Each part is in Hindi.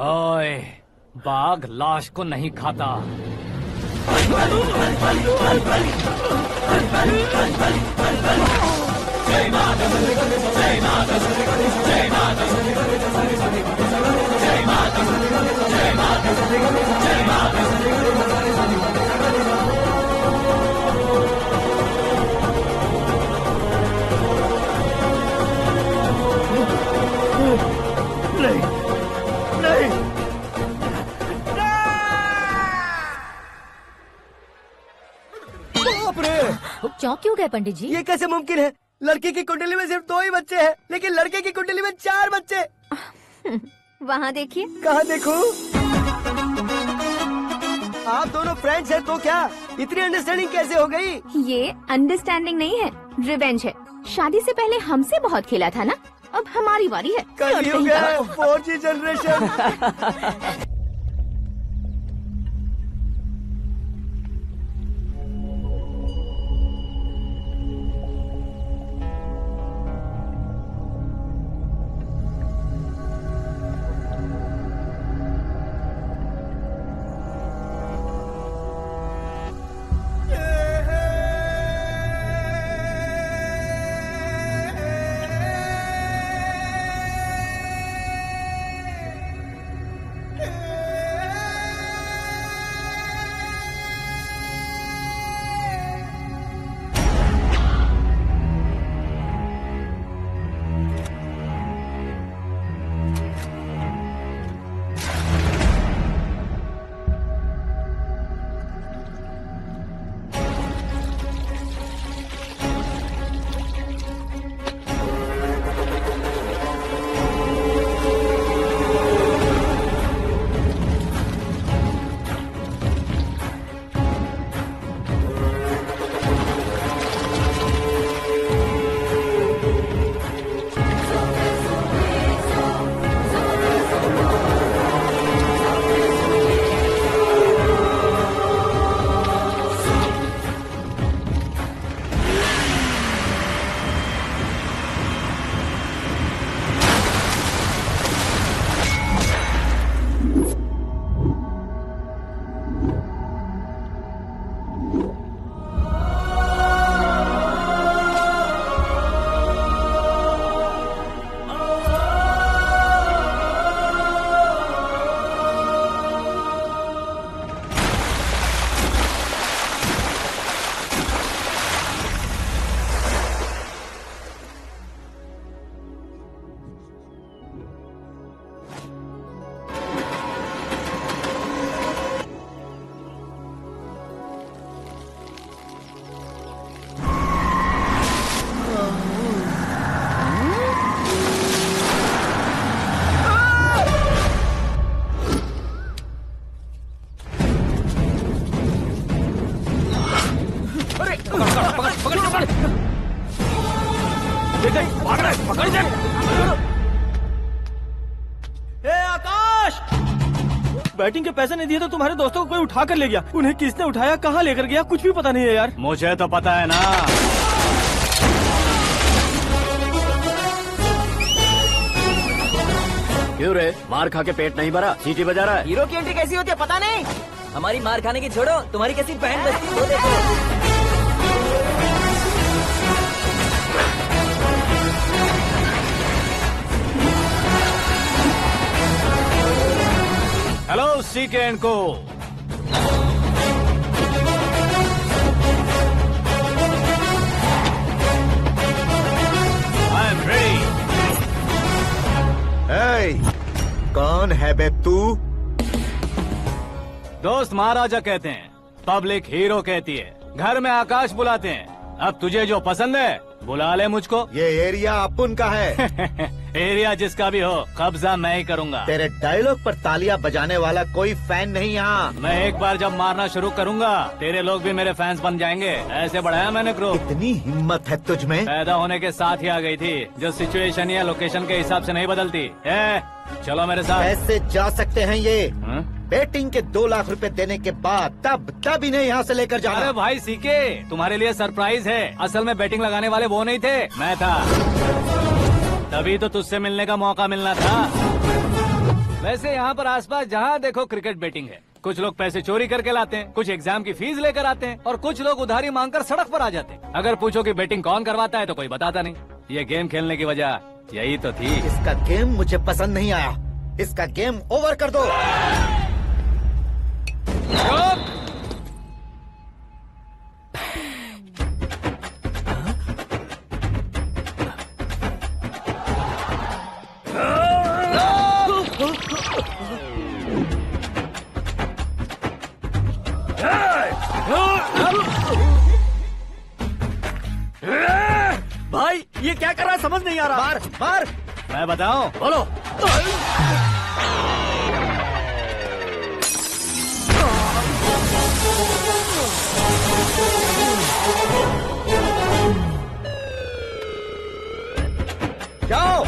ओए, बाघ लाश को नहीं खाता। चौंक क्यों गए पंडित जी? ये कैसे मुमकिन है? लड़की की कुंडली में सिर्फ 2 ही बच्चे हैं, लेकिन लड़के की कुंडली में 4 बच्चे। वहाँ देखिए। कहाँ देखूं? आप दोनों फ्रेंड्स हैं तो क्या इतनी अंडरस्टैंडिंग कैसे हो गई? ये अंडरस्टैंडिंग नहीं है, रिवेंज है। शादी से पहले हमसे बहुत खेला था ना, अब हमारी बारी है। कलयुग है, 4G जनरेशन। बैटिंग के पैसे नहीं दिए तो तुम्हारे दोस्तों को कोई उठा कर ले गया। उन्हें किसने उठाया, कहाँ लेकर गया, कुछ भी पता नहीं है यार। मुझे तो पता है ना। क्यों रे, मार खा के पेट नहीं भरा, सीटी बजा रहा है? हीरो की एंट्री कैसी होती है पता नहीं। हमारी मार खाने की छोड़ो, तुम्हारी कैसी बहन बचती है वो देखो। हेलो सीके एंड को। कौन है बे तू? दोस्त महाराजा कहते हैं, पब्लिक हीरो कहती है, घर में आकाश बुलाते हैं। अब तुझे जो पसंद है बुला ले मुझको। ये एरिया अपुन का है। एरिया जिसका भी हो, कब्जा मैं ही करूंगा। तेरे डायलॉग पर तालियां बजाने वाला कोई फैन नहीं यहाँ। मैं एक बार जब मारना शुरू करूंगा, तेरे लोग भी मेरे फैंस बन जाएंगे। ऐसे बढ़ाया मैंने ग्रुप। इतनी हिम्मत है तुझ में? पैदा होने के साथ ही आ गई थी, जो सिचुएशन या लोकेशन के हिसाब से नहीं बदलती। चलो मेरे साथ। कैसे जा सकते हैं ये? हाँ? बेटिंग के 2 लाख रुपए देने के बाद तब इन्हें यहाँ से लेकर अरे जाना। भाई सीके, तुम्हारे लिए सरप्राइज है। असल में बैटिंग लगाने वाले वो नहीं थे, मैं था। तभी तो तुझसे मिलने का मौका मिलना था। वैसे यहाँ पर आसपास जहाँ देखो क्रिकेट बैटिंग है। कुछ लोग पैसे चोरी करके लाते हैं, कुछ एग्जाम की फीस लेकर आते हैं, और कुछ लोग उधारी मांगकर सड़क पर आ जाते हैं। अगर पूछो कि बैटिंग कौन करवाता है तो कोई बताता नहीं। ये गेम खेलने की वजह यही तो थी। इसका गेम मुझे पसंद नहीं आया। इसका गेम ओवर कर दो। भाई ये क्या कर रहा है समझ नहीं आ रहा। मार मार। मैं बताऊं? बोलो। जाओ।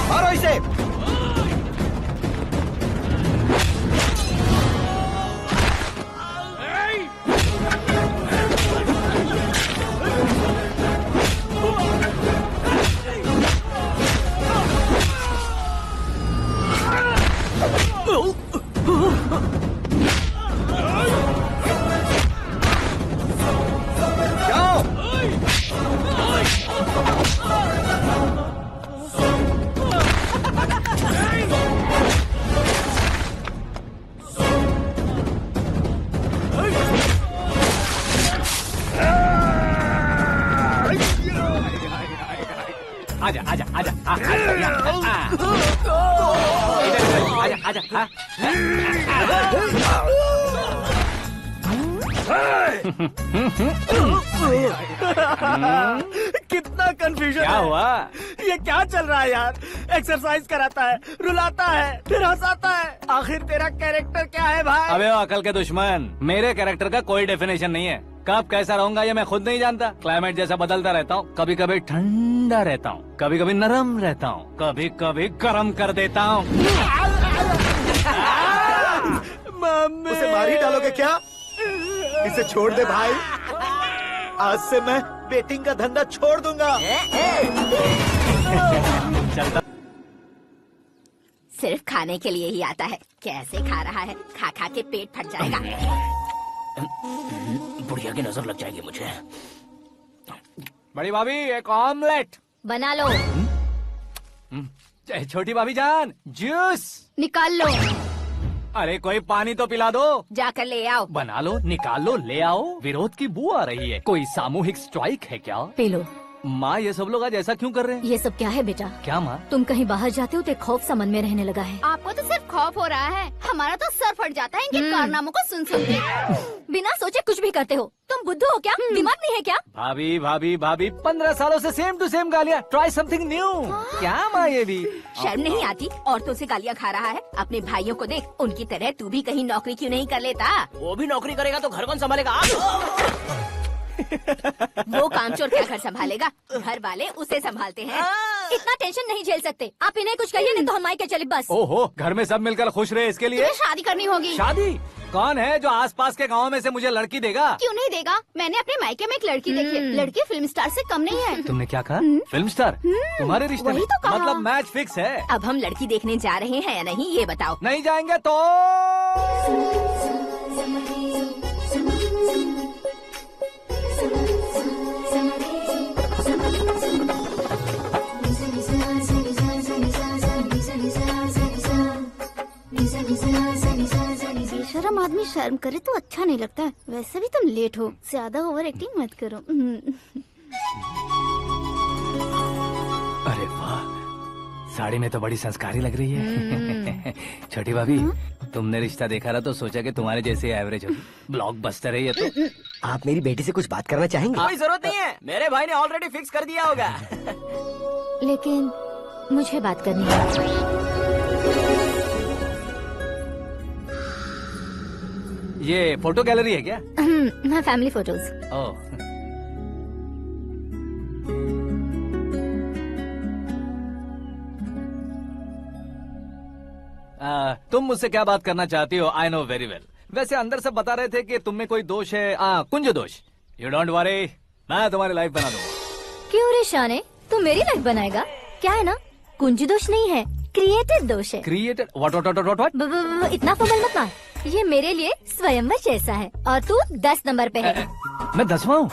मारो इसे। जाओ। आजा आजा आजा आजा आजा आजा। कितना कंफ्यूजन क्या हुआ? ये क्या चल रहा है यार? एक्सरसाइज कराता है, रुलाता है, फिर हंसाता है। आखिर तेरा कैरेक्टर क्या है भाई? अबे ओ अकल के दुश्मन, मेरे कैरेक्टर का कोई डेफिनेशन नहीं है। कब कैसा रहूंगा ये मैं खुद नहीं जानता। क्लाइमेट जैसा बदलता रहता हूँ। कभी कभी ठंडा रहता हूँ, कभी कभी नरम रहता हूँ, कभी कभी गर्म कर देता हूँ। मम्मी, उसे मार ही डालोगे क्या? इसे छोड़ दे भाई। आज से मैं बेटिंग का धंधा छोड़ दूंगा। चलता। सिर्फ खाने के लिए ही आता है। कैसे खा रहा है? खा खा के पेट फट जाएगा। बुढ़िया की नजर लग जाएगी मुझे। बड़ी भाभी एक ऑमलेट। बना लो। छोटी भाभी जान जूस। निकाल लो। अरे कोई पानी तो पिला दो। जाकर ले आओ। बना लो, निकाल लो, ले आओ। विरोध की बू आ रही है। कोई सामूहिक स्ट्राइक है क्या? P low. माँ ये सब लोग आज ऐसा क्यों कर रहे हैं? ये सब क्या है बेटा? क्या माँ? तुम कहीं बाहर जाते हो तो एक खौफ सा मन में रहने लगा है। आपको तो सिर्फ खौफ हो रहा है, हमारा तो सर फट जाता है इनके कारनामों को सुन सुन के। बिना सोचे कुछ भी करते हो। तुम बुद्धू हो क्या? दिमाग नहीं है क्या? भाभी भाभी भाभी 15 सालों से सेम टू सेम गालियाँ। Try something new. क्या माँ ये भी? शर्म नहीं आती? औरतों से गालियाँ खा रहा है। अपने भाइयों को देख, उनकी तरह तू भी कहीं नौकरी क्यों नहीं कर लेता? वो भी नौकरी करेगा तो घर कौन संभालेगा? वो कामचोर क्या घर संभालेगा? घर वाले उसे संभालते हैं। इतना टेंशन नहीं झेल सकते। आप इन्हें कुछ कहिए नहीं तो हम मायके चले बस। ओहो, घर में सब मिलकर खुश रहे इसके लिए। तुम्हें शादी करनी होगी। शादी? कौन है जो आसपास के गाँव में से मुझे लड़की देगा? क्यों नहीं देगा? मैंने अपने मायके में एक लड़की देखी है। लड़की फिल्म स्टार से कम नहीं है। तुमने क्या कहा? Film star? तुम्हारे रिश्ते में? वही तो कहा। मतलब मैच फिक्स है। अब हम लड़की देखने जा रहे हैं या नहीं ये बताओ। नहीं जाएंगे तो Lisa, Lisa, शर्म करे तो अच्छा नहीं लगता है। वैसे भी तुम लेट हो, ज्यादा ओवर एक्टिंग मत करो। अरे वाह, साड़ी में तो बड़ी संस्कारी लग रही है। छोटी भाभी, तुमने रिश्ता देखा ना तो सोचा कि तुम्हारे जैसे एवरेज होगी। ब्लॉकबस्टर है ये तो। आप मेरी बेटी से कुछ बात करना चाहेंगे? कोई जरूरत नहीं है, मेरे भाई ने ऑलरेडी फिक्स कर दिया होगा। लेकिन मुझे बात करनी है। ये फोटो गैलरी है क्या? मैं फैमिली फोटोज। ओह, तुम मुझसे क्या बात करना चाहती हो? I know very well. वैसे अंदर से बता रहे थे कि तुम में कोई दोष है, कुंज दोष। यू डोंट वरी, मैं तुम्हारी लाइफ बना दूंगा। क्यों रे शाने, तू मेरी लाइफ बनाएगा? क्या है ना, कुंज दोष नहीं है, क्रिएटेड दोष है। क्रिएटेड? व्हाट? इतना फमल मत मार, ये मेरे लिए स्वयंवर जैसा है और तू 10 नंबर पे है। मैं 10वां हूँ?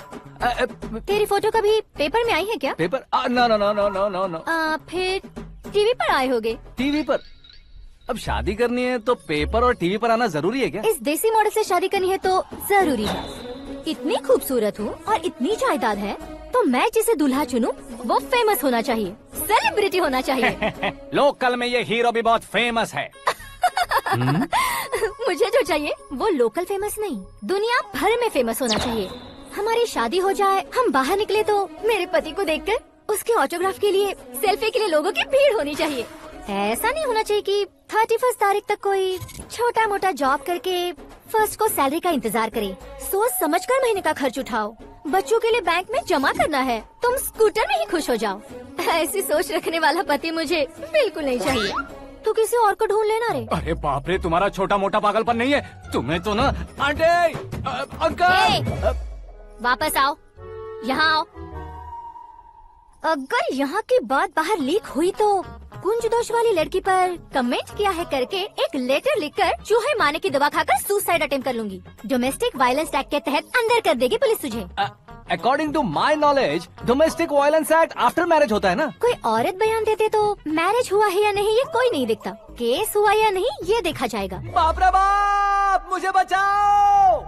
तेरी फोटो कभी पेपर में आई है क्या? Paper? No no no no no no no. फिर टीवी पर आए होगे। टीवी पर? अब शादी करनी है तो पेपर और टीवी पर आना जरूरी है क्या? इस देसी मॉडल से शादी करनी है तो जरूरी है। इतनी खूबसूरत हूँ और इतनी जायदाद है तो मैं जिसे दूल्हा चुनूं वो फेमस होना चाहिए, सेलिब्रिटी होना चाहिए। लोकल में ये हीरो भी बहुत फेमस है। मुझे जो चाहिए वो लोकल फेमस नहीं, दुनिया भर में फेमस होना चाहिए। हमारी शादी हो जाए, हम बाहर निकले तो मेरे पति को देखकर उसके ऑटोग्राफ के लिए, सेल्फी के लिए लोगों की भीड़ होनी चाहिए। ऐसा नहीं होना चाहिए कि 31 तारीख तक कोई छोटा मोटा जॉब करके फर्स्ट को सैलरी का इंतजार करे। सोच समझकर महीने का खर्च उठाओ, बच्चों के लिए बैंक में जमा करना है, तुम स्कूटर में ही खुश हो जाओ। ऐसी सोच रखने वाला पति मुझे बिल्कुल नहीं चाहिए। तू किसी और को ढूंढ लेना रे। अरे बाप रे, तुम्हारा छोटा मोटा पागलपन नहीं है तुम्हें तो ना। आंटी, अंकल, वापस आओ, यहाँ आओ। अगर यहाँ की बात बाहर लीक हुई तो कुंज दोष वाली लड़की पर कमेंट किया है करके एक लेटर लिखकर चूहे मारने की दवा खाकर सुसाइड अटेम्प्ट कर लूंगी। डोमेस्टिक वायलेंस एक्ट के तहत अंदर कर देगी पुलिस तुझे। According to my knowledge domestic violence act after marriage होता है ना? कोई औरत बयान देते तो मैरिज हुआ है या नहीं ये कोई नहीं देखता, केस हुआ या नहीं ये देखा जाएगा। बाप रे बाप, मुझे बचाओ।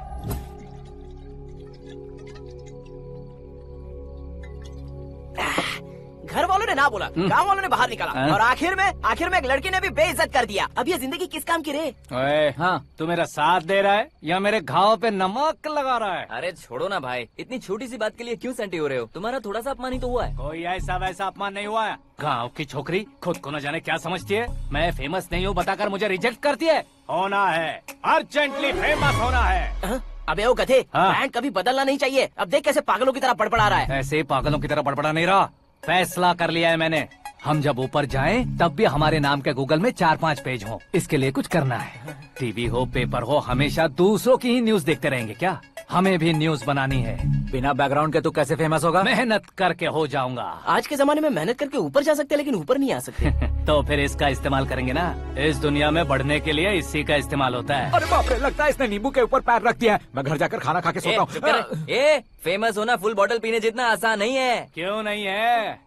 घर वालों ने ना बोला, गांव वालों ने बाहर निकाला और आखिर में एक लड़की ने भी बेइज्जत कर दिया। अब ये जिंदगी किस काम की रे? ओए, हाँ, तू मेरा साथ दे रहा है या मेरे घाव पे नमक लगा रहा है? अरे छोड़ो ना भाई, इतनी छोटी सी बात के लिए क्यों सेंटी हो रहे हो? तुम्हारा थोड़ा सा अपमान ही तो हुआ है। कोई ऐसा वैसा अपमान नहीं हुआ है। गाँव की छोकरी खुद को न जाने क्या समझती है। मैं फेमस नहीं हूँ बताकर मुझे रिजेक्ट करती है। होना है, अर्जेंटली फेमस होना है। अबे ओ गधे, हाँ। ब्रांड कभी बदलना नहीं चाहिए। अब देख कैसे पागलों की तरह बड़बड़ा रहा है। ऐसे पागलों की तरह बड़बड़ा नहीं रहा, फैसला कर लिया है मैंने। हम जब ऊपर जाएं तब भी हमारे नाम के गूगल में 4-5 पेज हो। इसके लिए कुछ करना है। टीवी हो, पेपर हो, हमेशा दूसरों की ही न्यूज देखते रहेंगे क्या? हमें भी न्यूज बनानी है। बिना बैकग्राउंड के तू कैसे फेमस होगा? मेहनत करके हो जाऊंगा। आज के जमाने में मेहनत करके ऊपर जा सकते हैं लेकिन ऊपर नहीं आ सकते। तो फिर इसका इस्तेमाल करेंगे ना। इस दुनिया में बढ़ने के लिए इसी का इस्तेमाल होता है। अरे बाप रे, लगता है इसने नींबू के ऊपर पैर रख दिया है। मैं घर जाकर खाना खा के सोता हूँ। ए, फेमस होना फुल बॉटल पीने जितना आसान नहीं है। क्यों नहीं है?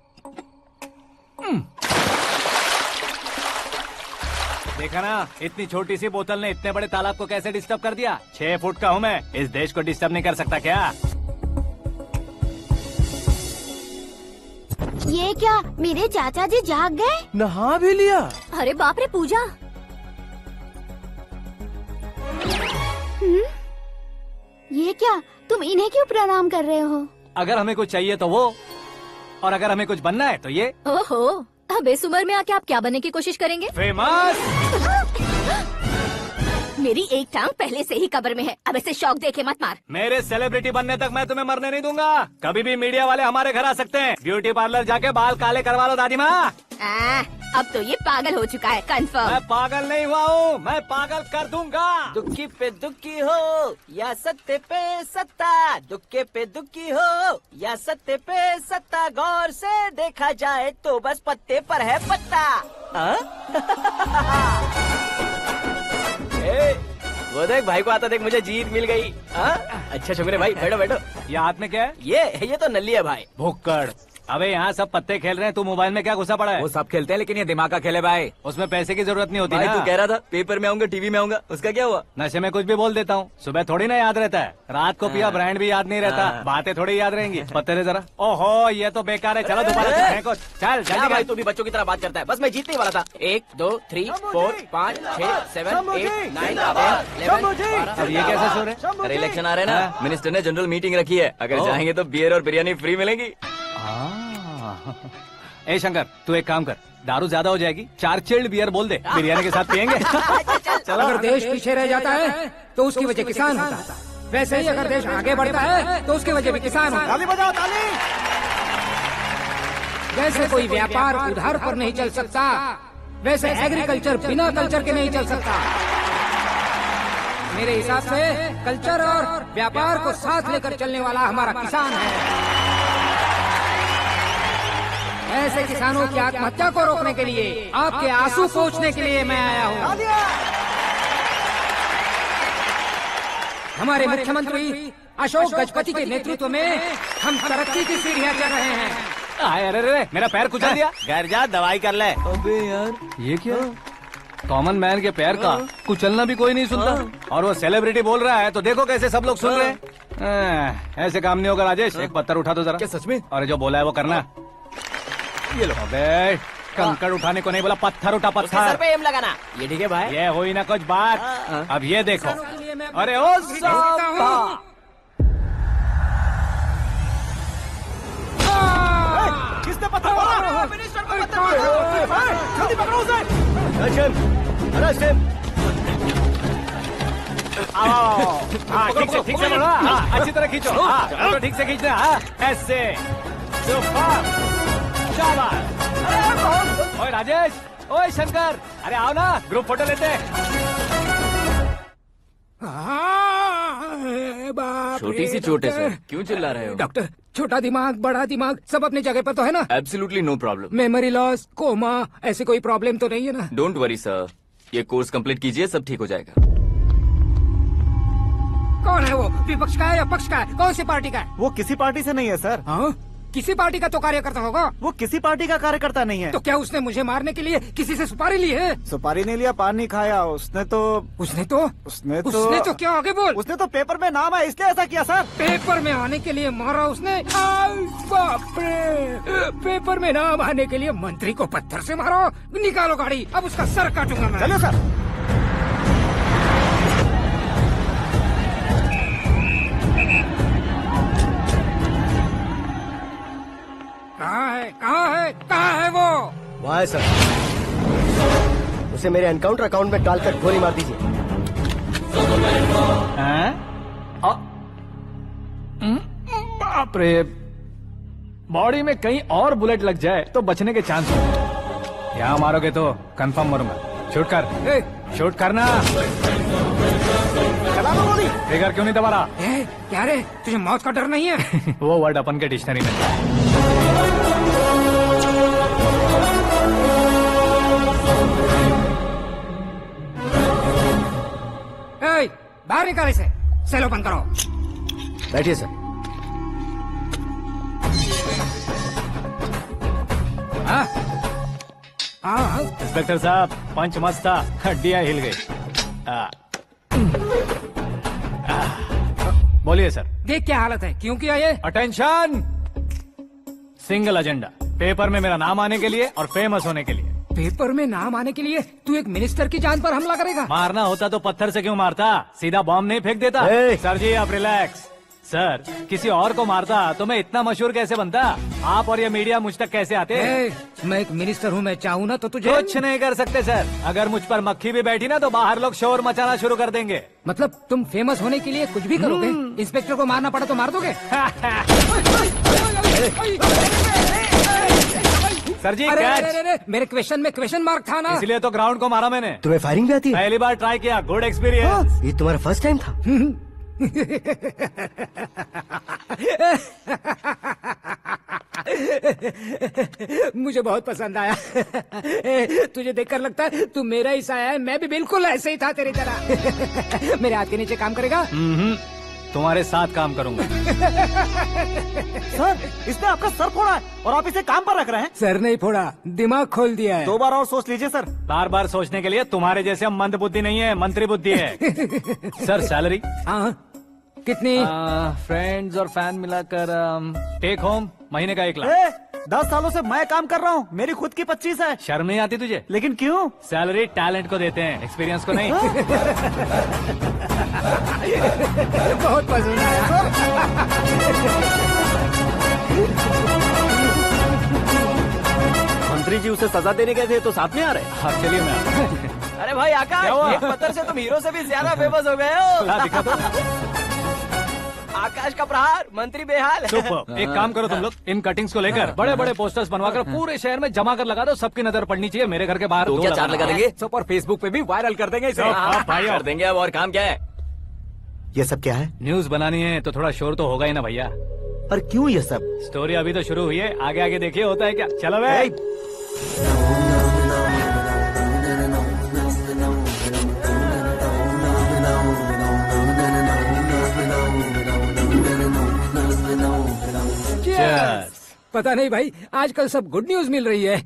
देखा ना, इतनी छोटी सी बोतल ने इतने बड़े तालाब को कैसे डिस्टर्ब कर दिया। 6 फुट का हूँ मैं, इस देश को डिस्टर्ब नहीं कर सकता क्या? ये क्या, मेरे चाचा जी जाग गए? नहा भी लिया? अरे बाप रे पूजा, ये क्या, तुम इन्हें क्यों प्रणाम कर रहे हो? अगर हमें कुछ चाहिए तो वो, और अगर हमें कुछ बनना है तो ये। ओहो, अब इस उम्र में आके आप क्या बनने की कोशिश करेंगे? फेमस। मेरी एक टांग पहले से ही कब्र में है, अब ऐसे शौक देके मत मार। मेरे सेलिब्रिटी बनने तक मैं तुम्हें मरने नहीं दूंगा। कभी भी मीडिया वाले हमारे घर आ सकते हैं। ब्यूटी पार्लर जाके बाल काले करवा लो दादी माँ। अब तो ये पागल हो चुका है, कंफर्म। मैं पागल नहीं हुआ हूँ, मैं पागल कर दूंगा। दुखी पे दुखी हो या सत्ते पे सत्ता, दुखे पे दुखी हो या सत्ते पे सत्ता, गौर से देखा जाए तो बस पत्ते पर है पत्ता। वो देख भाई को आता देख, मुझे जीत मिल गई। अच्छा छोकरे भाई, बैठो बैठो। ये हाथ में क्या है? ये तो नल्ली है भाई। भुक्कड़, अबे यहाँ सब पत्ते खेल रहे हैं, तू मोबाइल में क्या घुसा पड़ा है? वो सब खेलते हैं लेकिन ये दिमाग का खेल है भाई। उसमें पैसे की जरूरत नहीं होती भाई ना। तू कह रहा था पेपर में आऊंगा, टीवी में आऊंगा, उसका क्या हुआ? नशे में कुछ भी बोल देता हूँ, सुबह थोड़ी ना याद रहता है, रात को पिया ब्रांड भी याद नहीं रहता, हाँ। बातें थोड़ी याद रहेंगी। पत्ते दे जरा। ओहो ये तो बेकार है, चलो दोबारा से फेंको। चल क्या जल्दी भाई कर। तू भी बच्चों की तरह बात करता है? बस मैं जीतने ही वाला था। 1 2 3 4 5 6 7 8 9 10 11 अब ये कैसे शोर है? अरे इलेक्शन आ रहे हैं ना, मिनिस्टर ने जनरल मीटिंग रखी है, अगर जाएंगे तो बियर और बिरयानी फ्री मिलेगी। ए शंकर तू एक काम कर, दारू ज्यादा हो जाएगी, 4 चिल्ड बियर बोल दे, बिरयानी के साथ पियेंगे। चलो। अगर देश पीछे रह जाता है तो उसकी वजह किसान होता है, वैसे ही अगर देश आगे बढ़ता है तो उसकी वजह भी किसान होता है। ताली बजाओ ताली। जैसे कोई व्यापार उधार पर नहीं चल सकता, वैसे एग्रीकल्चर बिना कल्चर के नहीं चल सकता। मेरे हिसाब से कल्चर और व्यापार को साथ लेकर चलने वाला हमारा किसान है। ऐसे किसानों की आत्महत्या को रोकने के लिए, आपके आंसू पोंछने के लिए मैं आया हूँ। हमारे मुख्यमंत्री अशोक गजपति के नेतृत्व में हम तरक्की की सीढ़ियाँ चढ़ रहे हैं। अरे अरे मेरा पैर कुचल दिया। घर जा दवाई कर ले। अबे यार ये क्या? कॉमन मैन के पैर का कुचलना भी कोई नहीं सुनता, और वो सेलिब्रिटी बोल रहा है तो देखो कैसे सब लोग सुन रहे हैं। ऐसे काम नहीं होगा राजेश, एक पत्थर उठा दो जरा। क्या सच में? और जो बोला है वो करना। ये लो। अबे कंकड़ उठाने को नहीं बोला, पत्थर उठा सर पत्थर। पे एम लगाना। ये ठीक है भाई। ये हुई ना कुछ बात। अब ये देखो। अरे ओ साहब किसने पत्थर मारा? मिनिस्टर को पत्थर मारा। जल्दी पकड़ो उसे। हाँ ठीक से बढ़ो। हाँ अच्छी तरह खींचो। हाँ चलो ठीक से खींचना। हाँ ऐसे सुपर शाबाश। ओए राजेश, ओए शंकर, अरे आओ ना ग्रुप फोटो लेते हैं। छोटी सी चोट है सर, क्यों चिल्ला रहे हो? डॉक्टर, छोटा दिमाग बड़ा दिमाग सब अपनी जगह पर तो है ना? Absolutely no problem. Memory loss, coma, ऐसी कोई प्रॉब्लम तो नहीं है ना? डोंट वरी सर, ये कोर्स कंप्लीट कीजिए, सब ठीक हो जाएगा। कौन है वो? विपक्ष का है या पक्ष का है? कौन सी पार्टी का है? वो किसी पार्टी से नहीं है सर। हाँ? किसी पार्टी का तो कार्यकर्ता होगा। वो किसी पार्टी का कार्यकर्ता नहीं है। तो क्या उसने मुझे मारने के लिए किसी से सुपारी ली है? सुपारी नहीं लिया, पान नहीं खाया। उसने तो उसने तो क्या आगे बोल? उसने तो पेपर में नाम है इसलिए ऐसा किया सर। पेपर में आने के लिए मारा उसने? आय बाप रे! पेपर में नाम आने के लिए मंत्री को पत्थर से मारो? निकालो गाड़ी, अब उसका सर काटूंगा मैं। चलो सर। कहाँ है वो? वहाँ है सर, उसे मेरे एनकाउंटर अकाउंट में डालकर गोली मार दीजिए। बाप रे, बॉडी में कहीं और बुलेट लग जाए तो बचने के चांस हो। यहाँ मारोगे तो कंफर्म मरूंगा। शूट कर, शूट करना। फिगर क्यों नहीं दबा रहा? क्या रे, तुझे मौत का डर नहीं है? वो वर्ड अपन के डिक्शनरी में। बाहर निकाल इसे, सेल ओपन करो। बैठिए सर। इंस्पेक्टर साहब, पंच मस्त था, हड्डियां हिल गई। बोलिए सर। देख क्या हालत है, क्यों किया ये? अटेंशन, सिंगल एजेंडा, पेपर में मेरा नाम आने के लिए और फेमस होने के लिए। पेपर में नाम आने के लिए तू एक मिनिस्टर की जान पर हमला करेगा? मारना होता तो पत्थर से क्यों मारता, सीधा बॉम्ब नहीं फेंक देता। सर जी आप रिलैक्स। सर किसी और को मारता तो मैं इतना मशहूर कैसे बनता? आप और ये मीडिया मुझ तक कैसे आते? मैं एक मिनिस्टर हूँ, मैं चाहूँ ना तो तुझे कुछ नहीं कर सकते सर। अगर मुझ पर मक्खी भी बैठी ना तो बाहर लोग शोर मचाना शुरू कर देंगे। मतलब तुम फेमस होने के लिए कुछ भी करोगे? इंस्पेक्टर को मारना पड़ा तो मार दोगे? सर जी अरे, मेरे क्वेश्चन में क्वेश्चन मार्क था ना, इसलिए तो ग्राउंड को मारा मैंने। तुम्हें फायरिंग भी आती है? पहली बार ट्राई किया, गुड एक्सपीरियंस। ये तुम्हारा फर्स्ट टाइम था? मुझे बहुत पसंद आया। तुझे देखकर लगता है तू मेरा ही साया है। मैं भी बिल्कुल ऐसे ही था तेरी तरह। मेरे हाथ के नीचे काम करेगा? तुम्हारे साथ काम करूंगा। सर, इसने आपका सर फोड़ा है और आप इसे काम पर रख रहे हैं। सर नहीं फोड़ा, दिमाग खोल दिया है। 2 बार और सोच लीजिए सर। बार बार सोचने के लिए तुम्हारे जैसे मंद बुद्धि नहीं है, मंत्री बुद्धि है। सर सैलरी हाँ, कितनी? फ्रेंड्स और फैन मिलाकर टेक होम महीने का 1 लाख। 10 सालों से मैं काम कर रहा हूँ, मेरी खुद की 25 है। शर्म नहीं आती तुझे? लेकिन क्यों? सैलरी टैलेंट को देते हैं, एक्सपीरियंस को नहीं। बहुत पसंद आया। मंत्री जी उसे सजा देने गए थे तो साथ में आ रहे। हाँ चलिए मैं अरे भाई आकाश, क्या हुआ? एक पत्थर से तुम हीरो से भी ज्यादा फेमस हो गए हो। दिखा तो। आकाश का प्रहार, मंत्री बेहाल। सुपर। एक काम करो तुम लोग, इन कटिंग्स को लेकर बड़े बड़े पोस्टर्स बनवाकर पूरे शहर में जमा कर लगा दो, सबकी नजर पड़नी चाहिए। मेरे घर के बाहर तो 2 क्या 4 लगा देंगे? सब और फेसबुक पे भी वायरल कर देंगे इसे। भाई कर देंगे अब, और काम क्या है? ये सब क्या है? न्यूज बनानी है तो थोड़ा शोर तो होगा ही ना भैया। पर क्यों ये सब? स्टोरी अभी तो शुरू हुई है, आगे आगे देखिए होता है क्या। चलो भाई। Cheers. पता नहीं भाई, आजकल सब गुड न्यूज मिल रही है।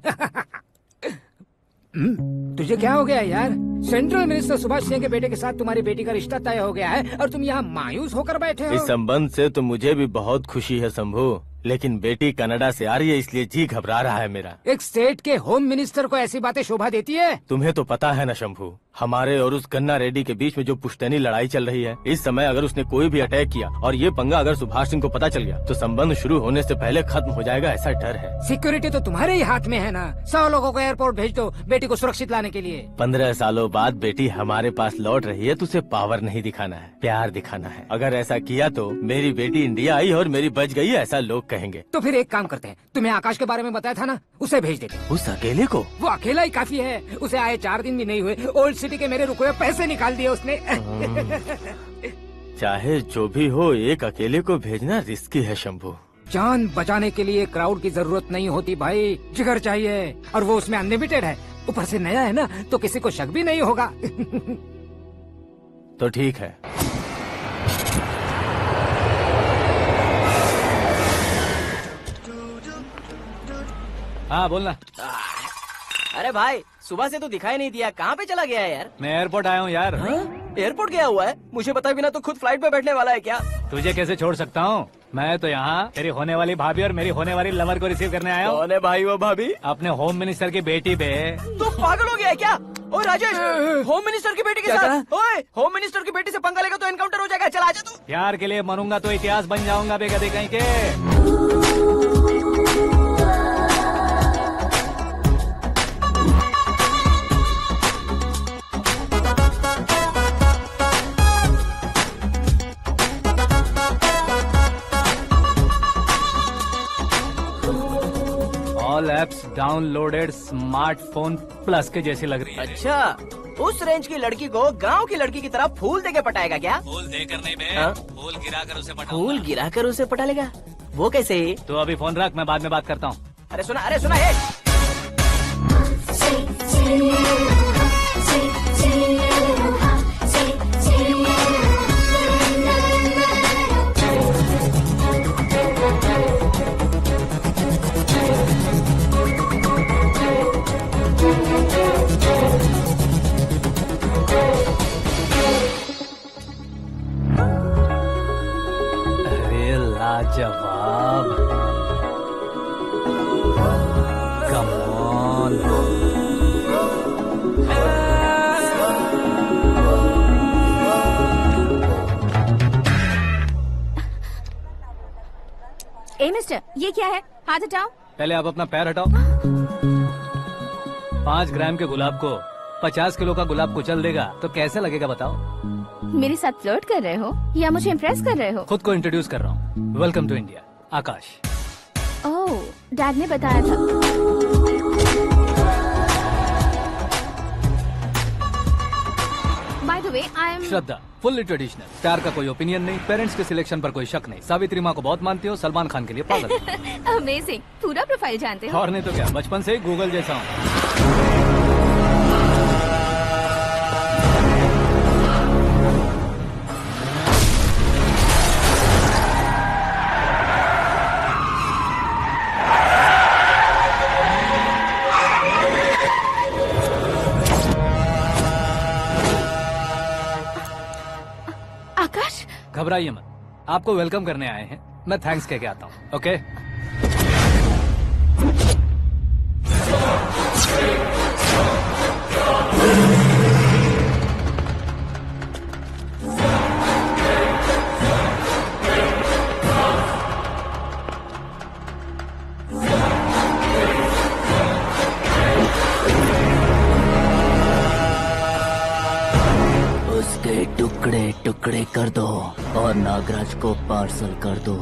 तुझे क्या हो गया यार? सेंट्रल मिनिस्टर सुभाष सिंह के बेटे के साथ तुम्हारी बेटी का रिश्ता तय हो गया है और तुम यहाँ मायूस होकर बैठे हो। इस संबंध से तो मुझे भी बहुत खुशी है शंभू, लेकिन बेटी कनाडा से आ रही है इसलिए जी घबरा रहा है मेरा। एक स्टेट के होम मिनिस्टर को ऐसी बातें शोभा देती है? तुम्हें तो पता है ना शंभू, हमारे और उस गन्ना रेड्डी के बीच में जो पुश्तैनी लड़ाई चल रही है। इस समय अगर उसने कोई भी अटैक किया और ये पंगा अगर सुभाष सिंह को पता चल गया तो संबंध शुरू होने से पहले खत्म हो जाएगा, ऐसा डर है। सिक्योरिटी तो तुम्हारे ही हाथ में है ना। 100 लोगों को एयरपोर्ट भेज दो बेटी को सुरक्षित लाने के लिए। 15 सालों बाद बेटी हमारे पास लौट रही है तो उसे पावर नहीं दिखाना है, प्यार दिखाना है। अगर ऐसा किया तो मेरी बेटी इंडिया आई और मेरी बच गई, ऐसा लोग कहेंगे। तो फिर एक काम करते हैं, तुम्हें आकाश के बारे में बताया था ना, उसे भेज देते हैं। उस अकेले को? वो अकेला ही काफी है, उसे आए 4 दिन भी नहीं हुए, ओल्ड सिटी के मेरे रुके हुए पैसे निकाल दिए उसने। चाहे जो भी हो, एक अकेले को भेजना रिस्की है शंभू। जान बचाने के लिए क्राउड की जरूरत नहीं होती भाई, जिगर चाहिए, और वो उसमें अनलिमिटेड है। ऊपर से नया है ना, तो किसी को शक भी नहीं होगा। तो ठीक है। हाँ बोलना। अरे भाई, सुबह से तो दिखाई नहीं दिया, कहाँ पे चला गया है यार? मैं एयरपोर्ट आया हूँ यार। एयरपोर्ट गया हुआ है? मुझे बताए बिना तो खुद फ्लाइट पे बैठने वाला है क्या? तुझे कैसे छोड़ सकता हूँ? मैं तो यहाँ तेरी होने वाली भाभी और मेरी होने वाली लवर को रिसीव करने आया हूँ। कौन है भाई वो भाभी? अपने होम मिनिस्टर की बेटी पे। तो पागल हो गया है क्या? ओए राजेश, होम मिनिस्टर की बेटी के साथ? ओए, होम मिनिस्टर की बेटी से पंगा लेगा तो एनकाउंटर हो जाएगा। चल आजा तू। प्यार के लिए मरूंगा तो इतिहास बन जाऊंगा बेगदे कहीं के। All apps downloaded smartphone plus के जैसी लग रही है। अच्छा, उस रेंज की लड़की को गांव की लड़की की तरह फूल देके पटाएगा क्या? फूल देकर नहीं बे, हाँ? फूल गिराकर उसे पटाऊंगा। फूल गिराकर उसे पटा लेगा? वो कैसे? तो अभी फोन रख, मैं बाद में बात करता हूँ। अरे सुना ये। अरे लाजवाब, कम ऑन। ए मिस्टर, ये क्या है? हाथ हटाओ। पहले आप अपना पैर हटाओ। 5 ग्राम के गुलाब को 50 किलो का गुलाब कुचल देगा तो कैसे लगेगा बताओ? मेरे साथ फ्लर्ट कर रहे हो या मुझे इम्प्रेस कर रहे हो? खुद को इंट्रोड्यूस कर रहा हूँ। Welcome to India, Akash. Oh, dad ने बताया था। By the way, I am Shraddha, fully traditional. प्यार का कोई ओपिनियन नहीं, पेरेंट्स के सिलेक्शन पर कोई शक नहीं। सावित्री माँ को बहुत मानती हो, सलमान खान के लिए पागल। अमेजिंग, पूरा प्रोफाइल जानते हो। और नहीं तो क्या, बचपन से ही गूगल जैसा हूँ। घबराइए मत, आपको वेलकम करने आए हैं। मैं थैंक्स कह के आता हूँ। ओके उसके टुकड़े टुकड़े कर दो और नागराज को पार्सल कर दो।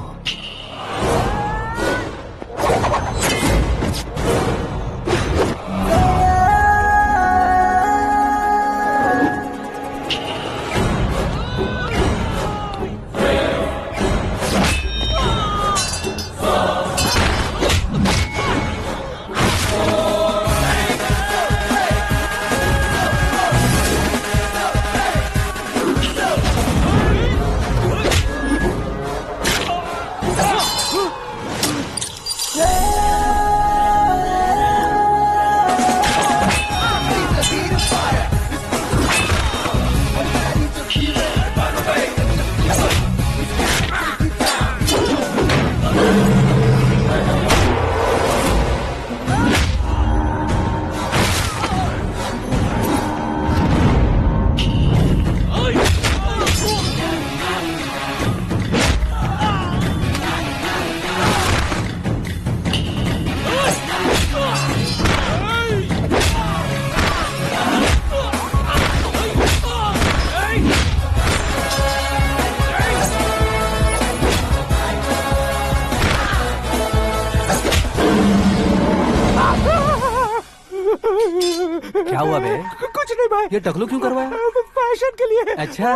क्या हुआ बे? कुछ नहीं भाई। ये टकलू क्यों करवाया? फैशन के लिए। अच्छा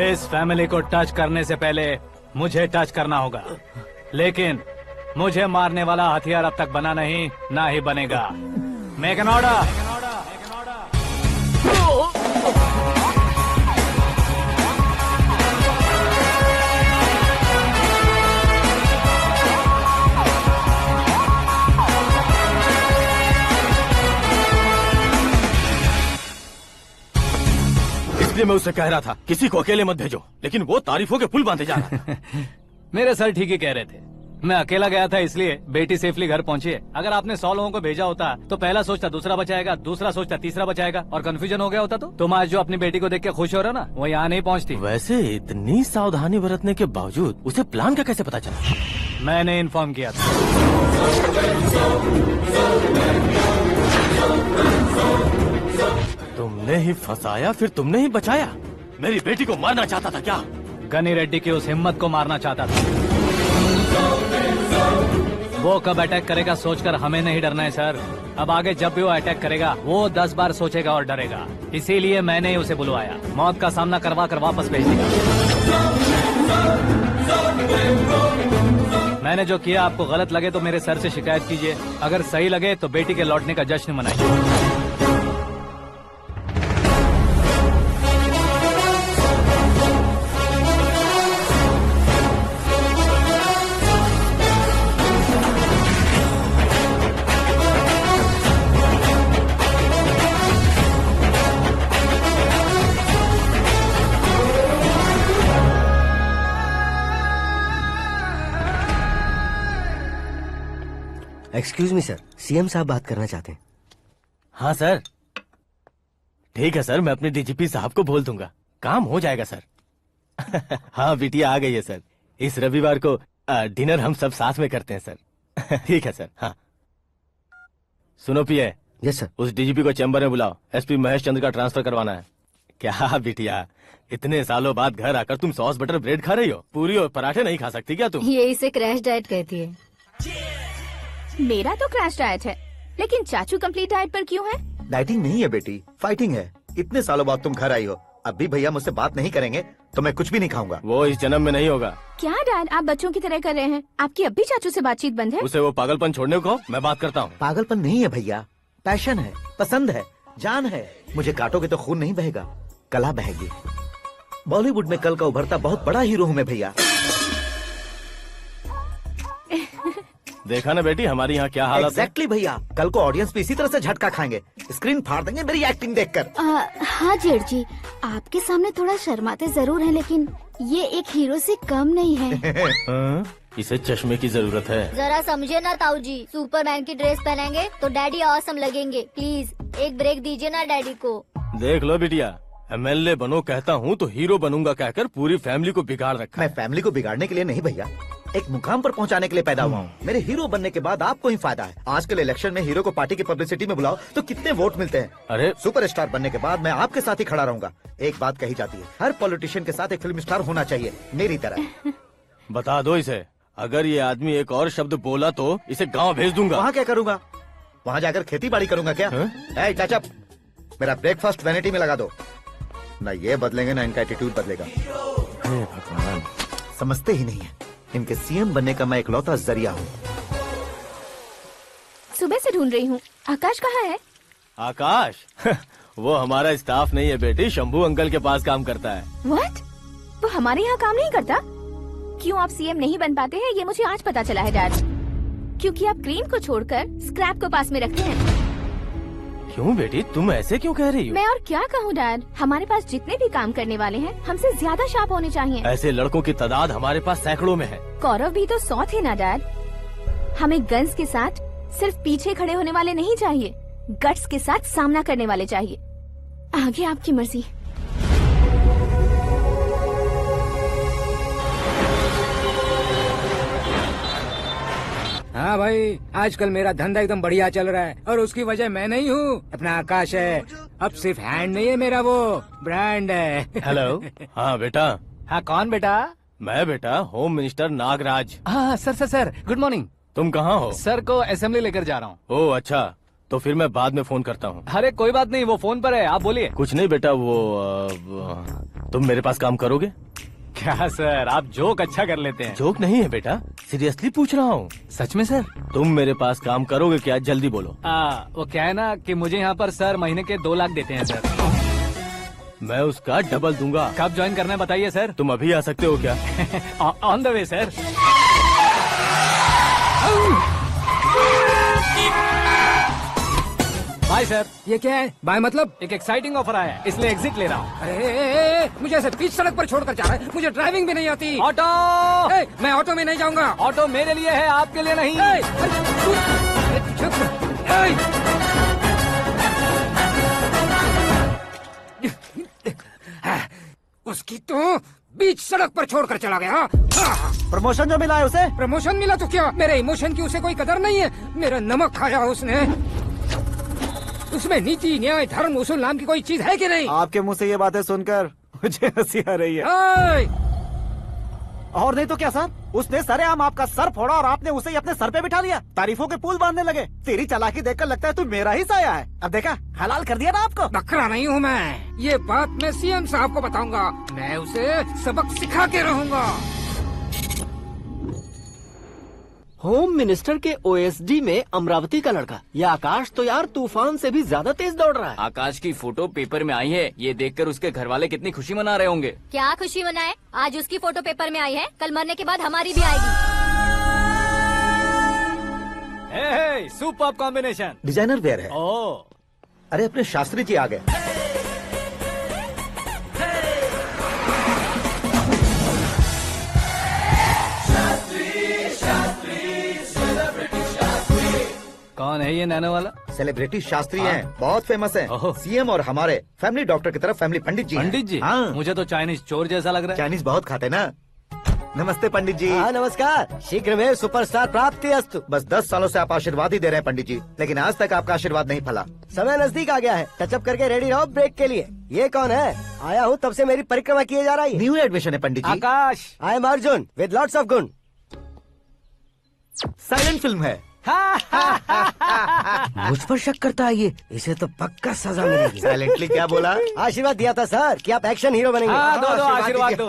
इस फैमिली को टच करने से पहले मुझे टच करना होगा, लेकिन मुझे मारने वाला हथियार अब तक बना नहीं, ना ही बनेगा। Make an order. इसलिए मैं उससे कह रहा था किसी को अकेले मत भेजो, लेकिन वो तारीफों के पुल बांधे जा रहा था। मेरे सर ठीक ही कह रहे थे। मैं अकेला गया था इसलिए बेटी सेफली घर पहुंची है। अगर आपने 100 लोगों को भेजा होता तो पहला सोचता दूसरा बचाएगा, दूसरा सोचता तीसरा बचाएगा, और कंफ्यूजन हो गया होता। तो तुम आज जो अपनी बेटी को देख के खुश हो रहे हो ना, वो यहाँ नहीं पहुँचती। वैसे इतनी सावधानी बरतने के बावजूद उसे प्लान का कैसे पता चला? मैंने इन्फॉर्म किया था। तुमने ही फंसाया, फिर तुमने ही बचाया। मेरी बेटी को मारना चाहता था क्या? गनी रेड्डी की उस हिम्मत को मारना चाहता था। वो कब अटैक करेगा सोचकर हमें नहीं डरना है सर। अब आगे जब भी वो अटैक करेगा वो 10 बार सोचेगा और डरेगा। इसीलिए मैंने ही उसे बुलवाया। मौत का सामना करवा कर वापस भेज दिया। मैंने जो किया आपको गलत लगे तो मेरे सर से शिकायत कीजिए, अगर सही लगे तो बेटी के लौटने का जश्न मनाइए। एक्सक्यूज मी सर, सीएम साहब बात करना चाहते हैं। हाँ सर, ठीक है सर, मैं अपने डीजीपी साहब को बोल दूंगा, काम हो जाएगा सर। हाँ बिटिया आ गई है सर। इस रविवार को डिनर हम सब साथ में करते हैं सर। ठीक है सर। हाँ सुनो पिए, यस सर। उस डीजीपी को चैम्बर में बुलाओ, एसपी महेश चंद्र का ट्रांसफर करवाना है। क्या बिटिया, इतने सालों बाद घर आकर तुम सॉस बटर ब्रेड खा रही हो? पूरी और पराठे नहीं खा सकती क्या तुम? ये इसे क्रैश डाइट कहती है। मेरा तो क्रैश डाइट है, लेकिन चाचू कंप्लीट डाइट पर क्यों है? डाइटिंग नहीं है बेटी, फाइटिंग है। इतने सालों बाद तुम घर आई हो, अब भी भैया मुझसे बात नहीं करेंगे तो मैं कुछ भी नहीं खाऊंगा। वो इस जन्म में नहीं होगा। क्या डैड, आप बच्चों की तरह कर रहे हैं? आपकी अब भी चाचू से बातचीत बंद है? उसे वो पागलपन छोड़ने को मैं बात करता हूँ। पागलपन नहीं है भैया, पैशन है, पसंद है, जान है। मुझे काटोगे तो खून नहीं बहेगा, कला बहेगी। बॉलीवुड में कल का उभरता बहुत बड़ा हीरो हूँ मैं भैया। देखा ना बेटी हमारी यहाँ क्या हालत है। एग्जैक्टली भैया, कल को ऑडियंस भी इसी तरह से झटका खाएंगे, स्क्रीन फाड़ देंगे मेरी एक्टिंग देखकर। हाँ जेठ जी, आपके सामने थोड़ा शर्माते जरूर हैं, लेकिन ये एक हीरो से कम नहीं है। हाँ, इसे चश्मे की जरूरत है। जरा समझे ना ताऊ जी, सुपरमैन की ड्रेस पहनेंगे तो डैडी ऑसम लगेंगे। प्लीज एक ब्रेक दीजिए ना डैडी को। देख लो बिटिया, एमएलए बनो कहता हूँ तो हीरो बनूंगा कहकर पूरी फैमिली को बिगाड़ रखा। मैं फैमिली को बिगाड़ने के लिए नहीं भैया, एक मुकाम पर पहुंचाने के लिए पैदा हुआ हूँ। मेरे हीरो बनने के बाद आपको ही फायदा है। आजकल इलेक्शन में हीरो को पार्टी की पब्लिसिटी में बुलाओ तो कितने वोट मिलते हैं। अरे सुपरस्टार बनने के बाद मैं आपके साथ ही खड़ा रहूंगा। एक बात कही जाती है, हर पॉलिटिशियन के साथ एक फिल्म स्टार होना चाहिए, मेरी तरह। बता दो इसे, अगर ये आदमी एक और शब्द बोला तो इसे गांव भेज दूंगा। वहाँ क्या करूँगा? वहाँ जाकर खेती बाड़ी करूँगा क्या? ए, चाचा, मेरा ब्रेकफास्ट वैनिटी में लगा दो। न ये बदलेंगे न इनका एटीट्यूड बदलेगा। हे भगवान, समझते ही नहीं है, इनके सीएम बनने का मैं इकलौता जरिया हूँ। सुबह से ढूंढ रही हूँ। आकाश कहाँ है? आकाश वो हमारा स्टाफ नहीं है बेटी, शंभू अंकल के पास काम करता है। व्हाट? वो हमारे यहाँ काम नहीं करता? क्यों आप सीएम नहीं बन पाते हैं, ये मुझे आज पता चला है डैड। क्योंकि आप क्रीम को छोड़कर स्क्रैप को पास में रखते हैं। क्यों बेटी, तुम ऐसे क्यों कह रही हो? मैं और क्या कहूँ डैड, हमारे पास जितने भी काम करने वाले हैं हमसे ज्यादा शार्प होने चाहिए। ऐसे लड़कों की तादाद हमारे पास सैकड़ों में है। कौरव भी तो 100 थे ना डैड। हमें गन्स के साथ सिर्फ पीछे खड़े होने वाले नहीं चाहिए, गट्स के साथ सामना करने वाले चाहिए। आगे आपकी मर्जी। हाँ भाई, आजकल मेरा धंधा एकदम बढ़िया चल रहा है और उसकी वजह मैं नहीं हूँ, अपना आकाश है। अब सिर्फ हैंड नहीं है मेरा, वो ब्रांड है। हेलो। हाँ बेटा। हाँ कौन बेटा? मैं बेटा होम मिनिस्टर नागराज। हाँ सर गुड मॉर्निंग। तुम कहाँ हो? सर को असेंबली लेकर जा रहा हूँ। ओह अच्छा, तो फिर मैं बाद में फोन करता हूँ। अरे कोई बात नहीं, वो फोन पर है, आप बोलिए। कुछ नहीं बेटा, तुम मेरे पास काम करोगे? क्या सर, आप जोक अच्छा कर लेते हैं। जोक नहीं है बेटा, सीरियसली पूछ रहा हूँ। सच में सर? तुम मेरे पास काम करोगे क्या? जल्दी बोलो। वो क्या है ना कि मुझे यहाँ पर सर महीने के 2 लाख देते हैं सर। मैं उसका डबल दूंगा। कब ज्वाइन करना है बताइए सर। तुम अभी आ सकते हो क्या? On the way sir. Bye sir. ये क्या है? बाय मतलब? एक एक्साइटिंग ऑफर आया है, इसलिए एग्जिट ले रहा हूँ। अरे मुझे ऐसे बीच सड़क पर छोड़कर जा रहा है, मुझे ड्राइविंग भी नहीं आती। ऑटो। मैं ऑटो में नहीं जाऊंगा। ऑटो मेरे लिए है, आपके लिए नहीं। उसकी तो बीच सड़क पर छोड़कर चला गया। प्रमोशन जो मिला है उसे? प्रमोशन मिला तो क्या, मेरे इमोशन की उसे कोई कदर नहीं है। मेरा नमक खाया उसने। उसमें नीति न्याय धर्म उसूल नाम की कोई चीज है कि नहीं? आपके मुंह से ये बातें सुनकर मुझे हंसी आ रही है। और नहीं तो क्या सर, उसने सरेआम आपका सर फोड़ा और आपने उसे ही अपने सर पे बिठा लिया। तारीफों के पुल बांधने लगे। तेरी चालाकी देखकर लगता है तू मेरा ही साया है। अब देखा, हलाल कर दिया ना आपको। बकरा नहीं हूँ मैं, ये बात मैं सीएम साहब को बताऊंगा। मैं उसे सबक सिखा के रहूंगा। होम मिनिस्टर के ओएसडी में अमरावती का लड़का, ये आकाश तो यार तूफान से भी ज्यादा तेज दौड़ रहा है। आकाश की फोटो पेपर में आई है, ये देखकर उसके घर वाले कितनी खुशी मना रहे होंगे। क्या खुशी मनाए? आज उसकी फोटो पेपर में आई है, कल मरने के बाद हमारी भी आएगी। Superb combination. डिजाइनर वेयर है। ओह, अरे अपने शास्त्री जी आ गए। कौन है ये नैनो वाला? सेलिब्रिटी शास्त्री हैं, बहुत फेमस हैं। ओह। सीएम और हमारे फैमिली डॉक्टर की तरफ फैमिली पंडित जी हैं। पंडित जी? हाँ, मुझे तो चाइनीज चोर जैसा लग रहा है। चाइनीज बहुत खाते ना। नमस्ते पंडित जी। हाँ नमस्कार, शीघ्र में सुपरस्टार प्राप्ति अस्तु। बस 10 सालों से आप आशीर्वाद ही दे रहे हैं पंडित जी, लेकिन आज तक आपका आशीर्वाद नहीं फला। समय नजदीक आ गया है, टचअप करके रेडी रहो ब्रेक के लिए। ये कौन है? आया हूँ तब से मेरी परिक्रमा किए जा रही है। न्यू एडमिशन है Pandit ji. Akash. I am Arjun with lots of गुण। साइलेंट फिल्म है। मुझ पर शक करता है ये, इसे तो पक्का सजा मिलेगी। साइलेंटली क्या बोला? आशीर्वाद दिया था सर कि आप एक्शन हीरो बनेंगे। हाँ, दो आशीर्वाद दो।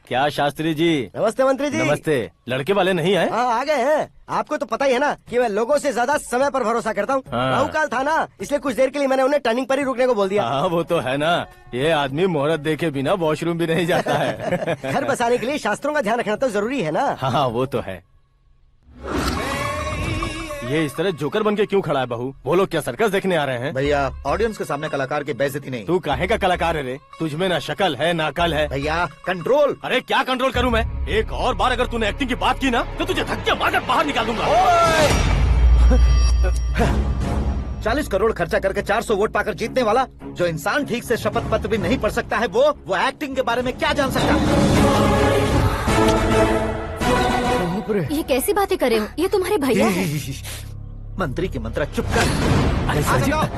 क्या शास्त्री जी? नमस्ते मंत्री जी। नमस्ते। लड़के वाले नहीं आए? हाँ आ गए हैं। आपको तो पता ही है ना कि मैं लोगों से ज्यादा समय पर भरोसा करता हूँ। हाँ। राहुकाल था ना, इसलिए कुछ देर के लिए मैंने उन्हें टर्निंग पर ही रुकने को बोल दिया। हाँ वो तो है ना, ये आदमी मुहूर्त देखे बिना वॉशरूम भी नहीं जाता है। घर बसाने के लिए शास्त्रों का ध्यान रखना तो जरूरी है ना। हाँ वो तो है। ये इस तरह जोकर बन के क्यों खड़ा है बहू? वो लोग क्या सर्कस देखने आ रहे हैं? भैया ऑडियंस के सामने कलाकार की बेइज्जती नहीं। तू काहे का कलाकार है रे? तुझमें ना शक्ल है ना अकल है। भैया कंट्रोल। अरे क्या कंट्रोल करूं मैं? एक और बार अगर तूने एक्टिंग की बात की ना तो तुझे धक्के मारकर बाहर निकाल दूंगा। 40 करोड़ खर्चा करके 400 वोट पाकर जीतने वाला, जो इंसान ठीक से शपथ पत्र भी नहीं पढ़ सकता है, वो एक्टिंग के बारे में क्या जान सकता है? ये कैसी बातें करे हो? ये तुम्हारे भैया हैं। मंत्री की मंत्रा चुप कर।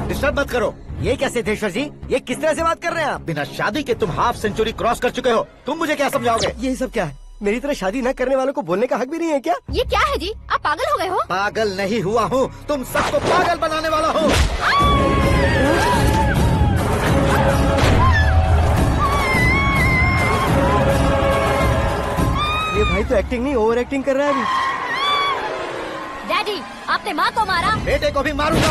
डिस्टर्ब मत करो। ये क्या सिद्धेश्वर जी, ये किस तरह से बात कर रहे हैं आप? बिना शादी के तुम हाफ सेंचुरी क्रॉस कर चुके हो, तुम मुझे क्या समझाओगे? ये सब क्या है? मेरी तरह शादी न करने वालों को बोलने का हक भी नहीं है क्या? ये क्या है जी? आप पागल हो गए हो? पागल नहीं हुआ हूँ, तुम सबको पागल बनाने वाला हूँ। ये भाई तो एक्टिंग नहीं ओवर एक्टिंग कर रहा है अभी। डैडी, आपने माँ को मारा। बेटे को भी मारूंगा।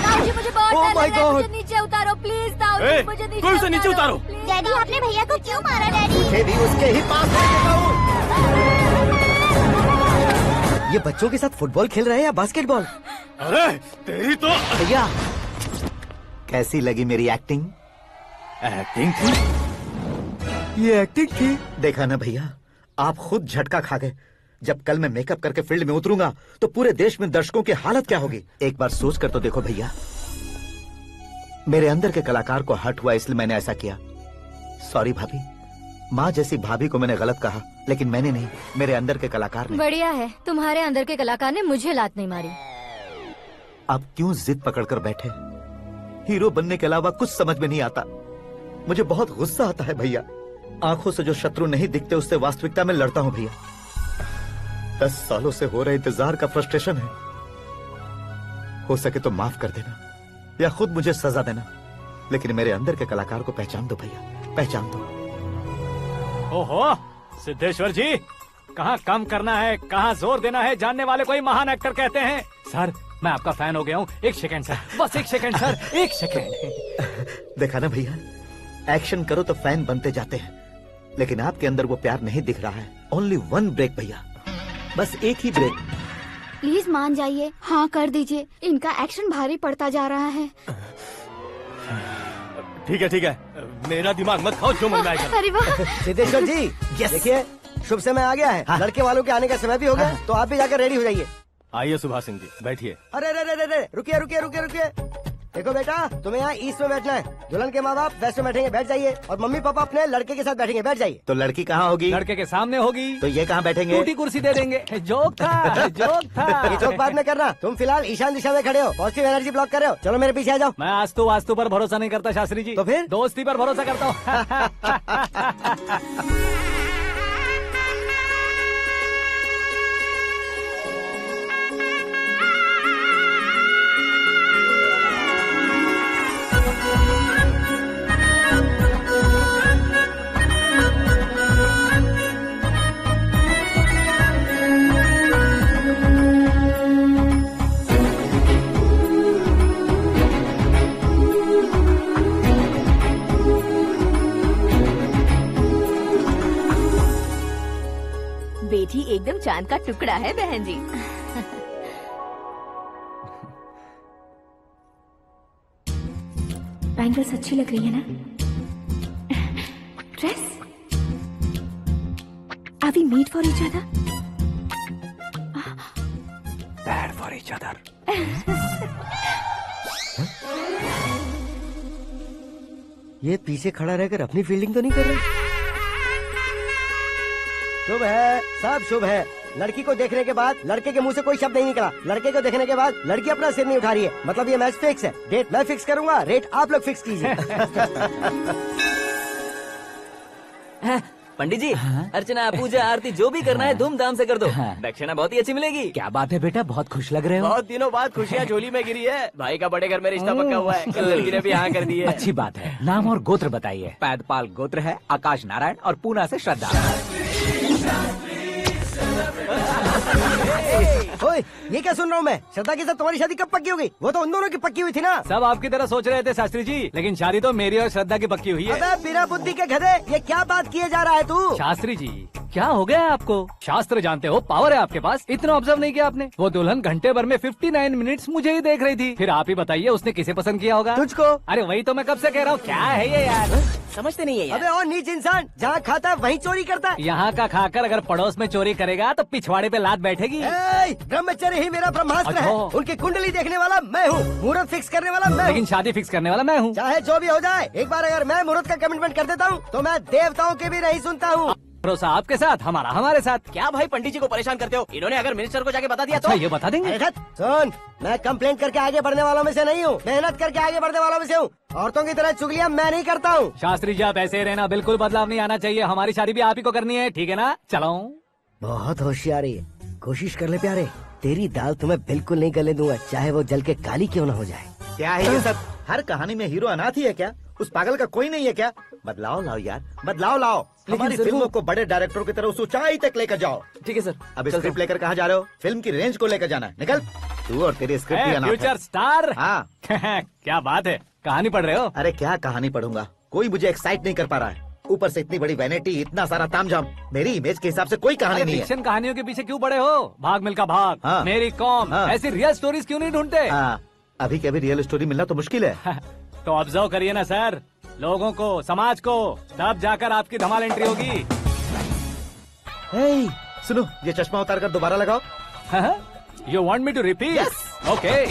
ताऊजी मुझे बहुत Oh डर my लग रहा है, God! मुझे नीचे उतारो प्लीज। ताऊजी मुझे नीचे कोई उसे नीचे उतारो। डैडी आपने भैया को क्यों मारा? डैडी मुझे भी उसके ही पास भेजेगा हूँ। ये बच्चों के साथ फुटबॉल खेल रहे हैं या बास्केटबॉल? अरे तेरी तो भैया कैसी लगी मेरी एक्टिंग? एक्टिंग थी। ये एक्टिंग थी। देखा ना भैया, आप खुद झटका खा गए। जब कल मैं मेकअप करके फील्ड में उतरूंगा तो पूरे देश में दर्शकों की हालत क्या होगी? एक बार सोच कर तो देखो भैया। मेरे अंदर के कलाकार को हर्ट हुआ इसलिए मैंने ऐसा किया। सॉरी भाभी। माँ जैसी भाभी को मैंने गलत कहा, लेकिन मैंने नहीं, मेरे अंदर के कलाकार ने। बढ़िया है, तुम्हारे अंदर के कलाकार ने मुझे लात नहीं मारी। आप क्यों जिद पकड़कर बैठे? हीरो बनने के अलावा कुछ समझ में नहीं आता। मुझे बहुत गुस्सा आता है भैया। आंखों से जो शत्रु नहीं दिखते उससे वास्तविकता में लड़ता हूँ भैया। 10 सालों से हो रहे इंतजार का फ्रस्ट्रेशन है। हो सके तो माफ कर देना या खुद मुझे सजा देना, लेकिन मेरे अंदर के कलाकार को पहचान दो भैया, पहचान दो। ओहो सिद्धेश्वर जी, कहाँ कम करना है कहाँ जोर देना है, जानने वाले को ही महान एक्टर कहते हैं। सर मैं आपका फैन हो गया हूँ। एक सेकंड सर, बस एक सेकंड सर, एक सेकंड। देखा ना भैया, एक्शन करो तो फैन बनते जाते हैं, लेकिन आपके अंदर वो प्यार नहीं दिख रहा है। ओनली 1 ब्रेक भैया, बस एक ही ब्रेक। प्लीज मान जाइए, हाँ कर दीजिए। इनका एक्शन भारी पड़ता जा रहा है। ठीक है, मेरा दिमाग मत खाओ, जो मन में आएगा। अरे वाह! सिद्धेश्वर जी देखिए, शुभ समय आ गया है। हाँ। लड़के वालों के आने का समय भी हो गया, तो आप भी जाकर रेडी हो जाइए। आइए सुभाष सिंह जी, बैठिए। अरे रे रे रे रे, रुकिए। देखो बेटा, तुम्हें यहाँ ईस्ट में बैठना है। दुल्हन के माँ बाप वेस्ट में बैठेंगे, बैठ जाइए। और मम्मी पापा अपने लड़के के साथ बैठेंगे, बैठ जाइए। तो लड़की कहाँ होगी? लड़के के सामने होगी। तो ये कहाँ बैठेंगे? टूटी कुर्सी दे देंगे। जोक था, जोक था। ये जोक बाद में करना। तुम फिलहाल ईशान दिशा में खड़े हो, पॉजिटिव एनर्जी ब्लॉक कर रहे हो। चलो मेरे पीछे आ जाओ। मैं वास्तु पर भरोसा नहीं करता शास्त्री जी। तो फिर? दोस्ती पर भरोसा करता हूँ। बेटी एकदम चांद का टुकड़ा है बहन जी। बैंगल्स अच्छी लग रही है ना? Dress? Are we made for each other? Bad for each other. ये पीछे खड़ा रहकर अपनी फील्डिंग तो नहीं कर रहा? शुभ है, सब शुभ है। लड़की को देखने के बाद लड़के के मुंह से कोई शब्द नहीं निकला। लड़के को देखने के बाद लड़की अपना सिर नहीं उठा रही है, मतलब ये मैच फिक्स है। डेट मैं फिक्स करूंगा, रेट आप लोग फिक्स कीजिए। पंडित जी, अर्चना, पूजा, आरती जो भी करना है धूमधाम से कर दो। दक्षिणा बहुत ही अच्छी मिलेगी। क्या बात है बेटा, बहुत खुश लग रहे हो। बहुत दिनों बाद खुशियाँ झोली में गिरी है। भाई का बड़े घर में रिश्ता पक्का हुआ है, कल लड़की ने भी हाँ कर दी है। अच्छी बात है। नाम और गोत्र बताइए। पैदपाल गोत्र है, आकाश नारायण और पूना से श्रद्धा। ओए, ये क्या सुन रहा हूँ मैं? श्रद्धा के साथ तुम्हारी शादी कब पक्की हो गई? वो तो उन दोनों की पक्की हुई थी ना। सब आपकी तरह सोच रहे थे शास्त्री जी, लेकिन शादी तो मेरी और श्रद्धा की पक्की हुई है। अबे बिना बुद्धि के गधे, ये क्या बात किए जा रहा है तू? शास्त्री जी, क्या हो गया है आपको? शास्त्र जानते हो, पावर है आपके पास। इतना ऑब्जर्व नहीं किया आपने? वो दुल्हन घंटे भर में 59 मिनट्स मुझे ही देख रही थी। फिर आप ही बताइए उसने किसे पसंद किया होगा? तुझको। अरे वही तो मैं कब से कह रहा हूँ, क्या है ये यार? समझते नहीं है यार। अबे और नीच इंसान, जहाँ खाता है वहीं चोरी करता है। यहाँ का खाकर अगर पड़ोस में चोरी करेगा तो पिछवाड़े पे लात बैठेगी। ब्रह्मचर्य ही मेरा ब्रह्मास्त्र है। उनकी कुंडली देखने वाला मैं हूँ, मुहूर्त फिक्स करने वाला मैं हूँ, लेकिन शादी फिक्स करने वाला मैं हूँ। चाहे जो भी हो जाए, एक बार अगर मैं मुहूर्त का कमिटमेंट कर देता हूँ तो मैं देवताओं के भी नहीं सुनता हूँ। भरोसा आपके साथ, हमारा हमारे साथ। क्या भाई पंडित जी को परेशान करते हो? इन्होंने अगर मिनिस्टर को जाके बता दिया अच्छा, ये बता देंगे? सुन, मैं कंप्लेंट करके आगे बढ़ने वालों में से नहीं हूँ, मेहनत करके आगे बढ़ने वालों में से हूँ। औरतों की तरह चुगलियाँ मैं नहीं करता हूँ। शास्त्री जी आप ऐसे ही रहना, बिल्कुल बदलाव नहीं आना चाहिए। हमारी शादी भी आप ही को करनी है, ठीक है ना? चलो। बहुत होशियारी है, कोशिश कर ले प्यारे। तेरी दाल तुम्हें बिल्कुल नहीं गले दूंगा, चाहे वो जल के काली क्यों न हो जाए। क्या है ये सब? हर कहानी में हीरो अनाथ ही है क्या? उस पागल का कोई नहीं है क्या? बदलाव लाओ यार, बदलाव लाओ। हमारी फिल्मों को बड़े डायरेक्टरों की तरह उस ऊंचाई तक लेकर जाओ। ठीक है सर। अब स्क्रिप्ट लेकर कहाँ जा रहे हो? फिल्म की रेंज को लेकर जाना है। निकल तू और तेरी स्क्रिप्ट ही अनाथ है। Future star. हाँ। क्या बात है, कहानी पढ़ रहे हो? अरे क्या कहानी पढ़ूंगा, कोई मुझे एक्साइट नहीं कर पा रहा है। ऊपर से इतनी बड़ी वैनिटी, इतना सारा तामझाम। मेरी इमेज के हिसाब से कोई कहानी नहीं है। फिक्शन कहानियों के पीछे क्यों पड़े हो? भाग मिल्खा भाग, हाँ। मेरी कॉम, हाँ। ऐसी रियल स्टोरीज क्यों नहीं ढूंढते? हाँ, अभी के अभी रियल स्टोरी मिलना तो मुश्किल है। तो ऑब्जर्व करिए ना सर, लोगों को, समाज को, तब जाकर आपकी धमाल एंट्री होगी। सुनो, ये चश्मा उतार कर दोबारा लगाओ। You want me to repeat? Okay.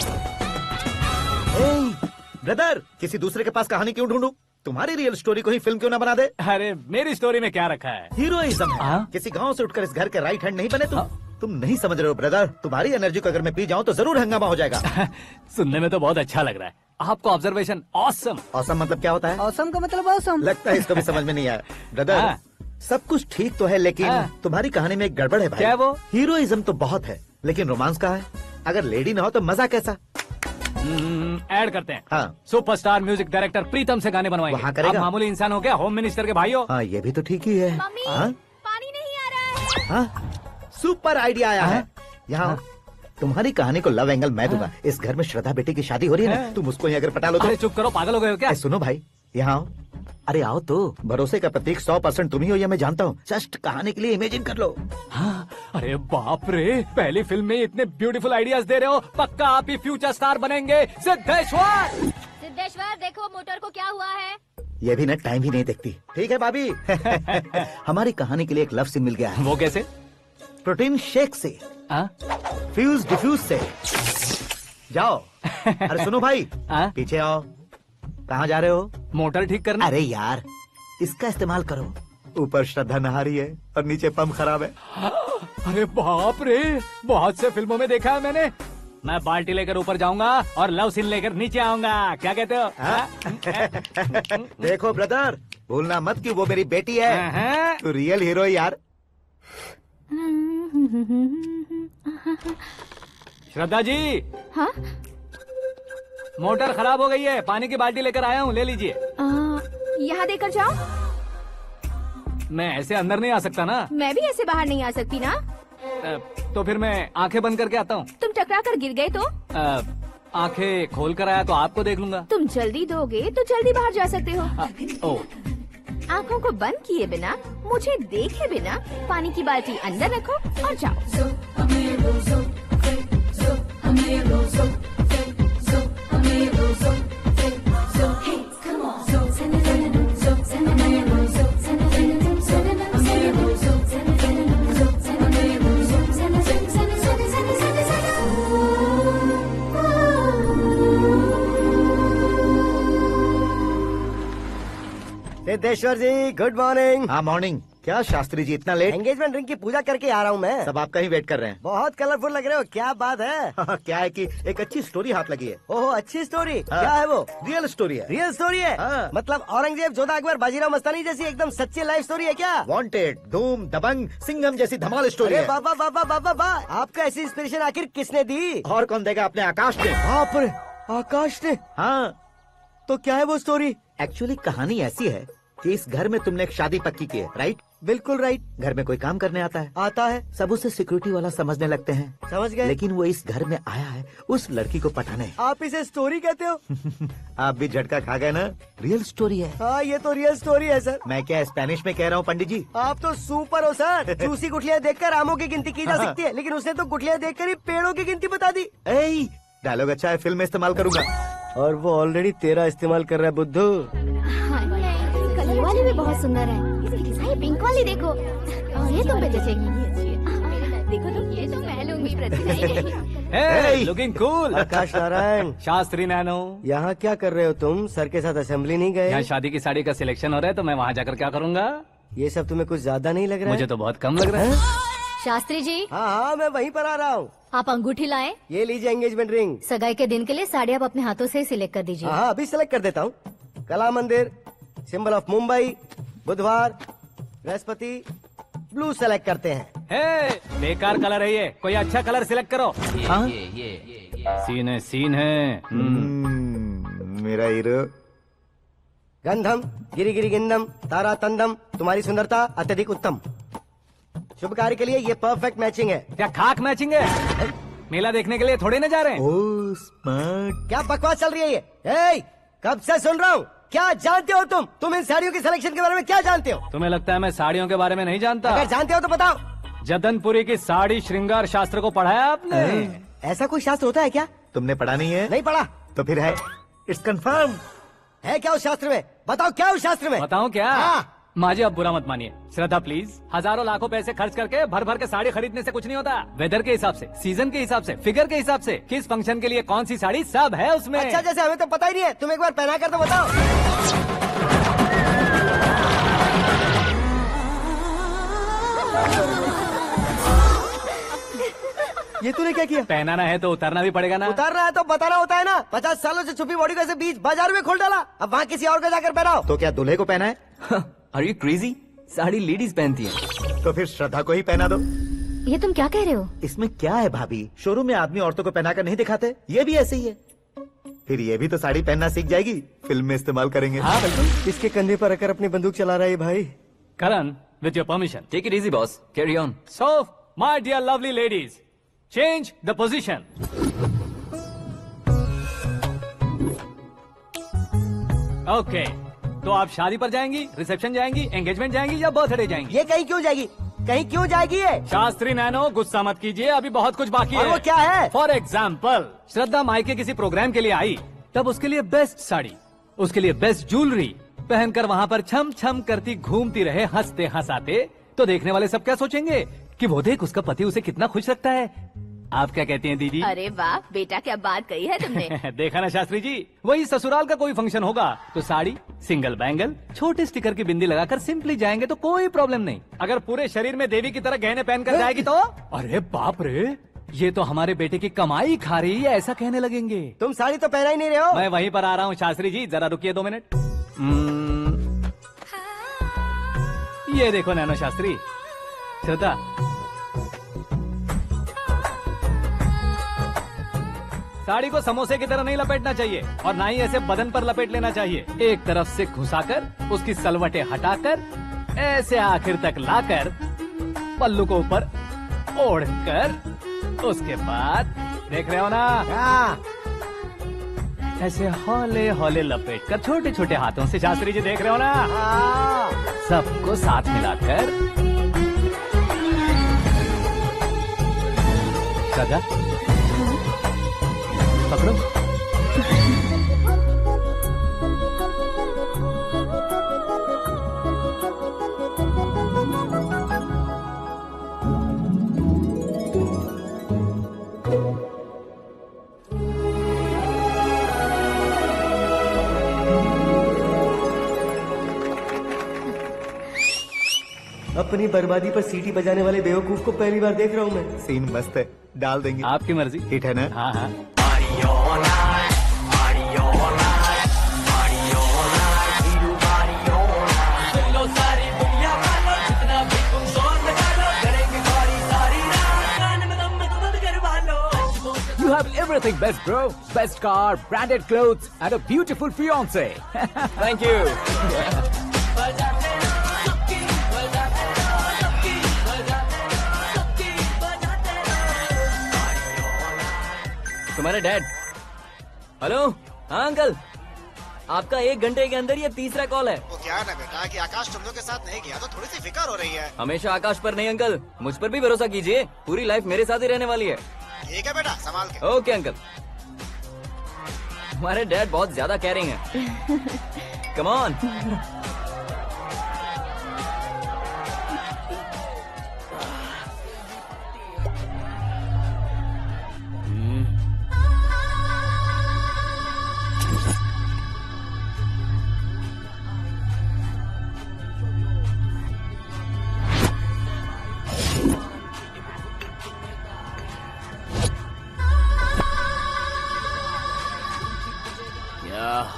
Brother, किसी दूसरे के पास कहानी क्यों ढूंढूं? तुम्हारी रियल स्टोरी को ही फिल्म क्यों ना बना दे? अरे मेरी स्टोरी में क्या रखा है? हीरोइज्म है। किसी गांव से उठकर इस घर के राइट हैंड नहीं बने तुम। तुम नहीं समझ रहे हो ब्रदर, तुम्हारी एनर्जी को अगर मैं पी जाऊं तो जरूर हंगामा हो जाएगा। सुनने में तो बहुत अच्छा लग रहा है आपको। Observation awesome. ऑसम मतलब क्या होता है? औसम का मतलब औसम। लगता है इसको भी समझ में नहीं आया। ब्रदर, सब कुछ ठीक तो है, लेकिन तुम्हारी कहानी में एक गड़बड़ है भाई। क्या वो? हीरोइज्म तो बहुत है, लेकिन रोमांस कहाँ है? अगर लेडी ना हो तो मजा कैसा? ऐड करते हैं। हाँ। सुपरस्टार म्यूजिक डायरेक्टर प्रीतम से गाने बनवाएंगे। वहाँ करेगा? आप मामूली इंसान हो क्या, होम मिनिस्टर के भाई हो? हाँ, ये भी तो ठीक ही है। मम्मी, हाँ? पानी नहीं आ रहा है। हाँ? सुपर आइडिया आया है। यहाँ तुम्हारी कहानी को लव एंगल मैं दूंगा। इस घर में श्रद्धा बेटी की शादी हो रही है ना, तुम उसको ही अगर पटा लो तो। अरे चुप करो, पागल हो गए हो क्या? सुनो भाई, यहाँ आओ। अरे आओ तो, भरोसे का प्रतीक 100% तुम ही हो, ये मैं जानता हूँ। जस्ट कहानी के लिए इमेजिन कर लो। हाँ, अरे बाप रे, पहली फिल्म में इतने ब्यूटीफुल आइडियाज दे रहे हो, पक्का आप ही फ्यूचर स्टार बनेंगे। सिद्धेश्वर, सिद्धेश्वर देखो मोटर को क्या हुआ है। ये भी ना टाइम ही नहीं देखती। ठीक है भाभी। हमारी कहानी के लिए एक लव सीन मिल गया है। वो कैसे? प्रोटीन शेक से, फ्यूज डिफ्यूज से। जाओ। अरे सुनो भाई, पीछे आओ। कहाँ जा रहे हो? मोटर ठीक करना। अरे यार, इसका इस्तेमाल करो। ऊपर श्रद्धा नहा रही है और नीचे पंप खराब है। अरे बाप रे, बहुत से फिल्मों में देखा है मैंने। मैं बाल्टी लेकर ऊपर जाऊंगा और लव सीन लेकर नीचे आऊंगा, क्या कहते हो? देखो ब्रदर, भूलना मत कि वो मेरी बेटी है। तू रियल हीरो यार। श्रद्धा जी। हाँ? मोटर खराब हो गई है, पानी की बाल्टी लेकर आया हूँ, ले लीजिए। यहाँ देकर जाओ। मैं ऐसे अंदर नहीं आ सकता ना। मैं भी ऐसे बाहर नहीं आ सकती ना। तो फिर मैं आंखें बंद करके आता हूँ। तुम टकरा कर गिर गए तो? आंखें खोल कर आया तो आपको देख लूंगा। तुम जल्दी दोगे तो जल्दी बाहर जा सकते हो। आंखों को बंद किए बिना, मुझे देखे बिना पानी की बाल्टी अंदर रखो और जाओ। सिद्धेश्वर जी, गुड मॉर्निंग। हाँ मॉर्निंग। क्या शास्त्री जी इतना लेट? एंगेजमेंट रिंग की पूजा करके आ रहा हूँ मैं। सब आपका ही वेट कर रहे हैं। बहुत कलरफुल लग रहे हो, क्या बात है? क्या है कि एक अच्छी स्टोरी हाथ लगी है। ओह अच्छी स्टोरी, हाँ। क्या है वो? रियल स्टोरी है। रियल स्टोरी है? हाँ। मतलब औरंगजेब, जोधा अकबर, बाजीराव मस्तानी जैसी एकदम सच्ची लाइफ स्टोरी है क्या? वांटेड, धूम, दबंग, सिंघम जैसी धमाल स्टोरी अरे है। बाबा बाबा बाबा बा, आपका ऐसी इंस्पिरेशन आखिर किसने दी? और कौन देगा? अपने आकाश ने। बाप रे, आकाश ने? हाँ, तो क्या है वो स्टोरी? एक्चुअली कहानी ऐसी है कि इस घर में तुमने एक शादी पक्की की है, राइट? बिल्कुल राइट। घर में कोई काम करने आता है, आता है, सब उसे सिक्योरिटी वाला समझने लगते हैं। समझ गए। लेकिन वो इस घर में आया है उस लड़की को पटाने। आप इसे स्टोरी कहते हो? आप भी झटका खा गए ना? रियल स्टोरी है। हाँ ये तो रियल स्टोरी है सर। मैं क्या स्पेनिश में कह रहा हूँ पंडित जी? आप तो सुपर हो सर। चूसी गुठलियाँ देखकर आमों की गिनती की जा सकती है, लेकिन उसने तो गुठलियाँ देखकर ही पेड़ों की गिनती बता दी। डायलॉग अच्छा है, फिल्म में इस्तेमाल करूंगा। और वो ऑलरेडी तेरा इस्तेमाल कर रहा है बुद्धू। कल ये वाली भी बहुत सुंदर है। ये पिंक वाली देखो, और ये तुम पे जचेगी। देखो तो ये तो मैं लूंगी। Hey, looking cool. आकाश नारायण, शास्त्री नैनो, यहाँ क्या कर रहे हो तुम? सर के साथ असेंबली नहीं यहाँ गए? शादी की साड़ी का सिलेक्शन हो रहा है तो मैं वहाँ जाकर क्या करूँगा? ये सब तुम्हें कुछ ज्यादा नहीं लग रहा मुझे है? तो बहुत कम लग रहा है। शास्त्री जी, हाँ हाँ मैं वहीं पर आ रहा हूँ। आप अंगूठी लाएं। ये लीजिए एंगेजमेंट रिंग। सगाई के दिन के लिए साड़ी आप अपने हाथों से ही सिलेक्ट कर दीजिए। हाँ अभी सेलेक्ट कर देता हूँ। कला मंदिर, सिंबल ऑफ मुंबई, बुधवार, बृहस्पति, ब्लू सेलेक्ट करते हैं। हे, बेकार कलर है ये, कोई अच्छा कलर सिलेक्ट करो। हाँ? सीन है, सीन है। मेरा हीरो। गंधम, गिरी गिरी गिंदम, तारा तंदम, तुम्हारी सुंदरता अत्यधिक उत्तम। शुभ कार्य के लिए ये परफेक्ट मैचिंग है। क्या खाक मैचिंग है? मेला देखने के लिए थोड़े न जा रहे हैं। Oh smart. क्या बकवास चल रही है ये? ए, कब से सुन रहा हूँ। क्या जानते हो तुम? तुम इन साड़ियों की सिलेक्शन के बारे में क्या जानते हो? तुम्हें लगता है मैं साड़ियों के बारे में नहीं जानता? अगर जानते हो तो बताओ। जदनपुरी की साड़ी श्रृंगार शास्त्र को पढ़ा है आपने? ऐसा कोई शास्त्र होता है क्या? तुमने पढ़ा नहीं है? नहीं पढ़ा। तो फिर है, इट्स कंफर्म। है क्या उस शास्त्र में? बताओ क्या उस शास्त्र में? बताऊं क्या? हाँ। माँ जी आप बुरा मत मानिए, श्रद्धा प्लीज। हजारों लाखों पैसे खर्च करके भर भर के साड़ी खरीदने से कुछ नहीं होता। वेदर के हिसाब से, सीजन के हिसाब से, फिगर के हिसाब से, किस फंक्शन के लिए कौन सी साड़ी, सब है उसमें। अच्छा जैसे हमें तो पता ही नहीं है, तुम एक बार पहना कर तो बताओ। ये तूने क्या किया? पहनाना है तो उतारना भी पड़ेगा ना। उतारना है तो बताना होता है ना। 50 सालों से छुपी बॉडी को ऐसे बीच बाजार में खोल डाला, अब वहाँ किसी और को जाकर पहनाओ। तो क्या दूल्हे को पहना है? Are you crazy? Sari ladies पहनती है। तो फिर श्रद्धा को ही पहना दो। ये तुम क्या कह रहे हो? इसमें क्या है भाभी? शोरूम में आदमी औरतों को पहनाकर नहीं दिखाते, ये भी ऐसे ही है। फिर ये भी तो साड़ी पहनना सीख जाएगी, फिल्म में इस्तेमाल करेंगे। हाँ बिल्कुल। इसके कंधे पर रखकर अपनी बंदूक चला रहा है भाई। Karan, with your permission. Take it easy boss, carry on. So my dear lovely ladies, change the position. Okay, तो आप शादी पर जाएंगी, रिसेप्शन जाएंगी, एंगेजमेंट जाएंगी या बर्थडे जाएंगी? ये कहीं क्यों जाएगी? कहीं क्यों जाएगी ये? शास्त्री नैनो गुस्सा मत कीजिए, अभी बहुत कुछ बाकी और है। वो क्या है? फॉर एग्जाम्पल, श्रद्धा मायके किसी प्रोग्राम के लिए आई, तब उसके लिए बेस्ट साड़ी, उसके लिए बेस्ट ज्वेलरी पहनकर वहाँ पर छम छम करती घूमती रहे हंसते हंसाते, तो देखने वाले सब क्या सोचेंगे कि वो देख उसका पति उसे कितना खुश रखता है। आप क्या कहती हैं दीदी? अरे वाह बेटा, क्या बात कही है तुमने। देखा ना शास्त्री जी, वही ससुराल का कोई फंक्शन होगा तो साड़ी, सिंगल बैंगल, छोटे स्टिकर की बिंदी लगाकर सिंपली जाएंगे तो कोई प्रॉब्लम नहीं। अगर पूरे शरीर में देवी की तरह गहने पहनकर जाएगी तो अरे बाप रे, ये तो हमारे बेटे की कमाई खा रही है, ऐसा कहने लगेंगे। तुम साड़ी तो पहना ही नहीं रहे हो। मैं वहीं पर आ रहा हूँ शास्त्री जी, जरा रुकिए 2 मिनट। ये देखो नैनो शास्त्री, श्रद्धा साड़ी को समोसे की तरह नहीं लपेटना चाहिए और ना ही ऐसे बदन पर लपेट लेना चाहिए। एक तरफ से घुसाकर उसकी सलवटें हटाकर ऐसे आखिर तक लाकर पल्लू को ऊपर ओढ़कर उसके बाद देख रहे हो ना, ऐसे हौले हौले लपेट कर छोटे छोटे हाथों से, शास्त्री जी देख रहे हो ना, सबको साथ मिलाकर सदा पकड़ो। अब अपनी बर्बादी पर सीटी बजाने वाले बेवकूफ को पहली बार देख रहा हूँ मैं। सीन मस्त है, डाल देंगे। आपकी मर्जी। हिट है ना? हाँ हाँ। You have everything best, bro. Best car, branded clothes, and a beautiful fiance. Thank you. तुम्हारे डैड। हेलो। हाँ अंकल, आपका 1 घंटे के अंदर ये तीसरा कॉल है। वो क्या है ना बेटा कि आकाश तुम लोग के साथ नहीं गया तो थोड़ी सी फिक्र हो रही है। हमेशा आकाश पर नहीं अंकल, मुझ पर भी भरोसा कीजिए, पूरी लाइफ मेरे साथ ही रहने वाली है। ठीक है बेटा, संभाल के। Okay uncle. हमारे डैड बहुत ज्यादा केयरिंग है। Come on.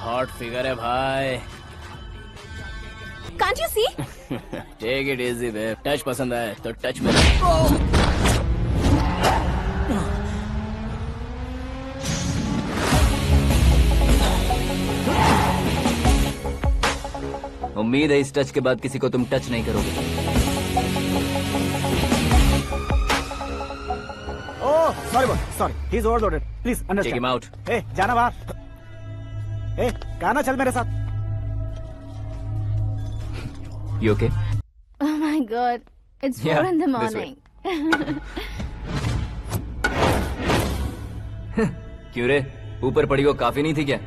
हॉट फिगर है भाई। Can't you see? Take it easy babe. Touch पसंद आए तो टच में। उम्मीद है इस टच के बाद किसी को तुम टच नहीं करोगे। Oh sorry boss, sorry, he is overloaded, please take understand. Him out. ए जाना बाहर। ए गाना चल मेरे साथ। You okay? Oh my God, it's 4 Yeah, in the this way. morning. क्यों रे, ऊपर पड़ी वो काफी नहीं थी क्या?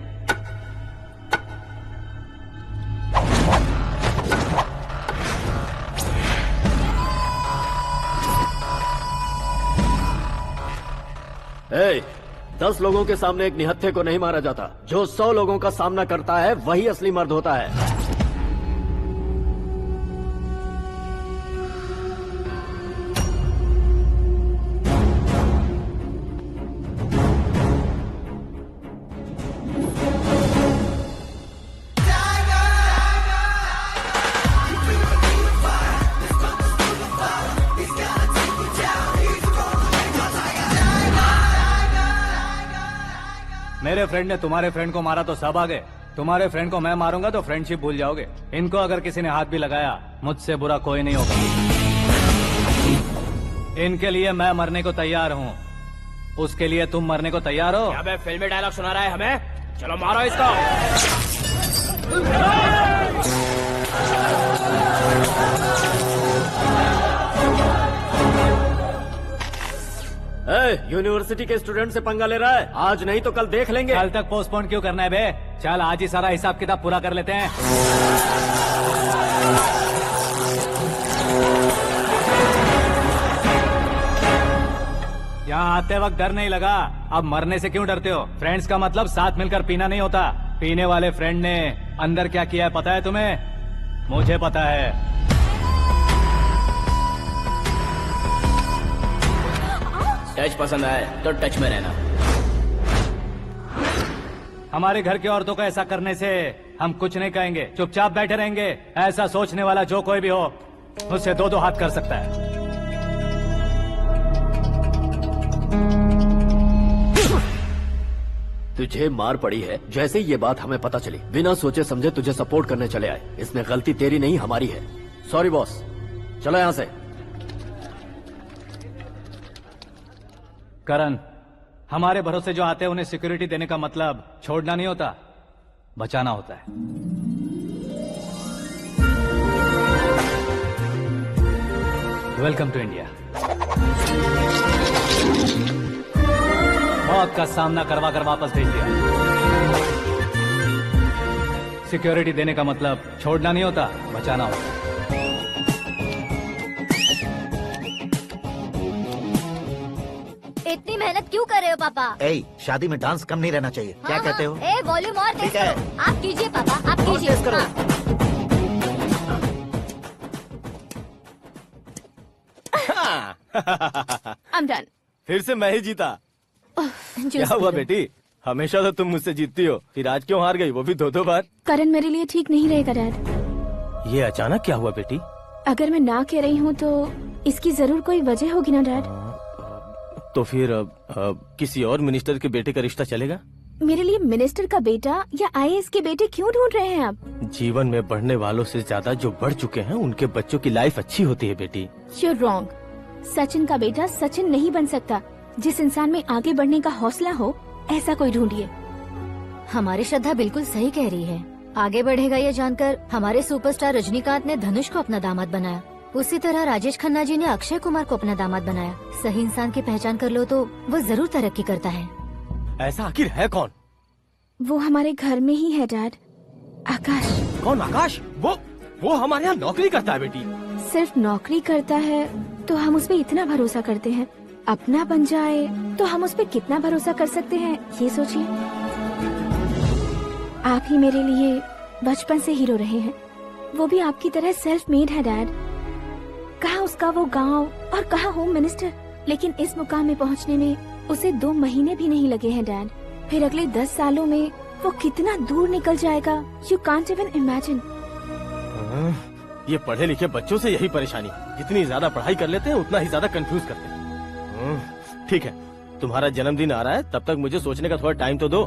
Hey, 10 लोगों के सामने एक निहत्थे को नहीं मारा जाता। जो 100 लोगों का सामना करता है वही असली मर्द होता है। मेरे फ्रेंड ने तुम्हारे फ्रेंड को मारा तो सब आ गए, तुम्हारे फ्रेंड को मैं मारूंगा तो फ्रेंडशिप भूल जाओगे। इनको अगर किसी ने हाथ भी लगाया, मुझसे बुरा कोई नहीं होगा। इनके लिए मैं मरने को तैयार हूँ, उसके लिए तुम मरने को तैयार हो? अबे फिल्मी डायलॉग सुना रहा है हमें? चलो मारो इसको। यूनिवर्सिटी के स्टूडेंट से पंगा ले रहा है, आज नहीं तो कल देख लेंगे। कल तक पोस्टपोन क्यों करना है बे? चल आज ही सारा हिसाब किताब पूरा कर लेते हैं। यहाँ आते वक्त डर नहीं लगा, अब मरने से क्यों डरते हो? फ्रेंड्स का मतलब साथ मिलकर पीना नहीं होता। पीने वाले फ्रेंड ने अंदर क्या किया है पता है तुम्हें? मुझे पता है। टच पसंद आए तो टच में रहना। हमारे घर की औरतों को ऐसा करने से हम कुछ नहीं कहेंगे, चुपचाप बैठे रहेंगे। ऐसा सोचने वाला जो कोई भी हो, उससे 2-2 हाथ कर सकता है। तुझे मार पड़ी है। जैसे ही ये बात हमें पता चली, बिना सोचे समझे तुझे सपोर्ट करने चले आए। इसमें गलती तेरी नहीं हमारी है। सॉरी बॉस, चलो यहाँ से। करण, हमारे भरोसे जो आते हैं उन्हें सिक्योरिटी देने का मतलब छोड़ना नहीं होता, बचाना होता है। Welcome to India. मौत का सामना करवा कर वापस भेज दिया। सिक्योरिटी देने का मतलब छोड़ना नहीं होता, बचाना होता है। इतनी मेहनत क्यों कर रहे हो पापा? ए, शादी में डांस कम नहीं रहना चाहिए। क्या कहते हो? ए वॉल्यूम और तेज ठीक है। करो। आप कीजिए पापा, आप कीजिए। तेज करो। हाँ। I'm done. फिर से मैं ही जीता। क्या हुआ बेटी, हमेशा तो तुम मुझसे जीतती हो, फिर आज क्यों हार गई, वो भी 2-2 बार? करण मेरे लिए ठीक नहीं रहेगा डैड। ये अचानक क्या हुआ बेटी? अगर मैं ना कह रही हूँ तो इसकी जरूर कोई वजह होगी ना डैड। तो फिर किसी और मिनिस्टर के बेटे का रिश्ता चलेगा? मेरे लिए मिनिस्टर का बेटा या IAS के बेटे क्यों ढूंढ रहे हैं आप? जीवन में बढ़ने वालों से ज्यादा जो बढ़ चुके हैं उनके बच्चों की लाइफ अच्छी होती है बेटी। You're wrong. सचिन का बेटा सचिन नहीं बन सकता। जिस इंसान में आगे बढ़ने का हौसला हो ऐसा कोई ढूंढिए। हमारी श्रद्धा बिल्कुल सही कह रही है। आगे बढ़ेगा ये जानकर हमारे सुपरस्टार रजनीकांत ने धनुष को अपना दामाद बनाया, उसी तरह राजेश खन्ना जी ने अक्षय कुमार को अपना दामाद बनाया। सही इंसान की पहचान कर लो तो वो जरूर तरक्की करता है। ऐसा आखिर है कौन? वो हमारे घर में ही है डैड, आकाश। कौन आकाश? वो हमारे यहाँ नौकरी करता है बेटी। सिर्फ नौकरी करता है तो हम उस पे इतना भरोसा करते हैं, अपना बन जाए तो हम उस पे कितना भरोसा कर सकते हैं ये सोचिए। आप ही मेरे लिए बचपन से हीरो रहे हैं, वो भी आपकी तरह सेल्फ मेड है डैड। कहाँ उसका वो गांव और कहाँ होम मिनिस्टर, लेकिन इस मुकाम में पहुँचने में उसे 2 महीने भी नहीं लगे हैं डैड। फिर अगले 10 सालों में वो कितना दूर निकल जाएगा, यू कांट इवन इमेजिन। ये पढ़े लिखे बच्चों से यही परेशानी, जितनी ज्यादा पढ़ाई कर लेते हैं उतना ही ज्यादा कंफ्यूज करते हैं। ठीक है, तुम्हारा जन्मदिन आ रहा है, तब तक मुझे सोचने का थोड़ा टाइम तो दो।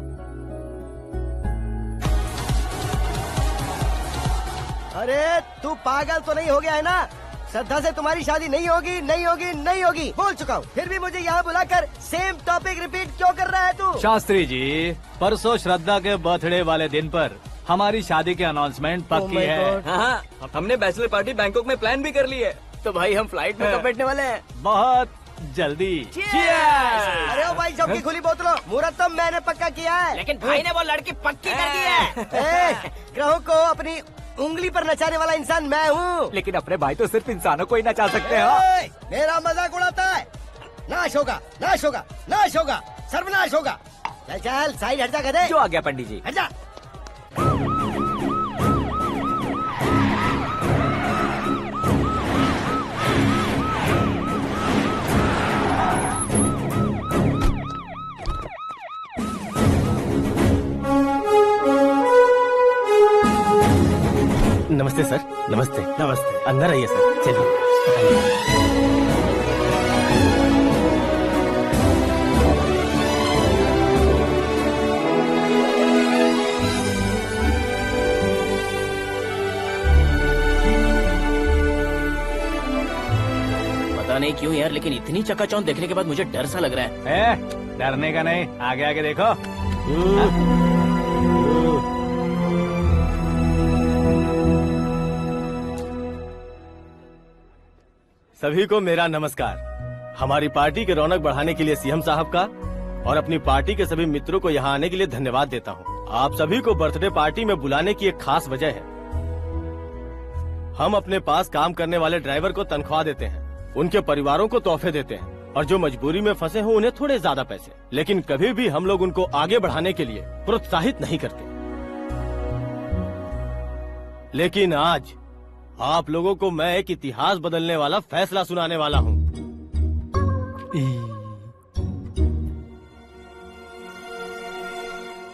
अरे तू पागल तो नहीं हो गया है ना? श्रद्धा से तुम्हारी शादी नहीं होगी, नहीं होगी, नहीं होगी, बोल चुका हूँ। फिर भी मुझे यहाँ बुलाकर सेम टॉपिक रिपीट क्यों कर रहा है तू? शास्त्री जी, परसों श्रद्धा के बर्थडे वाले दिन पर हमारी शादी की अनाउंसमेंट पक्की है। हाँ, हमने बैचलर पार्टी बैंकॉक में प्लान भी कर ली है, तो भाई हम फ्लाइट में कब बैठने वाले हैं? बहुत जल्दी। अरे ओ भाई, सबकी खुली बोतलों, मुहूर्त तो मैंने पक्का किया है, लेकिन भाई ने वो लड़की पक्की कर दी है। ग्रहों को अपनी उंगली पर नचाने वाला इंसान मैं हूँ। लेकिन अपने भाई तो सिर्फ इंसानों को ही नचा सकते हैं। मेरा मजाक उड़ाता है, नाश होगा, नाश होगा, नाश होगा, सर्वनाश होगा। चल चल साइड हट जा गधे। जो आ गया पंडित जी। हट जा। नमस्ते सर। नमस्ते। नमस्ते। अंदर आइए सर, चलिए। पता नहीं क्यों यार, लेकिन इतनी चकाचौंध देखने के बाद मुझे डर सा लग रहा है। डरने का नहीं, आगे आगे देखो। सभी को मेरा नमस्कार। हमारी पार्टी के रौनक बढ़ाने के लिए सीएम साहब का और अपनी पार्टी के सभी मित्रों को यहाँ आने के लिए धन्यवाद देता हूँ। आप सभी को बर्थडे पार्टी में बुलाने की एक खास वजह है। हम अपने पास काम करने वाले ड्राइवर को तनख्वाह देते हैं, उनके परिवारों को तोहफे देते हैं और जो मजबूरी में फंसे हो उन्हें थोड़े ज्यादा पैसे, लेकिन कभी भी हम लोग उनको आगे बढ़ाने के लिए प्रोत्साहित नहीं करते। लेकिन आज आप लोगों को मैं एक इतिहास बदलने वाला फैसला सुनाने वाला हूँ।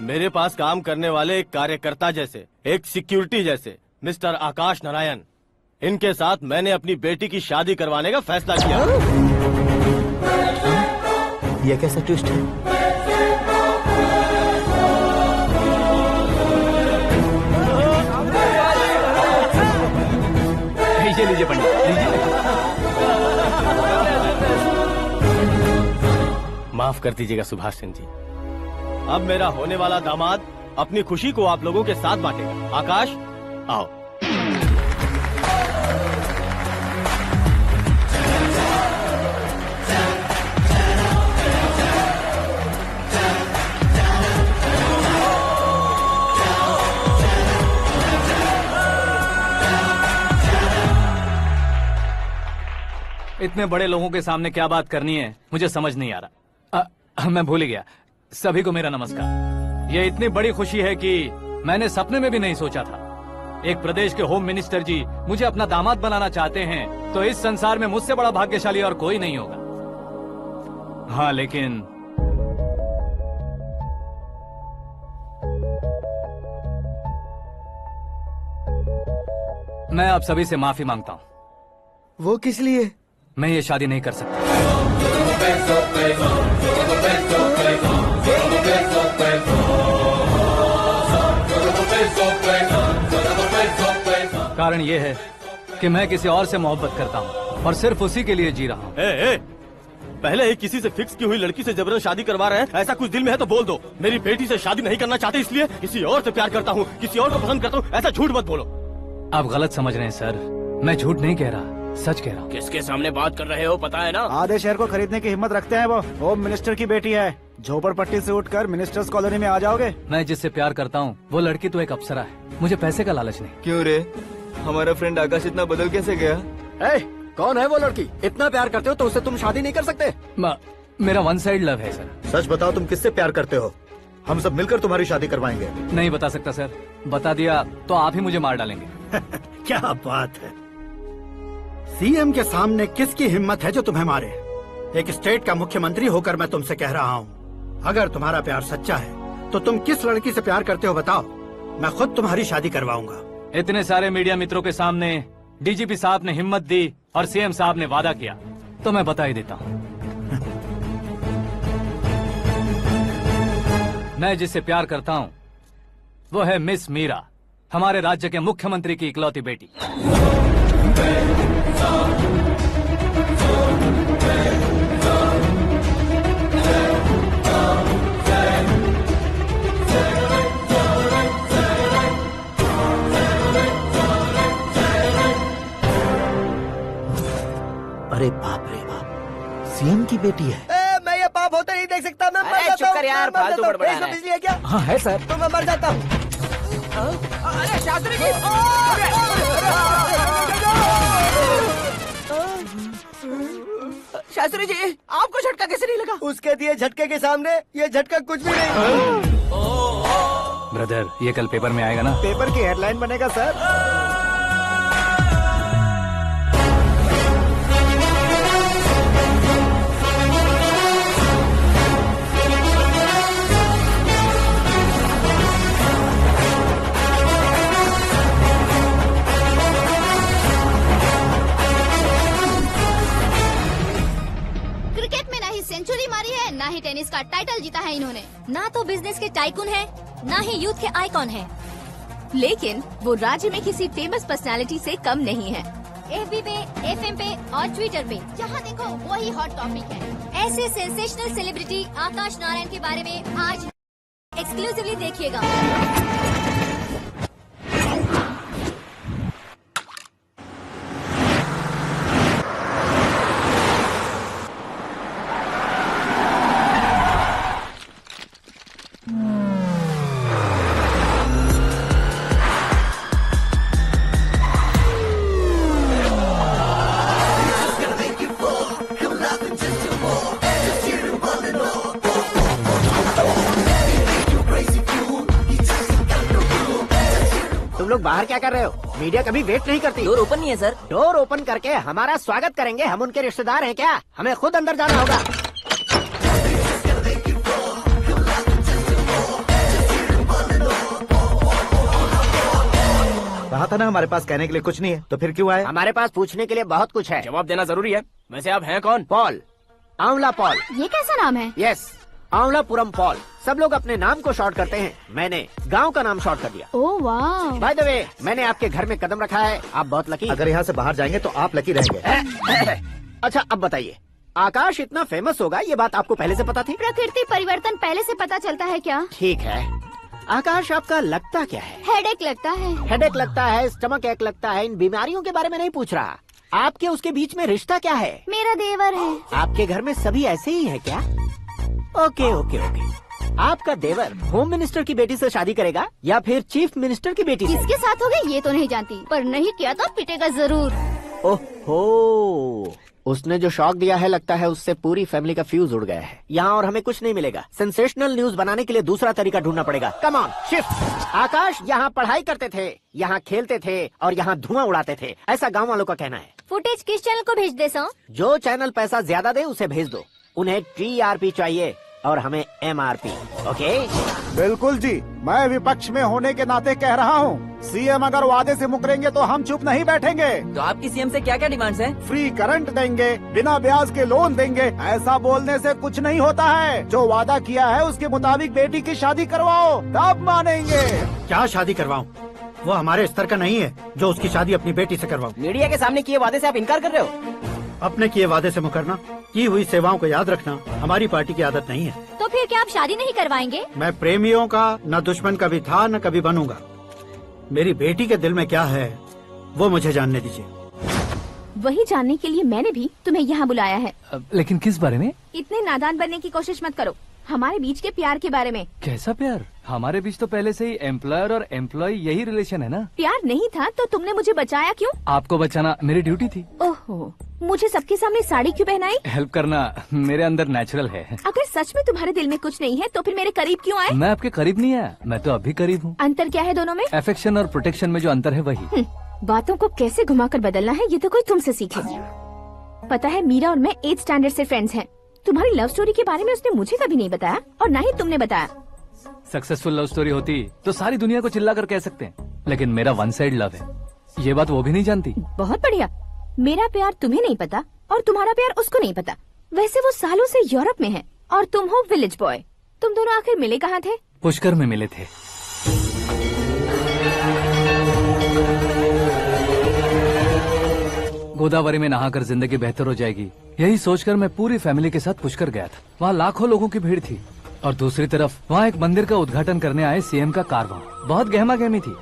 मेरे पास काम करने वाले एक कार्यकर्ता जैसे, एक सिक्योरिटी जैसे मिस्टर आकाश नारायण, इनके साथ मैंने अपनी बेटी की शादी करवाने का फैसला किया। यह कैसा ट्विस्ट है? लीजिए पंडित, लीजिए। माफ कर दीजिएगा सुभाष सिंह जी। अब मेरा होने वाला दामाद अपनी खुशी को आप लोगों के साथ बांटेगा। आकाश, आओ। इतने बड़े लोगों के सामने क्या बात करनी है मुझे समझ नहीं आ रहा। मैं भूल ही गया। सभी को मेरा नमस्कार। ये इतनी बड़ी खुशी है कि मैंने सपने में भी नहीं सोचा था। एक प्रदेश के होम मिनिस्टर जी मुझे अपना दामाद बनाना चाहते हैं तो इस संसार में मुझसे बड़ा भाग्यशाली और कोई नहीं होगा। हाँ लेकिन मैं आप सभी से माफी मांगता हूँ। वो किस लिए? मैं ये शादी नहीं कर सकता। कारण ये है कि मैं किसी और से मोहब्बत करता हूँ और सिर्फ उसी के लिए जी रहा हूँ। पहले ही किसी से फिक्स की हुई लड़की से जबरन शादी करवा रहे हैं, ऐसा कुछ दिल में है तो बोल दो। मेरी बेटी से शादी नहीं करना चाहते इसलिए किसी और से प्यार करता हूँ, किसी और को पसंद करता हूँ, ऐसा झूठ मत बोलो। आप गलत समझ रहे हैं सर, मैं झूठ नहीं कह रहा, सच कह रहा हूँ। किसके सामने बात कर रहे हो पता है ना? आधे शहर को खरीदने की हिम्मत रखते हैं वो। होम मिनिस्टर की बेटी है, झोपड़पट्टी से उठकर मिनिस्टर्स कॉलोनी में आ जाओगे। मैं जिससे प्यार करता हूँ वो लड़की तो एक अप्सरा है, मुझे पैसे का लालच नहीं। क्यों रे, हमारा फ्रेंड आकाश इतना बदल कैसे गया? कौन है वो लड़की? इतना प्यार करते हो तो उससे तुम शादी नहीं कर सकते? मेरा वन साइड लव है सर। सच बताओ तुम किससे प्यार करते हो? हम सब मिलकर तुम्हारी शादी करवाएंगे। नहीं बता सकता सर, बता दिया तो आप ही मुझे मार डालेंगे। क्या बात है, सीएम के सामने किसकी हिम्मत है जो तुम्हें मारे? एक स्टेट का मुख्यमंत्री होकर मैं तुमसे कह रहा हूँ, अगर तुम्हारा प्यार सच्चा है तो तुम किस लड़की से प्यार करते हो बताओ, मैं खुद तुम्हारी शादी करवाऊंगा। इतने सारे मीडिया मित्रों के सामने डीजीपी साहब ने हिम्मत दी और सीएम साहब ने वादा किया तो मैं बता ही देता हूँ। मैं जिससे प्यार करता हूँ वो है मिस मीरा, हमारे राज्य के मुख्यमंत्री की इकलौती बेटी। अरे बाप रे बाप, सीएम की बेटी है। मैं ये पाप होते नहीं देख सकता। मैं मर जाता हूँ। यार, फालतू बड़बड़ा रहा है। बिजली है क्या? हाँ है सर। तो मैं मर जाता हूँ। अरे शास्त्री जी, शास्त्री जी आपको झटका कैसे नहीं लगा? उसके दिए झटके के सामने ये झटका कुछ भी नहीं। ब्रदर ये कल पेपर में आएगा ना? पेपर की हेडलाइन बनेगा सर। क्रिकेट में ना ही सेंचुरी मारी है, ना ही टेनिस का टाइटल जीता है इन्होंने। ना तो बिजनेस के टाइकून है, ना ही यूथ के आइकॉन है। लेकिन वो राज्य में किसी फेमस पर्सनालिटी से कम नहीं है। FB पे, FM पे और ट्विटर पे जहाँ देखो वही हॉट टॉपिक है। ऐसे सेंसेशनल सेलिब्रिटी आकाश नारायण के बारे में आज एक्सक्लूसिवली देखिएगा। तुम लोग बाहर क्या कर रहे हो? मीडिया कभी वेट नहीं करती। डोर ओपन नहीं है सर। डोर ओपन करके हमारा स्वागत करेंगे, हम उनके रिश्तेदार हैं क्या? हमें खुद अंदर जाना होगा। कहा था ना हमारे पास कहने के लिए कुछ नहीं है, तो फिर क्यों आए? हमारे पास पूछने के लिए बहुत कुछ है। जवाब देना जरूरी है। वैसे आप हैं कौन? पॉल, आंवला पॉल। ये कैसा नाम है? Yes, Aanwalapuram Paul. सब लोग अपने नाम को शॉर्ट करते हैं, मैंने गांव का नाम शॉर्ट कर दिया। ओह वाह। बाय द वे, मैंने आपके घर में कदम रखा है, आप बहुत लकी। अगर यहाँ से बाहर जाएंगे तो आप लकी रहेंगे। अच्छा अब बताइए, आकाश इतना फेमस होगा ये बात आपको पहले से पता थी? प्रकृति परिवर्तन पहले से पता चलता है क्या? ठीक है, आकाश आपका लगता क्या है? हेडेक लगता है। हेडेक लगता है, स्टमक एक लगता है, इन बीमारियों के बारे में नहीं पूछ रहा। आपके उसके बीच में रिश्ता क्या है? मेरा देवर है। आपके घर में सभी ऐसे ही है क्या? Okay okay okay. आपका देवर होम मिनिस्टर की बेटी से शादी करेगा या फिर चीफ मिनिस्टर की बेटी से? किसके साथ होगा ये तो नहीं जानती, पर नहीं किया तो पिटेगा जरूर। ओहो, उसने जो शॉक दिया है लगता है उससे पूरी फैमिली का फ्यूज उड़ गया है। यहाँ और हमें कुछ नहीं मिलेगा। सेंसेशनल न्यूज बनाने के लिए दूसरा तरीका ढूंढना पड़ेगा। Come on shift. आकाश यहाँ पढ़ाई करते थे, यहाँ खेलते थे और यहाँ धुआं उड़ाते थे, ऐसा गाँव वालों का कहना है। फुटेज किस चैनल को भेज दे सो? जो चैनल पैसा ज्यादा दे उसे भेज दो। उन्हें TRP चाहिए और हमें MRP। ओके? बिल्कुल जी, मैं विपक्ष में होने के नाते कह रहा हूँ, सीएम अगर वादे से मुकरेंगे तो हम चुप नहीं बैठेंगे। तो आपकी सीएम से क्या क्या डिमांड्स हैं? फ्री करंट देंगे, बिना ब्याज के लोन देंगे। ऐसा बोलने से कुछ नहीं होता है। जो वादा किया है उसके मुताबिक बेटी की शादी करवाओ, तब मानेंगे। क्या शादी करवाऊं? वो हमारे स्तर का नहीं है जो उसकी शादी अपनी बेटी से करवाऊं। मीडिया के सामने किए वादे से आप इनकार कर रहे हो? अपने किए वादे से मुकरना, की हुई सेवाओं को याद रखना हमारी पार्टी की आदत नहीं है। तो फिर क्या आप शादी नहीं करवाएंगे? मैं प्रेमियों का न दुश्मन कभी था न कभी बनूंगा। मेरी बेटी के दिल में क्या है वो मुझे जानने दीजिए। वही जानने के लिए मैंने भी तुम्हें यहाँ बुलाया है। लेकिन किस बारे में? इतने नादान बनने की कोशिश मत करो। हमारे बीच के प्यार के बारे में। कैसा प्यार? हमारे बीच तो पहले से ही एम्प्लॉयर और एम्प्लॉय यही रिलेशन है ना। प्यार नहीं था तो तुमने मुझे बचाया क्यों? आपको बचाना मेरी ड्यूटी थी। ओहो, मुझे सबके सामने साड़ी क्यों पहनाई? हेल्प करना मेरे अंदर नेचुरल है। अगर सच में तुम्हारे दिल में कुछ नहीं है तो फिर मेरे करीब क्यों आए? मैं आपके करीब नहीं आया, मैं तो अभी करीब हूँ। अंतर क्या है दोनों में? अफेक्शन और प्रोटेक्शन में जो अंतर है वही। बातों को कैसे घुमाकर बदलना है ये तो कोई तुमसे सीखे। पता है मीरा और मैं 8th स्टैंडर्ड से फ्रेंड्स हैं। तुम्हारी लव स्टोरी के बारे में उसने मुझे कभी नहीं बताया और ना ही तुमने बताया। सक्सेसफुल लव स्टोरी होती तो सारी दुनिया को चिल्ला कर कह सकते हैं, लेकिन मेरा वन साइड लव है, ये बात वो भी नहीं जानती। बहुत बढ़िया। मेरा प्यार तुम्हें नहीं पता और तुम्हारा प्यार उसको नहीं पता। वैसे वो सालों से यूरोप में है और तुम हो विलेज बॉय। तुम दोनों आखिर मिले कहाँ थे? पुष्कर में मिले थे। गोदावरी में नहाकर जिंदगी बेहतर हो जाएगी, यही सोचकर मैं पूरी फैमिली के साथ पुष्कर गया था। वहाँ लाखों लोगों की भीड़ थी और दूसरी तरफ वहाँ एक मंदिर का उद्घाटन करने आए सीएम का कारवां। बहुत गहमा गहमी थी।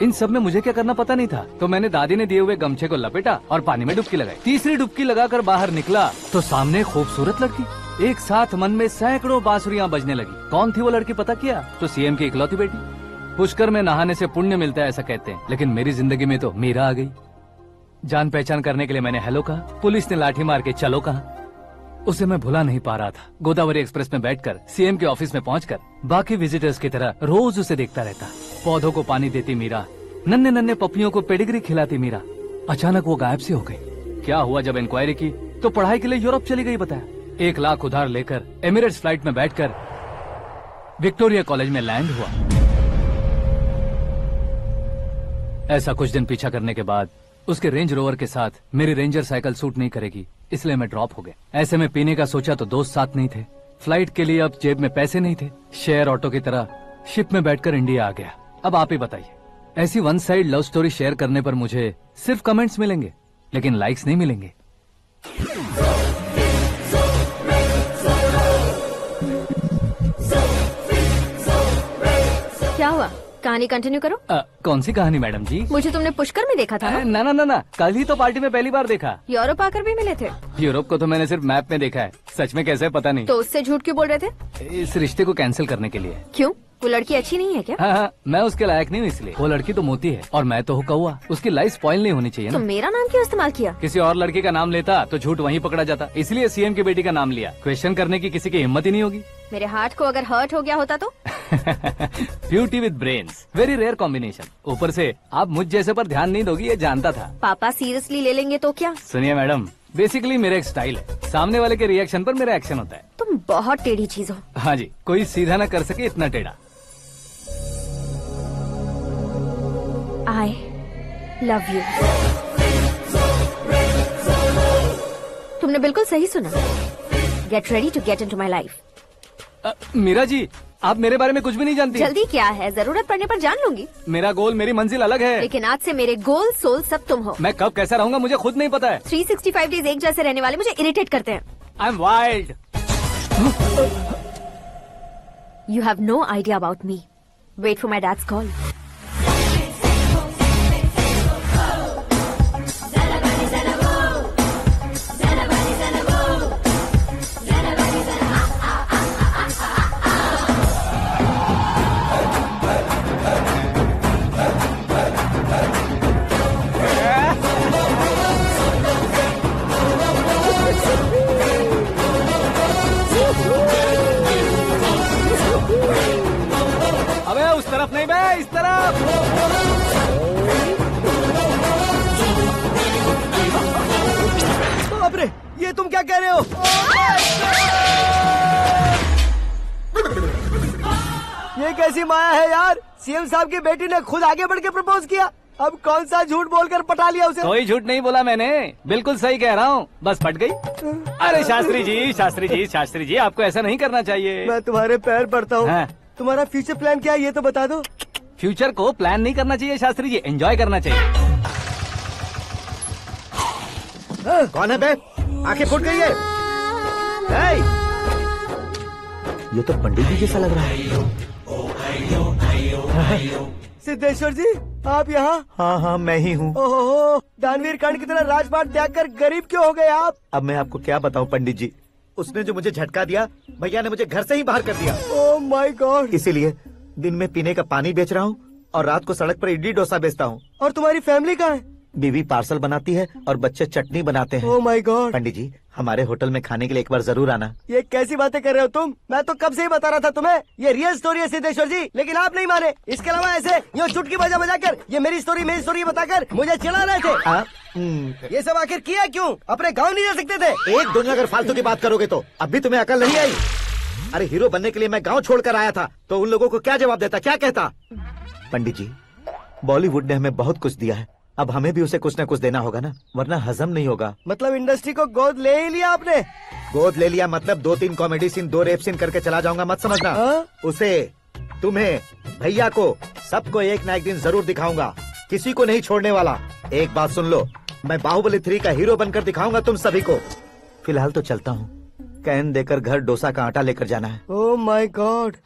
इन सब में मुझे क्या करना पता नहीं था, तो मैंने दादी ने दिए हुए गमछे को लपेटा और पानी में डुबकी लगाई। तीसरी डुबकी लगाकर बाहर निकला तो सामने खूबसूरत लड़की। एक साथ मन में सैकड़ों बांसुरियां बजने लगी। कौन थी वो लड़की पता किया? तो सीएम की इकलौती बेटी। पुष्कर में नहाने से पुण्य मिलता है ऐसा कहते हैं, लेकिन मेरी जिंदगी में तो मीरा आ गई। जान पहचान करने के लिए मैंने हेलो कहा, पुलिस ने लाठी मार के चलो कहा। उसे मैं भुला नहीं पा रहा था। गोदावरी एक्सप्रेस में बैठकर सीएम के ऑफिस में पहुंचकर बाकी विजिटर्स की तरह रोज उसे देखता रहता। पौधों को पानी देती मीरा, नन्हे नन्हे पपियों को पेडिग्री खिलाती मीरा। अचानक वो गायब सी हो गई। क्या हुआ? जब इंक्वायरी की तो पढ़ाई के लिए यूरोप चली गई बताया। 1 लाख उधार लेकर एमिरेट्स फ्लाइट में बैठकर विक्टोरिया कॉलेज में लैंड हुआ। ऐसा कुछ दिन पीछा करने के बाद उसके रेंज रोवर के साथ मेरी रेंजर साइकिल सूट नहीं करेगी, इसलिए मैं ड्रॉप हो गया। ऐसे में पीने का सोचा तो दोस्त साथ नहीं थे। फ्लाइट के लिए अब जेब में पैसे नहीं थे। शेयर ऑटो की तरह शिप में बैठकर इंडिया आ गया। अब आप ही बताइए, ऐसी one side love story share करने पर मुझे सिर्फ कमेंट्स मिलेंगे, लेकिन लाइक्स नहीं मिलेंगे। क्या हुआ? कहानी कंटिन्यू करो। कौन सी कहानी मैडम जी? मुझे तुमने पुष्कर में देखा था ना? ना, कल ही तो पार्टी में पहली बार देखा। यूरोप आकर भी मिले थे? यूरोप को तो मैंने सिर्फ मैप में देखा है, सच में कैसे पता नहीं। तो उससे झूठ क्यों बोल रहे थे? इस रिश्ते को कैंसिल करने के लिए। क्यों? वो लड़की अच्छी नहीं है क्या? हाँ, मैं उसके लायक नहीं हूँ इसलिए। वो लड़की तो मोती है और मैं तो हूँ कौवा। उसकी लाइफ स्पॉइल नहीं होनी चाहिए ना। तो मेरा नाम क्यों इस्तेमाल किया? किसी और लड़की का नाम लेता तो झूठ वहीं पकड़ा जाता, इसलिए सीएम की बेटी का नाम लिया। क्वेश्चन करने की किसी की हिम्मत ही नहीं होगी। मेरे हार्ट को अगर हर्ट हो गया होता तो? Beauty with brains, very rare combination. ऊपर से आप मुझ जैसे पर ध्यान नहीं दोगी ये जानता था। पापा सीरियसली ले लेंगे तो क्या? सुनिए मैडम, बेसिकली मेरा एक स्टाइल है, सामने वाले के रिएक्शन पर मेरा एक्शन होता है। तुम बहुत टेढ़ी चीज हो। हाँ जी, कोई सीधा न कर सके इतना टेढ़ा। I love you। तुमने बिल्कुल सही सुना। Get ready to get into my life। Meera ji, आप मेरे बारे में कुछ भी नहीं जानती। जल्दी क्या है, जरूरत पड़ने पर जान लूंगी। मेरा गोल, मेरी मंजिल अलग है। लेकिन आज से मेरे गोल सोल सब तुम हो। मैं कब कैसा रहूंगा मुझे खुद नहीं पता है। 365 डेज एक जैसे रहने वाले मुझे इरिटेट करते हैं। I am wild. You have no idea about me. Wait for my dad's call। इस तरफ। बाप रे, ये तुम क्या कह रहे हो? ये कैसी माया है यार? सीएम साहब की बेटी ने खुद आगे बढ़ के प्रपोज किया। अब कौन सा झूठ बोलकर पटा लिया उसे? कोई झूठ नहीं बोला मैंने, बिल्कुल सही कह रहा हूँ, बस पट गई। अरे शास्त्री जी, शास्त्री जी, शास्त्री जी, आपको ऐसा नहीं करना चाहिए। मैं तुम्हारे पैर पड़ता हूँ। हाँ। तुम्हारा फ्यूचर प्लान क्या है ये तो बता दो। फ्यूचर को प्लान नहीं करना चाहिए शास्त्री जी, एंजॉय करना चाहिए। कौन है बे? आंखें फूट गई है। हे! ये तो पंडित जी जैसा लग रहा है। सिद्धेश्वर जी, आप यहाँ? हाँ हाँ, मैं ही हूँ। ओहो, दानवीर कर्ण की तरह राजपाट त्याग कर गरीब क्यों हो गए आप? अब मैं आपको क्या बताऊँ पंडित जी, उसने जो मुझे झटका दिया, भैया ने मुझे घर से ही बाहर कर दिया। ओह माय गॉड। इसीलिए दिन में पीने का पानी बेच रहा हूँ और रात को सड़क पर इडली डोसा बेचता हूँ। और तुम्हारी फैमिली कहाँ है? बीवी पार्सल बनाती है और बच्चे चटनी बनाते हैं। ओह माय गॉड। पंडित जी, हमारे होटल में खाने के लिए एक बार जरूर आना। ये कैसी बातें कर रहे हो तुम? मैं तो कब से ही बता रहा था तुम्हें, ये रियल स्टोरी है सिद्धेश्वर जी, लेकिन आप नहीं माने। इसके अलावा ऐसे यूँ चुटकी बजा बजा कर ये मेरी स्टोरी बताकर मुझे चिढ़ा रहे थे। ये सब आखिर किया क्यों? अपने गाँव नहीं जा सकते थे? एक दुनिया अगर फालतू की बात करोगे तो अब भी तुम्हें अकल नहीं आई। अरे हीरो बनने के लिए मैं गाँव छोड़कर आया था, तो उन लोगों को क्या जवाब देता, क्या कहता? पंडित जी, बॉलीवुड ने हमें बहुत कुछ दिया है, अब हमें भी उसे कुछ न कुछ देना होगा ना, वरना हजम नहीं होगा। मतलब इंडस्ट्री को गोद ले ही लिया आपने? गोद ले लिया मतलब 2-3 कॉमेडी सीन, 2 रेप सीन करके चला जाऊंगा मत समझना। उसे, तुम्हें, भैया को, सबको एक ना एक दिन जरूर दिखाऊंगा, किसी को नहीं छोड़ने वाला। एक बात सुन लो, मैं बाहुबली 3 का हीरो बनकर दिखाऊंगा तुम सभी को। फिलहाल तो चलता हूँ, कैन देकर घर डोसा का आटा लेकर जाना है। Oh my God.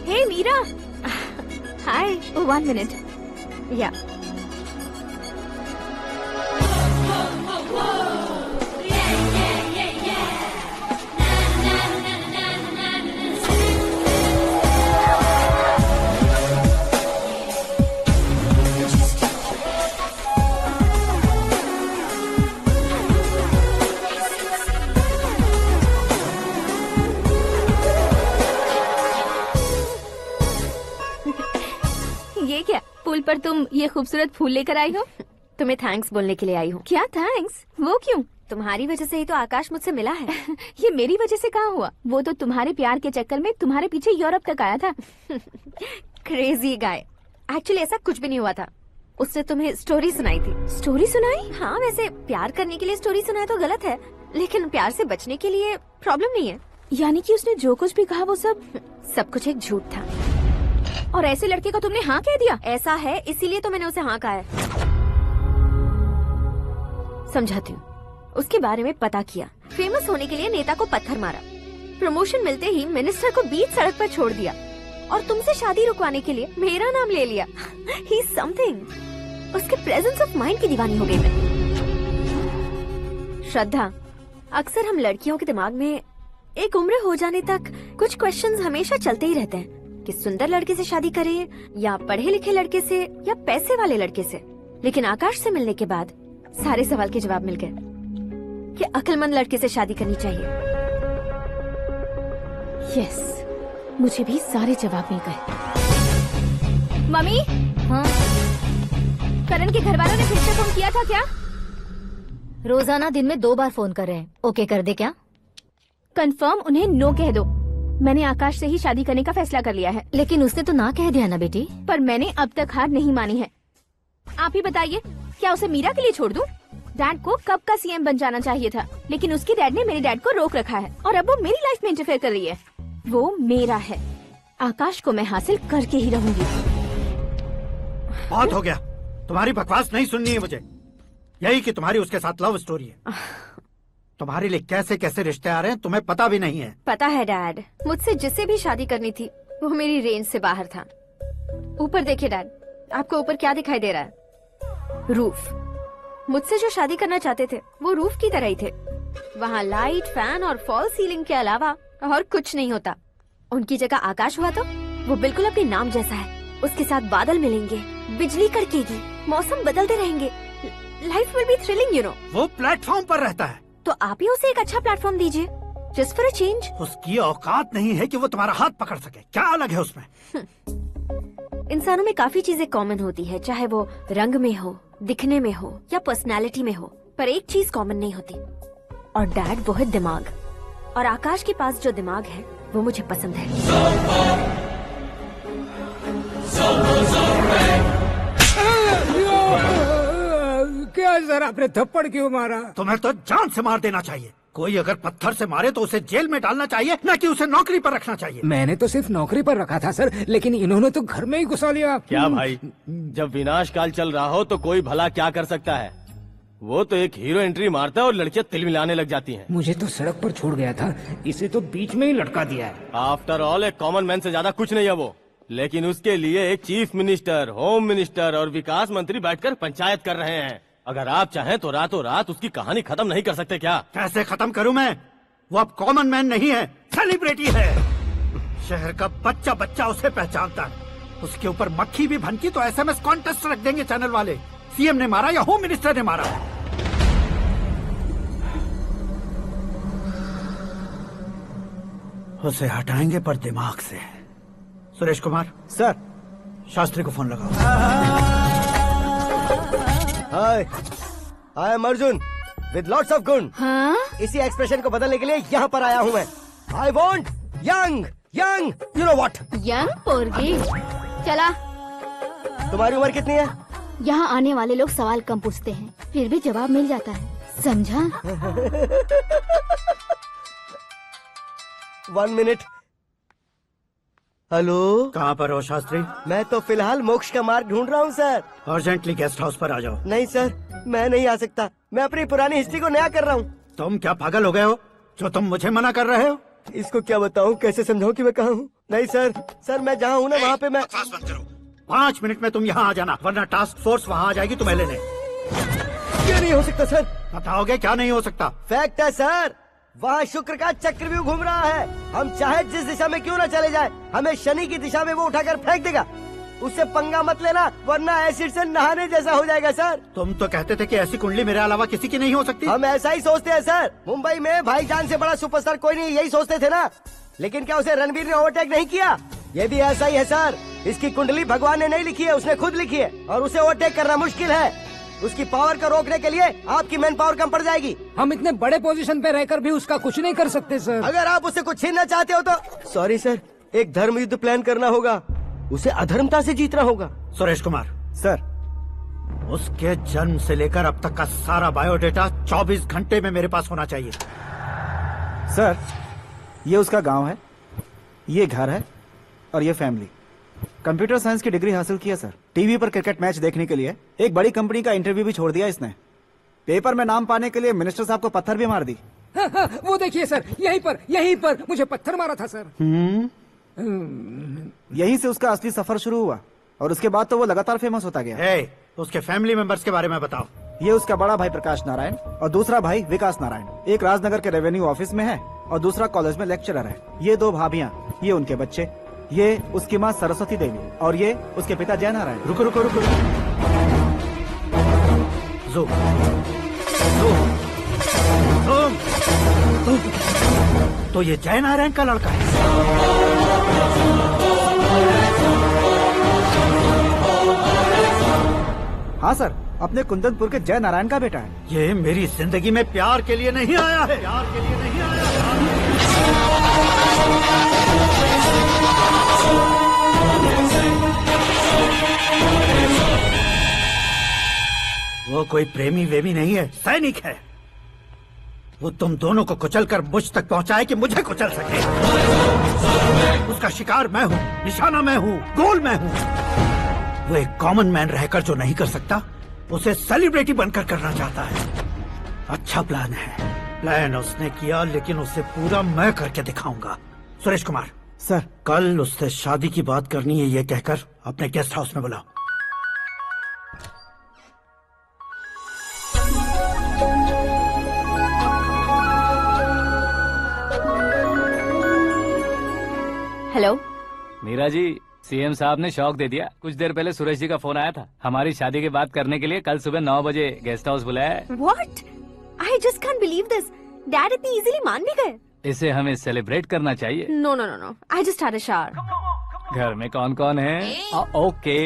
Hey Meera, hi. 1 minute. या ये क्या, पुल पर तुम ये खूबसूरत फूल लेकर आई हो? तुम्हें थैंक्स बोलने के लिए आई हूँ। क्या थैंक्स? वो क्यों? तुम्हारी वजह से ही तो आकाश मुझसे मिला है। ये मेरी वजह से कहाँ हुआ? वो तो तुम्हारे प्यार के चक्कर में तुम्हारे पीछे यूरोप तक आया था। Crazy guy. एक्चुअली ऐसा कुछ भी नहीं हुआ था, उसने तुम्हें स्टोरी सुनाई थी। स्टोरी सुनाई? हाँ, वैसे प्यार करने के लिए स्टोरी सुनाए तो गलत है, लेकिन प्यार से बचने के लिए प्रॉब्लम नहीं है। यानी कि उसने जो कुछ भी कहा वो सब कुछ एक झूठ था। और ऐसे लड़के को तुमने हाँ कह दिया? ऐसा है, इसीलिए तो मैंने उसे हाँ कहा है। समझाती हूँ। उसके बारे में पता किया, फेमस होने के लिए नेता को पत्थर मारा, प्रमोशन मिलते ही मिनिस्टर को बीच सड़क पर छोड़ दिया और तुमसे शादी रुकवाने के लिए मेरा नाम ले लिया। ही समथिंग। उसके प्रेजेंस ऑफ माइंड की दीवानी हो गई मैं। श्रद्धा, अक्सर हम लड़कियों के दिमाग में एक उम्र हो जाने तक कुछ क्वेश्चंस हमेशा चलते ही रहते हैं कि सुंदर लड़के से शादी करें या पढ़े लिखे लड़के से या पैसे वाले लड़के से। लेकिन आकाश से मिलने के बाद सारे सवाल के जवाब मिल गए कि अक्लमंद लड़के से शादी करनी चाहिए। यस, मुझे भी सारे जवाब मिल गए। मम्मी, हाँ? करण के घर वालों ने फिर से फोन किया था क्या? रोजाना दिन में 2 बार फोन कर रहे हैं। ओके कर दे क्या? कंफर्म उन्हें नो कह दो। मैंने आकाश से ही शादी करने का फैसला कर लिया है। लेकिन उसने तो ना कह दिया ना बेटी। पर मैंने अब तक हार नहीं मानी है। आप ही बताइए, क्या उसे मीरा के लिए छोड़ दूं? डैड को कब का सीएम बन जाना चाहिए था, लेकिन उसके डैड ने मेरे डैड को रोक रखा है और अब वो मेरी लाइफ में इंटरफेयर कर रही है। वो मेरा है, आकाश को मैं हासिल करके ही रहूंगी। बहुत हो गया, तुम्हारी बकवास नहीं सुननी है मुझे। यही कि तुम्हारी उसके साथ लव स्टोरी है। तुम्हारे लिए कैसे कैसे रिश्ते आ रहे हैं तुम्हें पता भी नहीं है। पता है डैड, मुझसे जिसे भी शादी करनी थी वो मेरी रेंज से बाहर था। ऊपर देखिए डैड, आपको ऊपर क्या दिखाई दे रहा है? रूफ। मुझसे जो शादी करना चाहते थे वो रूफ की तरह ही थे, वहाँ लाइट, फैन और फॉल सीलिंग के अलावा और कुछ नहीं होता। उनकी जगह आकाश हुआ तो वो बिल्कुल अपने नाम जैसा है। उसके साथ बादल मिलेंगे, बिजली कड़केगी, मौसम बदलते रहेंगे, life will be thrilling, you know. वो प्लेटफॉर्म पर रहता है तो आप ही उसे एक अच्छा प्लेटफॉर्म दीजिए, जस्ट फॉर अ चेंज। उसकी औकात नहीं है कि वो तुम्हारा हाथ पकड़ सके। क्या अलग है उसमें? इंसानों में काफी चीजें कॉमन होती है, चाहे वो रंग में हो, दिखने में हो या पर्सनालिटी में हो, पर एक चीज कॉमन नहीं होती, और डैड वो है दिमाग। और आकाश के पास जो दिमाग है वो मुझे पसंद है। क्या सर, आपने थप्पड़ क्यों मारा? तुम्हें तो जान से मार देना चाहिए। कोई अगर पत्थर से मारे तो उसे जेल में डालना चाहिए, न कि उसे नौकरी पर रखना चाहिए। मैंने तो सिर्फ नौकरी पर रखा था सर, लेकिन इन्होंने तो घर में ही घुसा लिया। क्या भाई, जब विनाश काल चल रहा हो तो कोई भला क्या कर सकता है? वो तो एक हीरो एंट्री मारता है और लड़कियां तिल मिलाने लग जाती हैं। मुझे तो सड़क पर छोड़ गया था, इसे तो बीच में ही लटका दिया है। आफ्टर ऑल एक कॉमन मैन से ज्यादा कुछ नहीं है वो, लेकिन उसके लिए एक चीफ मिनिस्टर, होम मिनिस्टर और विकास मंत्री बैठकर पंचायत कर रहे हैं। अगर आप चाहें तो रातों रात उसकी कहानी खत्म नहीं कर सकते क्या? कैसे खत्म करूं मैं? वो अब कॉमन मैन नहीं है, सेलिब्रिटी है। शहर का बच्चा बच्चा उसे पहचानता है। उसके ऊपर मक्खी भी भनकी तो SMS कॉन्टेस्ट रख देंगे चैनल वाले। सीएम ने मारा या होम मिनिस्टर ने मारा? उसे हटाएंगे पर दिमाग से। सुरेश कुमार सर, शास्त्री को फोन लगाओ। Hi, I am Arjun with lots of गुण। हाँ? इसी एक्सप्रेशन को बदलने के लिए यहाँ पर आया हूँ मैं। I want young young, you know what? Young पोरगी। चला। तुम्हारी उम्र कितनी है? यहाँ आने वाले लोग सवाल कम पूछते हैं, फिर भी जवाब मिल जाता है, समझा? 1 मिनट। हेलो, कहाँ पर हो शास्त्री? मैं तो फिलहाल मोक्ष का मार्ग ढूंढ रहा हूँ सर। अर्जेंटली गेस्ट हाउस पर आ जाओ। नहीं सर, मैं नहीं आ सकता। मैं अपनी पुरानी हिस्ट्री को नया कर रहा हूँ। तुम क्या पागल हो गए हो जो तुम मुझे मना कर रहे हो? इसको क्या बताऊँ, कैसे समझाऊँ कि मैं कहाँ हूँ? नहीं सर, सर मैं जहाँ हूँ ना वहाँ पे मैं। 5 मिनट में तुम यहाँ आ जाना, वरना टास्क फोर्स वहाँ आ जाएगी तुम्हें लेने। क्या नहीं हो सकता सर? बताओगे क्या नहीं हो सकता? फैक्ट है सर, वहाँ शुक्र का चक्रव्यूह घूम रहा है। हम चाहे जिस दिशा में क्यों न चले जाए, हमें शनि की दिशा में वो उठाकर फेंक देगा। उससे पंगा मत लेना, वरना एसिड से नहाने जैसा हो जाएगा सर। तुम तो कहते थे कि ऐसी कुंडली मेरे अलावा किसी की नहीं हो सकती। हम ऐसा ही सोचते हैं सर। मुंबई में भाईजान से बड़ा सुपरस्टार कोई नहीं, यही सोचते थे ना। लेकिन क्या उसे रणवीर ने ओवरटेक नहीं किया? ये भी ऐसा ही है सर। इसकी कुंडली भगवान ने नहीं लिखी है, उसने खुद लिखी है, और उसे ओवरटेक करना मुश्किल है। उसकी पावर को रोकने के लिए आपकी मैन पावर कम पड़ जाएगी। हम इतने बड़े पोजीशन पे रहकर भी उसका कुछ नहीं कर सकते सर। अगर आप उससे कुछ छीनना चाहते हो तो सॉरी सर, एक धर्म युद्ध प्लान करना होगा। उसे अधर्मता से जीतना होगा। सुरेश कुमार सर, उसके जन्म से लेकर अब तक का सारा बायोडेटा 24 घंटे में मेरे पास होना चाहिए। सर, ये उसका गांव है, ये घर है और ये फैमिली। कंप्यूटर साइंस की डिग्री हासिल किया सर। टीवी पर क्रिकेट मैच देखने के लिए एक बड़ी कंपनी का इंटरव्यू भी छोड़ दिया इसने। पेपर में नाम पाने के लिए मिनिस्टर साहब को पत्थर भी मार दी। वो देखिए सर, यहीं पर मुझे पत्थर मारा था सर। यहीं से उसका असली सफर शुरू हुआ और उसके बाद तो वो लगातार फेमस होता गया। उसके फैमिली मेंबर्स के बारे में बताओ। ये उसका बड़ा भाई प्रकाश नारायण और दूसरा भाई विकास नारायण। एक राजनगर के रेवेन्यू ऑफिस में है और दूसरा कॉलेज में लेक्चरर है। ये 2 भाभियां, ये उनके बच्चे, ये उसकी माँ सरस्वती देवी और ये उसके पिता जय नारायण। रुको रुको रुको, तो ये जय नारायण का लड़का है। हाँ सर, अपने कुंदनपुर के जय नारायण का बेटा है। ये मेरी जिंदगी में प्यार के लिए नहीं आया है, प्यार के लिए नहीं आया वो कोई प्रेमी वेमी नहीं है, सैनिक है। वो तुम दोनों को कुचलकर मुझ तक पहुंचाए कि मुझे कुचल सके। उसका शिकार मैं हूँ, निशाना मैं हूँ, गोल मैं हूँ। वो एक कॉमन मैन रहकर जो नहीं कर सकता, उसे सेलिब्रिटी बनकर करना चाहता है। अच्छा प्लान है। प्लान उसने किया, लेकिन उसे पूरा मैं करके दिखाऊंगा। सुरेश कुमार सर, कल उससे शादी की बात करनी है, ये कहकर अपने गेस्ट हाउस में बुलाओ। हेलो। मीरा जी, सीएम साहब ने शौक दे दिया। कुछ देर पहले सुरेश जी का फोन आया था, हमारी शादी की बात करने के लिए कल सुबह 9 बजे गेस्ट हाउस बुलाया है। What? I just can't believe this. Dad इतनी इजीली मान भी गए? इसे हमें सेलिब्रेट करना चाहिए। No. I just had a shower. घर में कौन कौन है? ओके।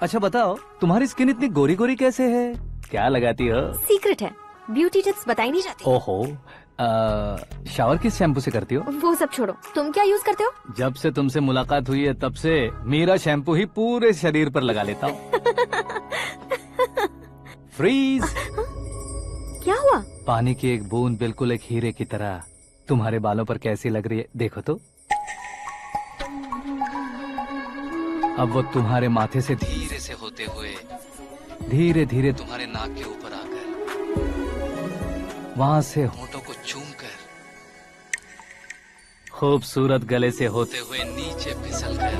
अच्छा बताओ, तुम्हारी स्किन इतनी गोरी गोरी कैसे है? क्या लगाती हो? सीक्रेट है, ब्यूटी टिप्स बताई नहीं जाती। ओहो, शावर किस शैम्पू से करती हो? वो सब छोड़ो, तुम क्या यूज करते हो? जब से तुमसे मुलाकात हुई है तब से मीरा शैम्पू ही पूरे शरीर पर लगा लेता हूँ। फ्रीज। क्या हुआ? पानी की एक बूंद बिल्कुल एक हीरे की तरह तुम्हारे बालों पर कैसी लग रही है, देखो तो। अब वो तुम्हारे माथे से धीरे से होते हुए धीरे धीरे तुम्हारे नाक के ऊपर आकर वहां से होठों को चूमकर खूबसूरत गले से होते हुए नीचे फिसलकर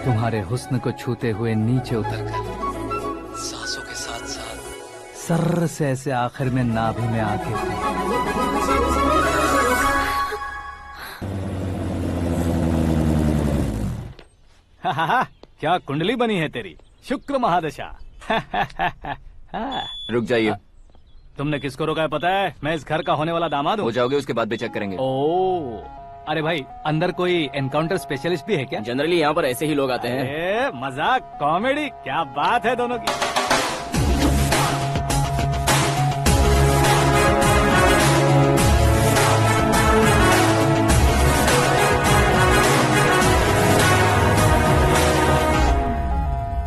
तुम्हारे हुस्न को छूते हुए नीचे उतरकर सांसों के साथ साथ सर्र से ऐसे आखिर में नाभि में आके क्या कुंडली बनी है तेरी, शुक्र महादशा। रुक जाइए। तुमने किसको रोका है पता है? मैं इस घर का होने वाला दामाद हूँ। हो जाओगे उसके बाद भी चेक करेंगे। ओ, अरे भाई, अंदर कोई एनकाउंटर स्पेशलिस्ट भी है क्या? जनरली यहाँ पर ऐसे ही लोग आते हैं। मजाक, कॉमेडी, क्या बात है दोनों की।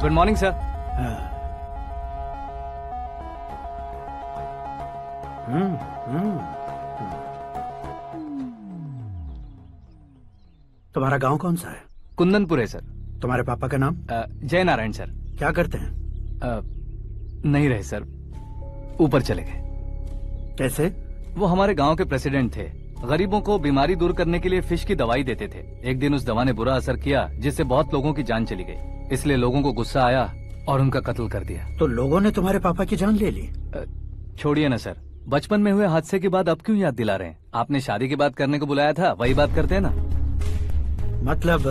Good morning sir. तुम्हारा गांव कौन सा है? कुंदनपुर है सर। तुम्हारे पापा का नाम? जय नारायण सर। क्या करते हैं? नहीं रहे सर, ऊपर चले गए। कैसे? वो हमारे गांव के प्रेसिडेंट थे। गरीबों को बीमारी दूर करने के लिए फिश की दवाई देते थे। एक दिन उस दवा ने बुरा असर किया जिससे बहुत लोगों की जान चली गई। इसलिए लोगों को गुस्सा आया और उनका कत्ल कर दिया। तो लोगों ने तुम्हारे पापा की जान ले ली? छोड़िए ना सर, बचपन में हुए हादसे के बाद अब क्यों याद दिला रहे हैं? आपने शादी की बात करने को बुलाया था, वही बात करते हैं ना। मतलब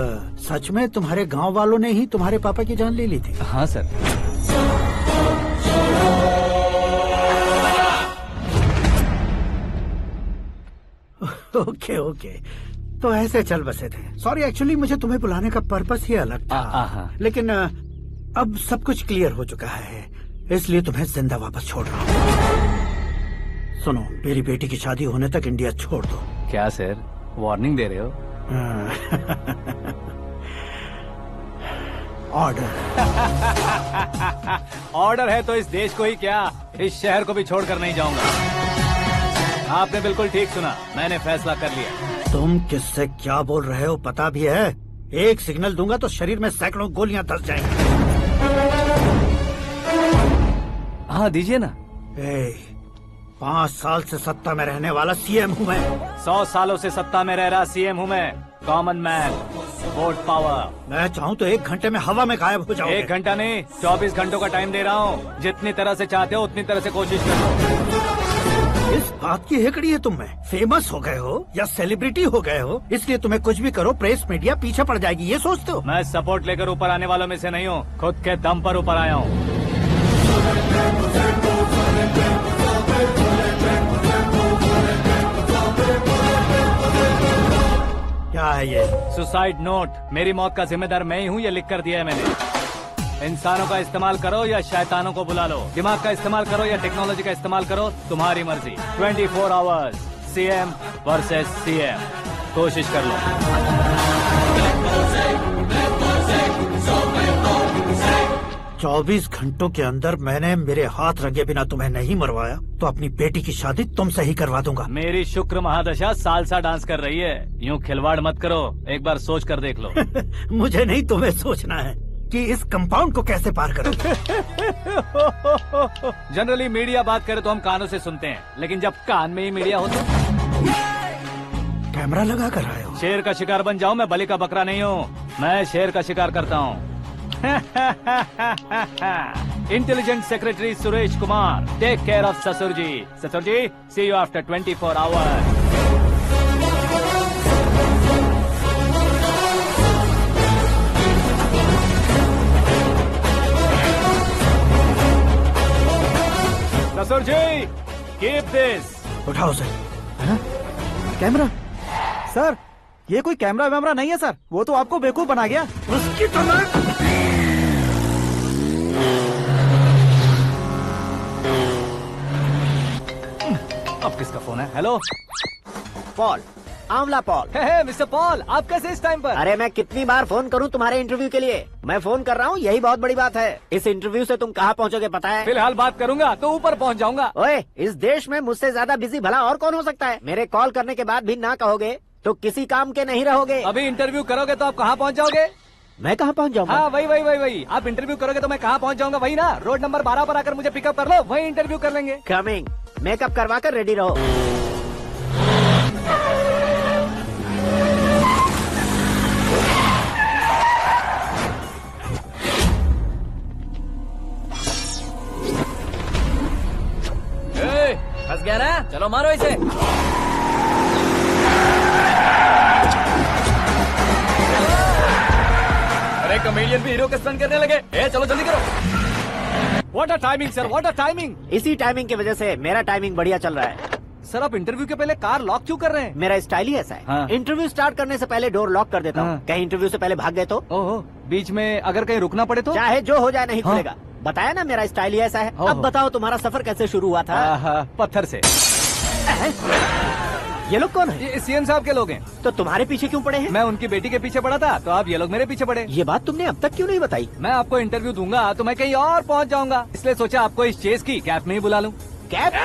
सच में तुम्हारे गांव वालों ने ही तुम्हारे पापा की जान ले ली थी? हाँ सर। ओके, तो ऐसे चल बसे थे। सॉरी, एक्चुअली मुझे तुम्हें बुलाने का पर्पस ही अलग था। लेकिन अब सब कुछ क्लियर हो चुका है, इसलिए तुम्हें जिंदा वापस छोड़ रहा हूँ। सुनो, मेरी बेटी की शादी होने तक इंडिया छोड़ दो। क्या सर, वार्निंग दे रहे हो? ऑर्डर। ऑर्डर है तो इस देश को ही क्या, इस शहर को भी छोड़कर नहीं जाऊंगा। आपने बिल्कुल ठीक सुना, मैंने फैसला कर लिया। तुम किससे क्या बोल रहे हो पता भी है? एक सिग्नल दूंगा तो शरीर में सैकड़ों गोलियां धस जाएंगी। हाँ दीजिए ना। 5 साल से सत्ता में रहने वाला सीएम हूँ मैं। 100 सालों से सत्ता में रह रहा सीएम हूँ मैं। Common man, vote power. मैं चाहूँ तो 1 घंटे में हवा में गायब हो जाऊँ। 1 घंटा नहीं, 24 घंटों का टाइम दे रहा हूँ। जितनी तरह से चाहते हो उतनी तरह से कोशिश करो। इस बात की हेकड़ी है तुम में। फेमस हो गए हो या सेलिब्रिटी हो गए हो, इसलिए तुम्हें कुछ भी करो प्रेस मीडिया पीछे पड़ जाएगी, ये सोचते हो? मैं सपोर्ट लेकर ऊपर आने वालों में से नहीं हूँ, खुद के दम पर ऊपर आया हूँ। क्या है ये? Suicide note. मेरी मौत का जिम्मेदार मैं ही हूँ, ये लिख कर दिया है मैंने। इंसानों का इस्तेमाल करो या शैतानों को बुला लो, दिमाग का इस्तेमाल करो या टेक्नोलॉजी का इस्तेमाल करो, तुम्हारी मर्जी। 24 आवर्स, सीएम वर्सेस सीएम, कोशिश कर लो। 24 घंटों के अंदर मैंने मेरे हाथ रंगे बिना तुम्हें नहीं मरवाया तो अपनी बेटी की शादी तुमसे ही करवा दूंगा। मेरी शुक्र महादशा सालसा डांस कर रही है, यूँ खिलवाड़ मत करो, एक बार सोच कर देख लो। मुझे नहीं, तुम्हें सोचना है कि इस कंपाउंड को कैसे पार करो। जनरली मीडिया बात करे तो हम कानों से सुनते हैं, लेकिन जब कान में ही मीडिया हो तो कैमरा लगा कर आए हो। शेर का शिकार बन जाऊं, मैं बलि का बकरा नहीं हूँ, मैं शेर का शिकार करता हूँ। Intelligent secretary Suresh Kumar, take care of ससुर जी। ससुर जी, see you after 24 hours. This. उठाओ उसे। कैमरा? सर ये कोई कैमरा वैमरा नहीं है सर, वो तो आपको बेवकूफ बना गया। उसकी तो मैं अब किसका फोन है? हेलो पॉल, आंवला पॉल। मिस्टर पॉल, आप कैसे इस टाइम पर? अरे मैं कितनी बार फोन करूं तुम्हारे इंटरव्यू के लिए? मैं फोन कर रहा हूं, यही बहुत बड़ी बात है। इस इंटरव्यू से तुम कहां पहुंचोगे पता है? फिलहाल बात करूंगा तो ऊपर पहुंच जाऊंगा। ओए, इस देश में मुझसे ज्यादा बिजी भला और कौन हो सकता है? मेरे कॉल करने के बाद भी ना कहोगे तो किसी काम के नहीं रहोगे। अभी इंटरव्यू करोगे तो आप कहाँ पहुँच जाओगे? मैं कहाँ पहुँच जाऊंगा? हाँ वही। आप इंटरव्यू करोगे तो मैं कहाँ पहुँच जाऊंगा? वही ना, रोड नंबर 12 पर आकर मुझे पिकअप कर लो, वही इंटरव्यू कर लेंगे। कमिंग। मेकअप करवा कर रेडी रहो। फंस गया ना, चलो मारो इसे। अरे कॉमेडियन भी हीरो का स्टंट करने लगे। चलो जल्दी करो। What a timing sir, what a timing. इसी टाइमिंग की वजह से मेरा टाइमिंग बढ़िया चल रहा है। सर आप इंटरव्यू के पहले कार लॉक क्यों कर रहे हैं? मेरा स्टाइल ही ऐसा है। हाँ। इंटरव्यू स्टार्ट करने से पहले डोर लॉक कर देता हूँ। कहीं इंटरव्यू से पहले भाग गए तो? ओहो, बीच में अगर कहीं रुकना पड़े तो? चाहे जो हो जाए नहीं खुलेगा। बताया ना मेरा स्टाइल ही ऐसा है। अब बताओ तुम्हारा सफर कैसे शुरू हुआ था? पत्थर से। ये लोग कौन है? ये सीएम साहब के लोग हैं। तो तुम्हारे पीछे क्यों पड़े हैं? मैं उनकी बेटी के पीछे पड़ा था, तो आप ये लोग मेरे पीछे पड़े। ये बात तुमने अब तक क्यों नहीं बताई? मैं आपको इंटरव्यू दूंगा तो मैं कहीं और पहुंच जाऊंगा, इसलिए सोचा आपको इस चेस की कैप में ही बुला लूं। कैप में?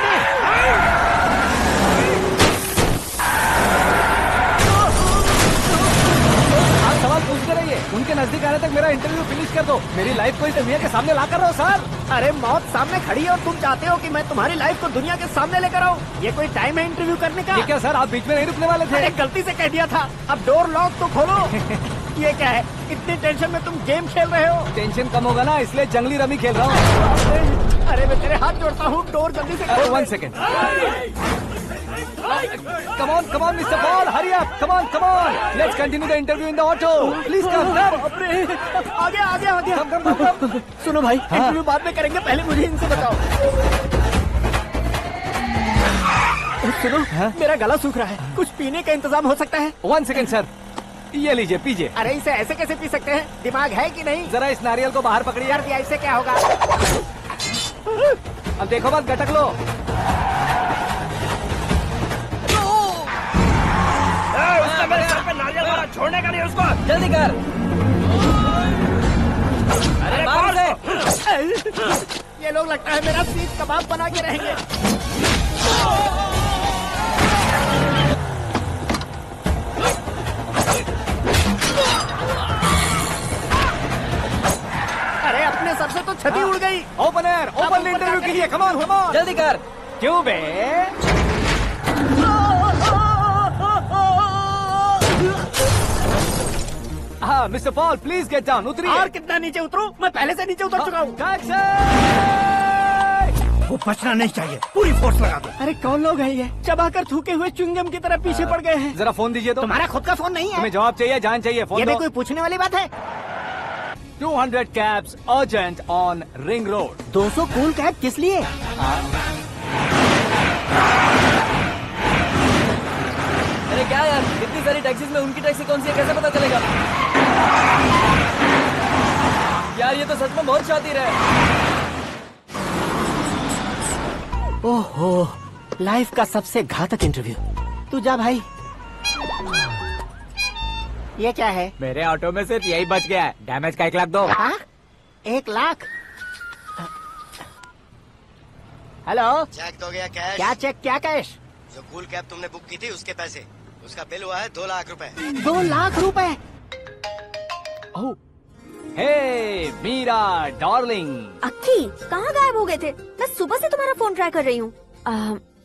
आप सवाल पूछते रहिए, उनके नजदीक आने तक मेरा इंटरव्यू फिनिश कर दो। मेरी लाइफ को इस दुनिया के सामने ला कर रहो सर। अरे मौत सामने खड़ी है और तुम चाहते हो कि मैं तुम्हारी लाइफ को दुनिया के सामने लेकर आऊं? ये कोई टाइम है इंटरव्यू करने का? ये क्या सर, आप बीच में नहीं रुकने वाले थे? अरे गलती से कह दिया था। अब डोर लॉक तो खोलो। ये क्या है? इतनी टेंशन में तुम गेम खेल रहे हो? टेंशन कम होगा ना, इसलिए जंगली रमी खेल रहा हूँ। अरे मैं तेरे हाथ जोड़ता हूँ, डोर जल्दी से खोलो। 1 second. Come on, Mr. Paul, hurry up! Come on! Let's continue the interview in the auto. Please come. आगे। Come. सुनो भाई, इंटरव्यू बाद में करेंगे, पहले मुझे इनसे बताओ। सुनो, मेरा गला सूख रहा है, कुछ पीने का इंतजाम हो सकता है? 1 सेकेंड सर, ये लीजिए पीजिए। अरे इसे ऐसे कैसे पी सकते हैं? दिमाग है कि नहीं? जरा इस नारियल को बाहर पकड़िए। यार दिया, इससे क्या होगा? अब देखो मत, गटक लो। मेरे सर पे नारियल मारा, छोड़ने का नहीं उसको। जल्दी कर। अरे मार उसे। ये लोग लगता है मेरा सीख कबाब बना के रहेंगे। अरे अपने सर से तो छती उड़ गई। ओपन इंटरव्यू के लिए। कम ऑन जल्दी कर। क्यों बे? हाँ mister Paul, please get down. उतरिए। और कितना नीचे उतरूं? मैं पहले से नीचे उतर चुका हूँ। वो बचना नहीं चाहिए, पूरी फोर्स लगा दो। अरे कौन लोग हैं ये? चबाकर थूके हुए च्युइंगम की तरह पीछे पड़ गए हैं। जरा फोन दीजिए तो। तुम्हारा खुद का फोन नहीं है? तुम्हें जवाब चाहिए, जान चाहिए, फोन ये दो। भी कोई पूछने वाली बात है? 200 cabs urgent on Ring Road. 200 cool cab किस लिए? अरे क्या यार, इतनी सारी टैक्सीज में उनकी टैक्सी कौन सी है, कैसे पता चलेगा? यार ये तो सच में बहुत शातिर है। ओहो, लाइफ का सबसे घातक इंटरव्यू। तू जा भाई। ये क्या है? मेरे ऑटो में सिर्फ यही बच गया है, डैमेज का 1 लाख दो। 1 लाख? हेलो, चेक तो गया कैश। क्या चेक, क्या कैश? जो कूल कैब तुमने बुक की थी उसके पैसे, उसका बिल हुआ है 2 लाख रुपए। 2 लाख रुपए? हे मीरा डार्लिंग। अक्की, कहाँ गायब हो गए थे? मैं सुबह से तुम्हारा फोन ट्राई कर रही हूँ।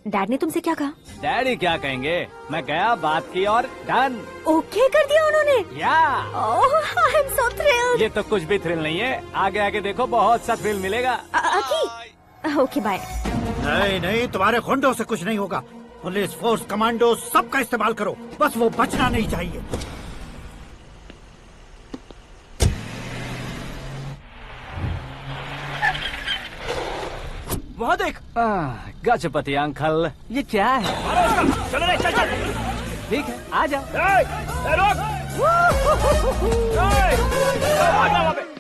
डैड ने तुमसे क्या कहा? डैडी क्या कहेंगे, मैं गया, बात की और डन। ओके कर दिया उन्होंने? या। ओह, आई एम सो थ्रिल्ड। ये तो कुछ भी थ्रिल नहीं है, आगे आगे देखो बहुत सा थ्रिल मिलेगा। अक्की, ओके बाय। नहीं, तुम्हारे गुंडों से कुछ नहीं होगा। पुलिस फोर्स, कमांडो, सबका इस्तेमाल करो, बस वो बचना नहीं चाहिए। वहाँ देख, गजपति अंकल, ये क्या है? चलो रे, चल चल। ठीक है, आ जा। वहाँ पे।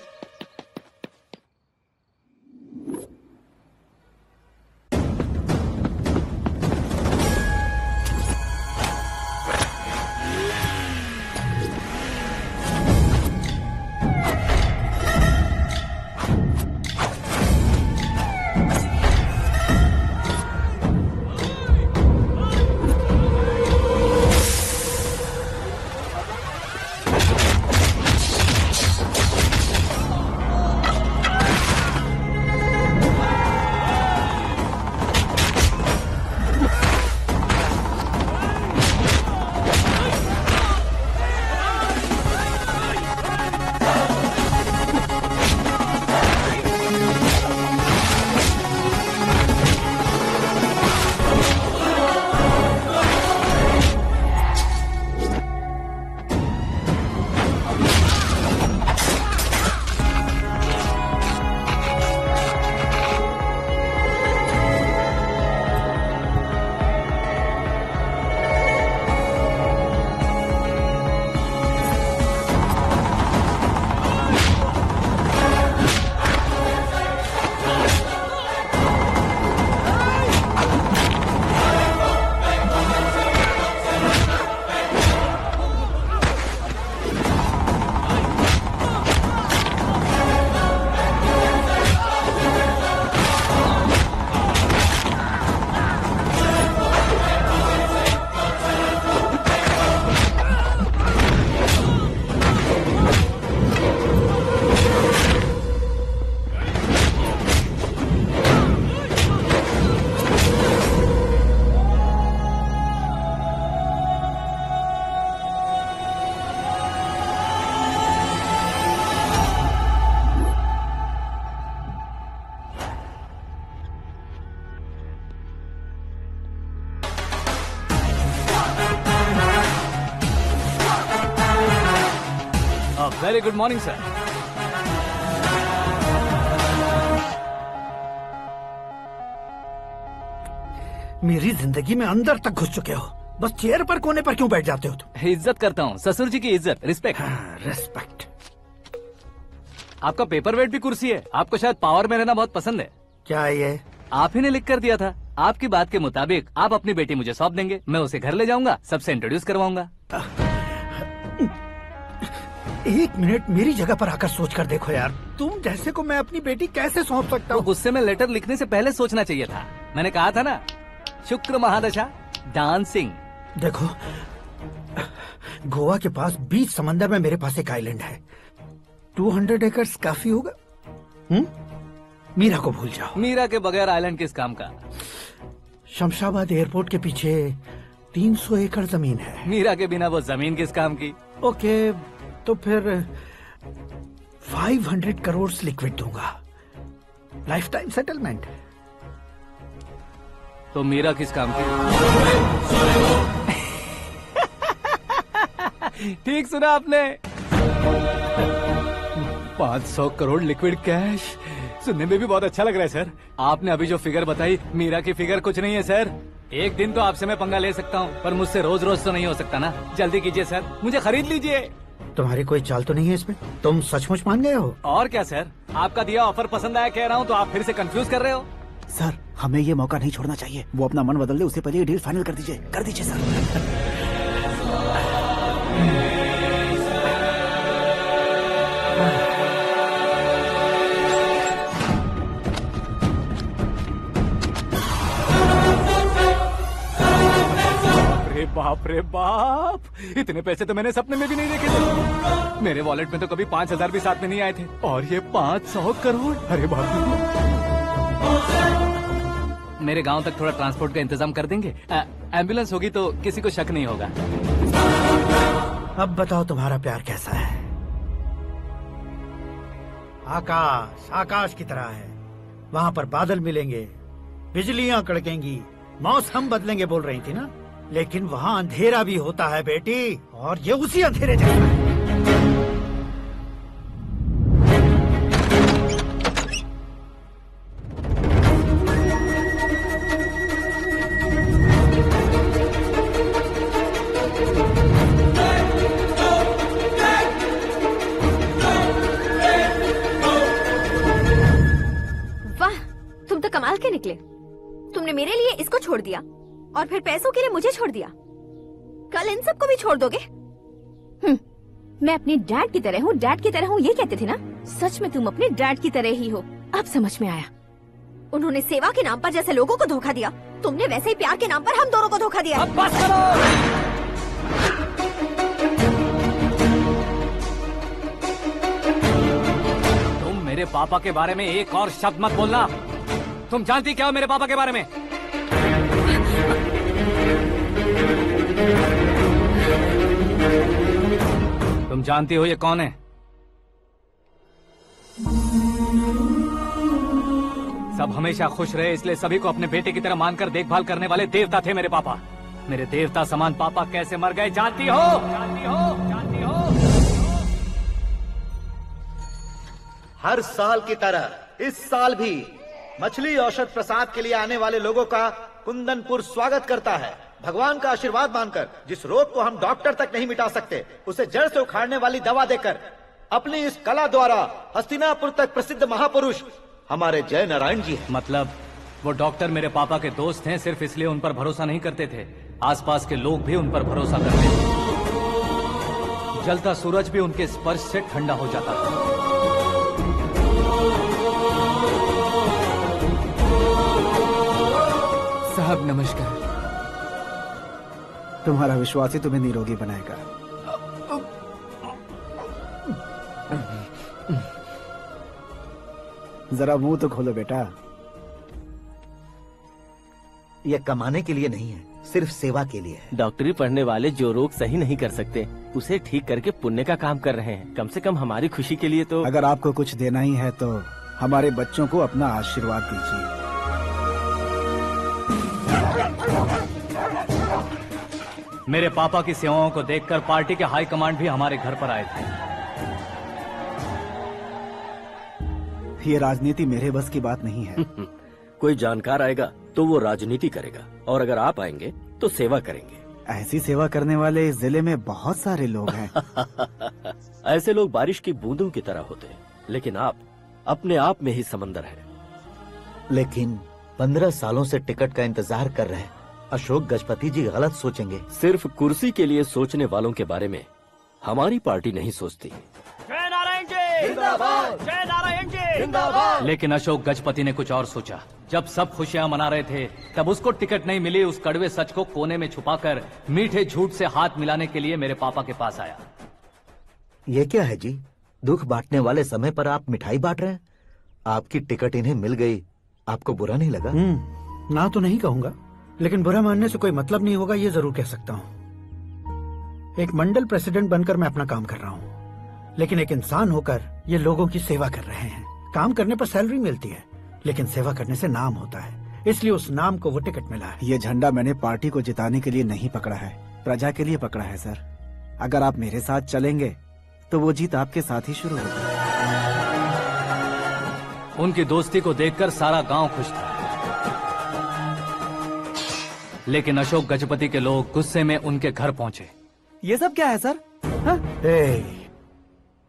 Very good morning sir. मेरी जिंदगी में अंदर तक घुस चुके हो, बस चेयर पर कोने पर क्यों बैठ जाते हो तुम? इज्जत करता हूँ, ससुर जी की इज्जत, रिस्पेक्ट। रिस्पेक्ट। आपका पेपर वेट भी कुर्सी है। आपको शायद पावर में रहना बहुत पसंद है। क्या ये? आप ही ने लिख कर दिया था। आपकी बात के मुताबिक आप अपनी बेटी मुझे सौंप देंगे, मैं उसे घर ले जाऊंगा, सबसे इंट्रोड्यूस करवाऊंगा। एक मिनट मेरी जगह पर आकर सोच कर देखो यार, तुम जैसे को मैं अपनी बेटी कैसे सौंप सकता हूँ? गुस्से में लेटर लिखने से पहले सोचना चाहिए था। मैंने कहा था ना, शुक्र महादशा डांसिंग। देखो, गोवा के पास बीच समंदर में मेरे पास एक आइलैंड है, 200 एकर्स काफी होगा। मीरा को भूल जाओ। मीरा के बगैर आइलैंड किस काम का? शमशाबाद एयरपोर्ट के पीछे 300 एकड़ जमीन है। मीरा के बिना वो जमीन किस काम की? ओके, तो फिर 500 करोड़ लिक्विड दूंगा, लाइफ टाइम सेटलमेंट। तो मीरा किस काम की? ठीक सुना आपने, 500 करोड़ लिक्विड कैश। सुनने में भी बहुत अच्छा लग रहा है सर। आपने अभी जो फिगर बताई, मीरा की फिगर कुछ नहीं है सर। एक दिन तो आपसे मैं पंगा ले सकता हूँ, पर मुझसे रोज रोज तो नहीं हो सकता ना। जल्दी कीजिए सर, मुझे खरीद लीजिए। तुम्हारी कोई चाल तो नहीं है इसमें? तुम सचमुच मान गए हो? और क्या सर, आपका दिया ऑफर पसंद आया कह रहा हूँ, तो आप फिर से कंफ्यूज कर रहे हो। सर, हमें ये मौका नहीं छोड़ना चाहिए। वो अपना मन बदल दे, उससे पहले ये डील फाइनल कर दीजिए। कर दीजिए सर। बाप रे बाप, इतने पैसे तो मैंने सपने में भी नहीं देखे थे। मेरे वॉलेट में तो कभी 5,000 भी साथ में नहीं आए थे, और ये 500 करोड़। अरे बाप रे। मेरे गांव तक थोड़ा ट्रांसपोर्ट का इंतजाम कर देंगे? एम्बुलेंस होगी तो किसी को शक नहीं होगा। अब बताओ तुम्हारा प्यार कैसा है? आकाश आकाश की तरह है, वहाँ पर बादल मिलेंगे, बिजलियाँ कड़केंगी, मौसम बदलेंगे बोल रही थी ना, लेकिन वहाँ अंधेरा भी होता है बेटी, और ये उसी अंधेरे जैसा है। निकले। तुमने मेरे लिए इसको छोड़ दिया और फिर पैसों के लिए मुझे छोड़ दिया। कल इन सबको भी छोड़ दोगे? मैं अपने डैड की तरह हूँ, डैड की तरह हूँ, ये कहते थे ना। सच में तुम अपने डैड की तरह ही हो। अब समझ में आया। उन्होंने सेवा के नाम पर जैसे लोगों को धोखा दिया, तुमने वैसे ही प्यार के नाम पर हम दोनों को धोखा दिया। अब बस करो। तुम मेरे पापा के बारे में एक और शब्द मत बोलना। तुम जानती क्या हो मेरे पापा के बारे में? तुम जानती हो ये कौन है? सब हमेशा खुश रहे इसलिए सभी को अपने बेटे की तरह मानकर देखभाल करने वाले देवता थे मेरे पापा। मेरे देवता समान पापा कैसे मर गए जानती हो? जानती हो? जानती हो? हर साल की तरह इस साल भी मछली औषध प्रसाद के लिए आने वाले लोगों का कुंदनपुर स्वागत करता है। भगवान का आशीर्वाद मानकर जिस रोग को हम डॉक्टर तक नहीं मिटा सकते, उसे जड़ से उखाड़ने वाली दवा देकर अपनी इस कला द्वारा हस्तिनापुर तक प्रसिद्ध महापुरुष हमारे जय नारायण जी हैं। मतलब वो डॉक्टर मेरे पापा के दोस्त हैं, सिर्फ इसलिए उन पर भरोसा नहीं करते थे, आसपास के लोग भी उन पर भरोसा करते थे। जलता सूरज भी उनके स्पर्श से ठंडा हो जाता था। साहब नमस्कार। तुम्हारा विश्वास ही तुम्हें निरोगी बनाएगा। जरा मुंह तो खोलो बेटा। यह कमाने के लिए नहीं है, सिर्फ सेवा के लिए है। डॉक्टरी पढ़ने वाले जो रोग सही नहीं कर सकते उसे ठीक करके पुण्य का काम कर रहे हैं। कम से कम हमारी खुशी के लिए तो। अगर आपको कुछ देना ही है तो हमारे बच्चों को अपना आशीर्वाद दीजिए। मेरे पापा की सेवाओं को देखकर पार्टी के हाई कमांड भी हमारे घर पर आए थे। ये राजनीति मेरे बस की बात नहीं है। कोई जानकार आएगा तो वो राजनीति करेगा, और अगर आप आएंगे तो सेवा करेंगे। ऐसी सेवा करने वाले इस जिले में बहुत सारे लोग हैं। ऐसे लोग बारिश की बूंदों की तरह होते हैं, लेकिन आप अपने आप में ही समंदर हैं। लेकिन 15 सालों से टिकट का इंतजार कर रहे अशोक गजपति जी गलत सोचेंगे। सिर्फ कुर्सी के लिए सोचने वालों के बारे में हमारी पार्टी नहीं सोचती। जय नारायण जी जिंदाबाद, जय नारायण जी जिंदाबाद। लेकिन अशोक गजपति ने कुछ और सोचा। जब सब खुशियां मना रहे थे तब उसको टिकट नहीं मिली। उस कड़वे सच को कोने में छुपाकर मीठे झूठ से हाथ मिलाने के लिए मेरे पापा के पास आया। ये क्या है जी? दुख बांटने वाले समय पर आप मिठाई बांट रहे हैं। आपकी टिकट इन्हें मिल गई, आपको बुरा नहीं लगा? ना तो नहीं कहूंगा, लेकिन बुरा मानने से कोई मतलब नहीं होगा, ये जरूर कह सकता हूँ। एक मंडल प्रेसिडेंट बनकर मैं अपना काम कर रहा हूँ, लेकिन एक इंसान होकर ये लोगों की सेवा कर रहे हैं। काम करने पर सैलरी मिलती है, लेकिन सेवा करने से नाम होता है, इसलिए उस नाम को वो टिकट मिला है। ये झंडा मैंने पार्टी को जिताने के लिए नहीं पकड़ा है, प्रजा के लिए पकड़ा है सर। अगर आप मेरे साथ चलेंगे तो वो जीत आपके साथ ही शुरू होगी। उनकी दोस्ती को देखकर सारा गांव खुश था, लेकिन अशोक गजपति के लोग गुस्से में उनके घर पहुंचे। ये सब क्या है सर?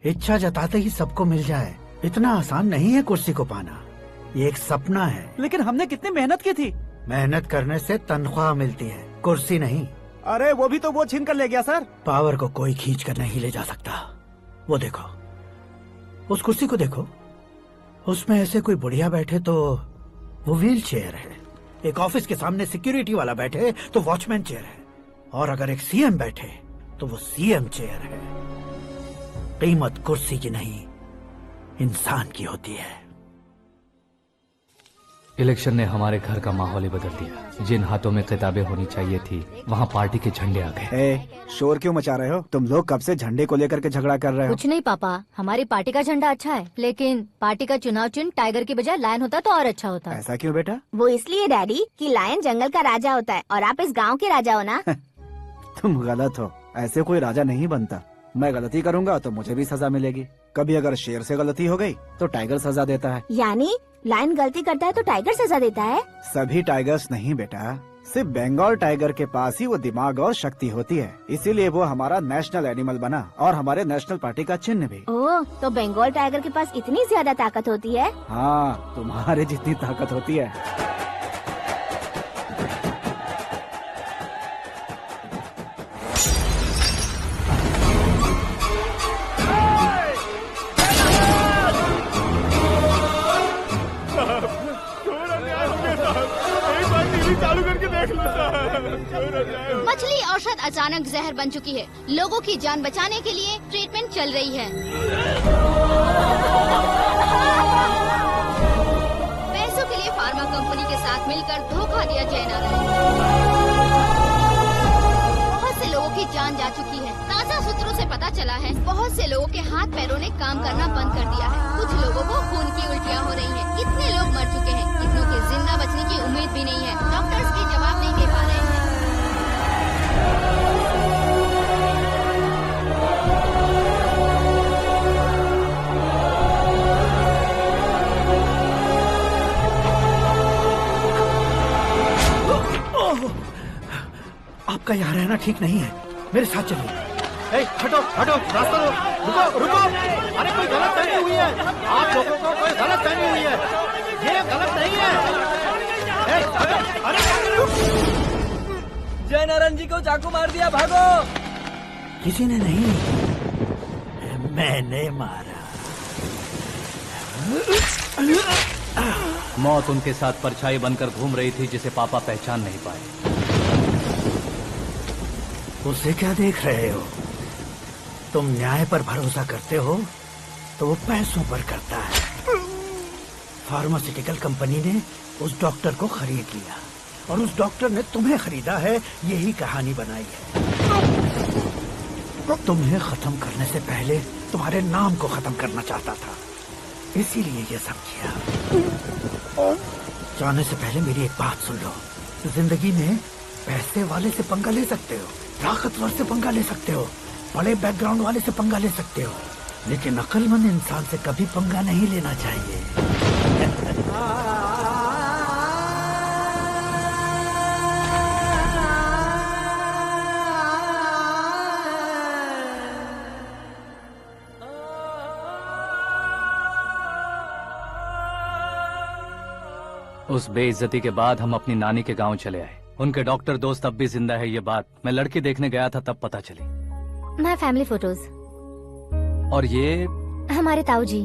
इच्छा जताते ही सबको मिल जाए, इतना आसान नहीं है कुर्सी को पाना। ये एक सपना है। लेकिन हमने कितनी मेहनत की थी। मेहनत करने से तनख्वाह मिलती है, कुर्सी नहीं। अरे वो भी तो वो छीन कर ले गया सर। पावर को कोई खींच कर नहीं ले जा सकता। वो देखो, उस कुर्सी को देखो, उसमें ऐसे कोई बुढ़िया बैठे तो वो व्हील चेयर है। एक ऑफिस के सामने सिक्योरिटी वाला बैठे तो वॉचमैन चेयर है, और अगर एक सीएम बैठे तो वो सीएम चेयर है। कीमत कुर्सी की नहीं, इंसान की होती है। इलेक्शन ने हमारे घर का माहौल ही बदल दिया। जिन हाथों में किताबें होनी चाहिए थी वहाँ पार्टी के झंडे आ गए। शोर क्यों मचा रहे हो? तुम लोग कब से झंडे को लेकर के झगड़ा कर रहे हो? कुछ नहीं पापा, हमारी पार्टी का झंडा अच्छा है, लेकिन पार्टी का चुनाव चिन्ह टाइगर की बजाय लायन होता तो और अच्छा होता। ऐसा क्यों बेटा? वो इसलिए डैडी कि लायन जंगल का राजा होता है और आप इस गांव के राजा हो ना। तुम गलत हो, ऐसे कोई राजा नहीं बनता। मैं गलती करूंगा तो मुझे भी सजा मिलेगी। कभी अगर शेर से गलती हो गई तो टाइगर सजा देता है। यानी लायन गलती करता है तो टाइगर सजा देता है? सभी टाइगर्स नहीं बेटा, सिर्फ बंगाल टाइगर के पास ही वो दिमाग और शक्ति होती है, इसीलिए वो हमारा नेशनल एनिमल बना और हमारे नेशनल पार्टी का चिन्ह भी। ओह, तो बंगाल टाइगर के पास इतनी ज्यादा ताकत होती है? हाँ, तुम्हारे जितनी ताकत होती है। मछली औषध अचानक जहर बन चुकी है। लोगों की जान बचाने के लिए ट्रीटमेंट चल रही है। पैसों के लिए फार्मा कंपनी के साथ मिलकर धोखा दिया जयनारायण। बहुत से लोगों की जान जा चुकी है। ताज़ा सूत्रों से पता चला है बहुत से लोगों के हाथ पैरों ने काम करना बंद कर दिया है। कुछ लोगों को खून की उल्टियाँ हो रही हैं। कितने लोग मर चुके हैं, कितनों के जिंदा बचने की उम्मीद भी नहीं है। डॉक्टर्स भी जवाब नहीं दे पा रहे हैं। आपका यहाँ रहना ठीक नहीं है, मेरे साथ चलिए। हटो हटो, रास्ता दो, रुको रुको। अरे कोई गलत फहमी हुई है, आप लोगों को कोई गलत फहमी हुई है, ये गलत नहीं है। अरे जयनारायण जी को चाकू मार दिया, भागो। किसी ने नहीं, मैंने मारा। मौत उनके साथ परछाई बनकर घूम रही थी जिसे पापा पहचान नहीं पाए। उसे क्या देख रहे हो? तुम न्याय पर भरोसा करते हो तो वो पैसों पर करता है। फार्मास्यूटिकल कंपनी ने उस डॉक्टर को खरीद लिया और उस डॉक्टर ने तुम्हें खरीदा है, यही कहानी बनाई है। तुम्हें खत्म करने से पहले तुम्हारे नाम को खत्म करना चाहता था, इसीलिए ये सब किया। जाने से पहले मेरी एक बात सुन लो। जिंदगी में पैसे वाले से पंगा ले सकते हो, ताकतवर से पंगा ले सकते हो, बड़े बैकग्राउंड वाले से पंगा ले सकते हो, लेकिन अक्लमंद इंसान से कभी पंगा नहीं लेना चाहिए। उस बेइज्जती के बाद हम अपनी नानी के गांव चले आए। उनके डॉक्टर दोस्त अब भी जिंदा है, ये बात मैं लड़की देखने गया था तब पता चली। My family photos. और ये हमारे ताऊ जी।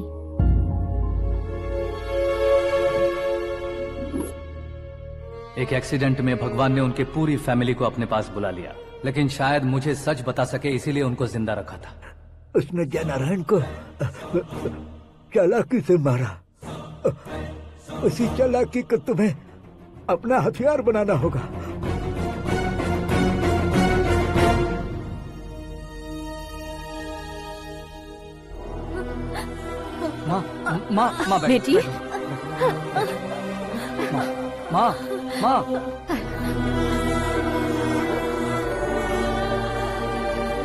एक एक्सीडेंट में भगवान ने उनकी पूरी फैमिली को अपने पास बुला लिया, लेकिन शायद मुझे सच बता सके इसीलिए उनको जिंदा रखा था। उसने जयनारायण को चालाकी से मारा। उसी चालाकी को तुम्हें अपना हथियार बनाना होगा। माँ बेटी। माँ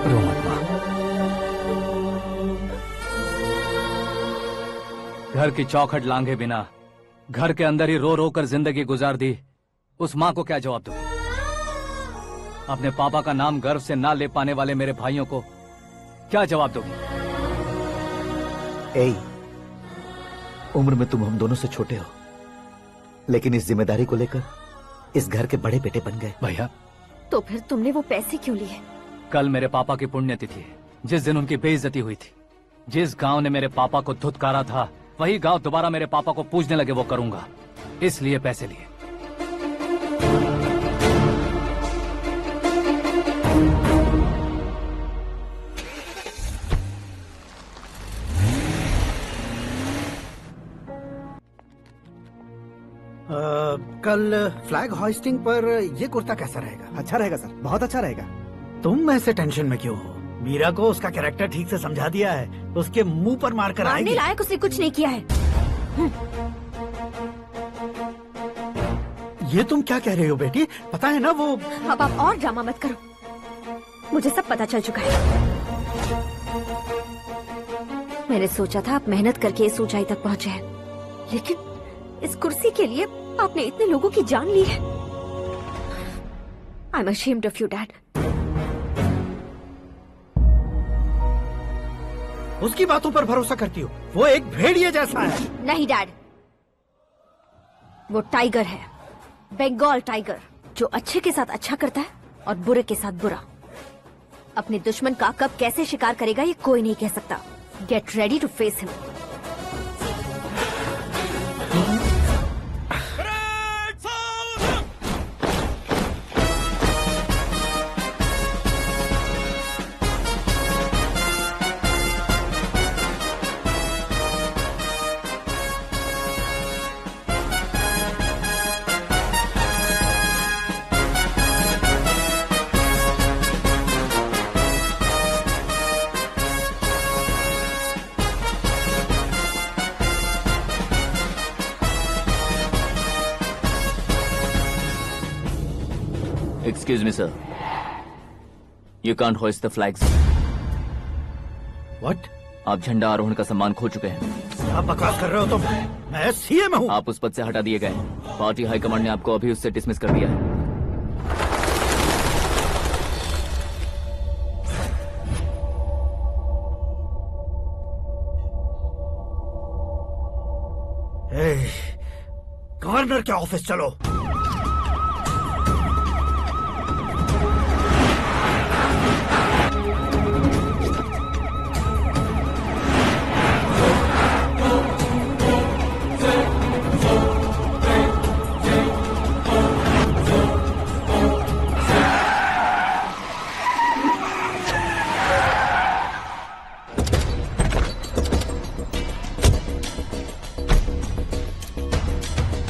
रो मत माँ। घर की चौखट लांघे बिना घर के अंदर ही रो रो कर जिंदगी गुजार दी उस माँ को क्या जवाब दूं? अपने पापा का नाम गर्व से ना ले पाने वाले मेरे भाइयों को क्या जवाब दोगी? उम्र में तुम हम दोनों से छोटे हो, लेकिन इस जिम्मेदारी को लेकर इस घर के बड़े बेटे बन गए। भैया, तो फिर तुमने वो पैसे क्यों लिए? कल मेरे पापा की पुण्यतिथि है, जिस दिन उनकी बेइज्जती हुई थी। जिस गांव ने मेरे पापा को धुतकारा था वही गांव दोबारा मेरे पापा को पूजने लगे, वो करूंगा, इसलिए पैसे लिए। कल फ्लैग होइस्टिंग पर ये कुर्ता कैसा रहेगा? अच्छा रहेगा सर, बहुत अच्छा रहेगा। तुम ऐसे टेंशन में क्यों हो? मीरा को उसका कैरेक्टर ठीक से समझा दिया है, उसके मुंह पर मारकर आएगी। मारने लायक उसने कुछ नहीं किया है। ये तुम क्या कह रहे हो बेटी? पता है ना वो। अब आप और ड्रामा मत करो, मुझे सब पता चल चुका है। मैंने सोचा था आप मेहनत करके इस ऊंचाई तक पहुंचे हैं, लेकिन इस कुर्सी के लिए आपने इतने लोगों की जान ली है। I am ashamed of you dad. उसकी बातों पर भरोसा करती हो? वो एक भेड़िए जैसा है। नहीं डैड, वो टाइगर है, बंगाल टाइगर, जो अच्छे के साथ अच्छा करता है और बुरे के साथ बुरा। अपने दुश्मन का कब कैसे शिकार करेगा ये कोई नहीं कह सकता। Get ready to face him. Excuse me, sir. You can't hoist the flags. What? आप झंडा आरोहण का सम्मान खो चुके हैं। क्या बकवास कर रहे हो तुम? मैं सीएम हूँ। आप उस पद से हटा दिए गए। पार्टी हाईकमांड ने आपको अभी उससे डिसमिस कर दिया है। गवर्नर के ऑफिस चलो।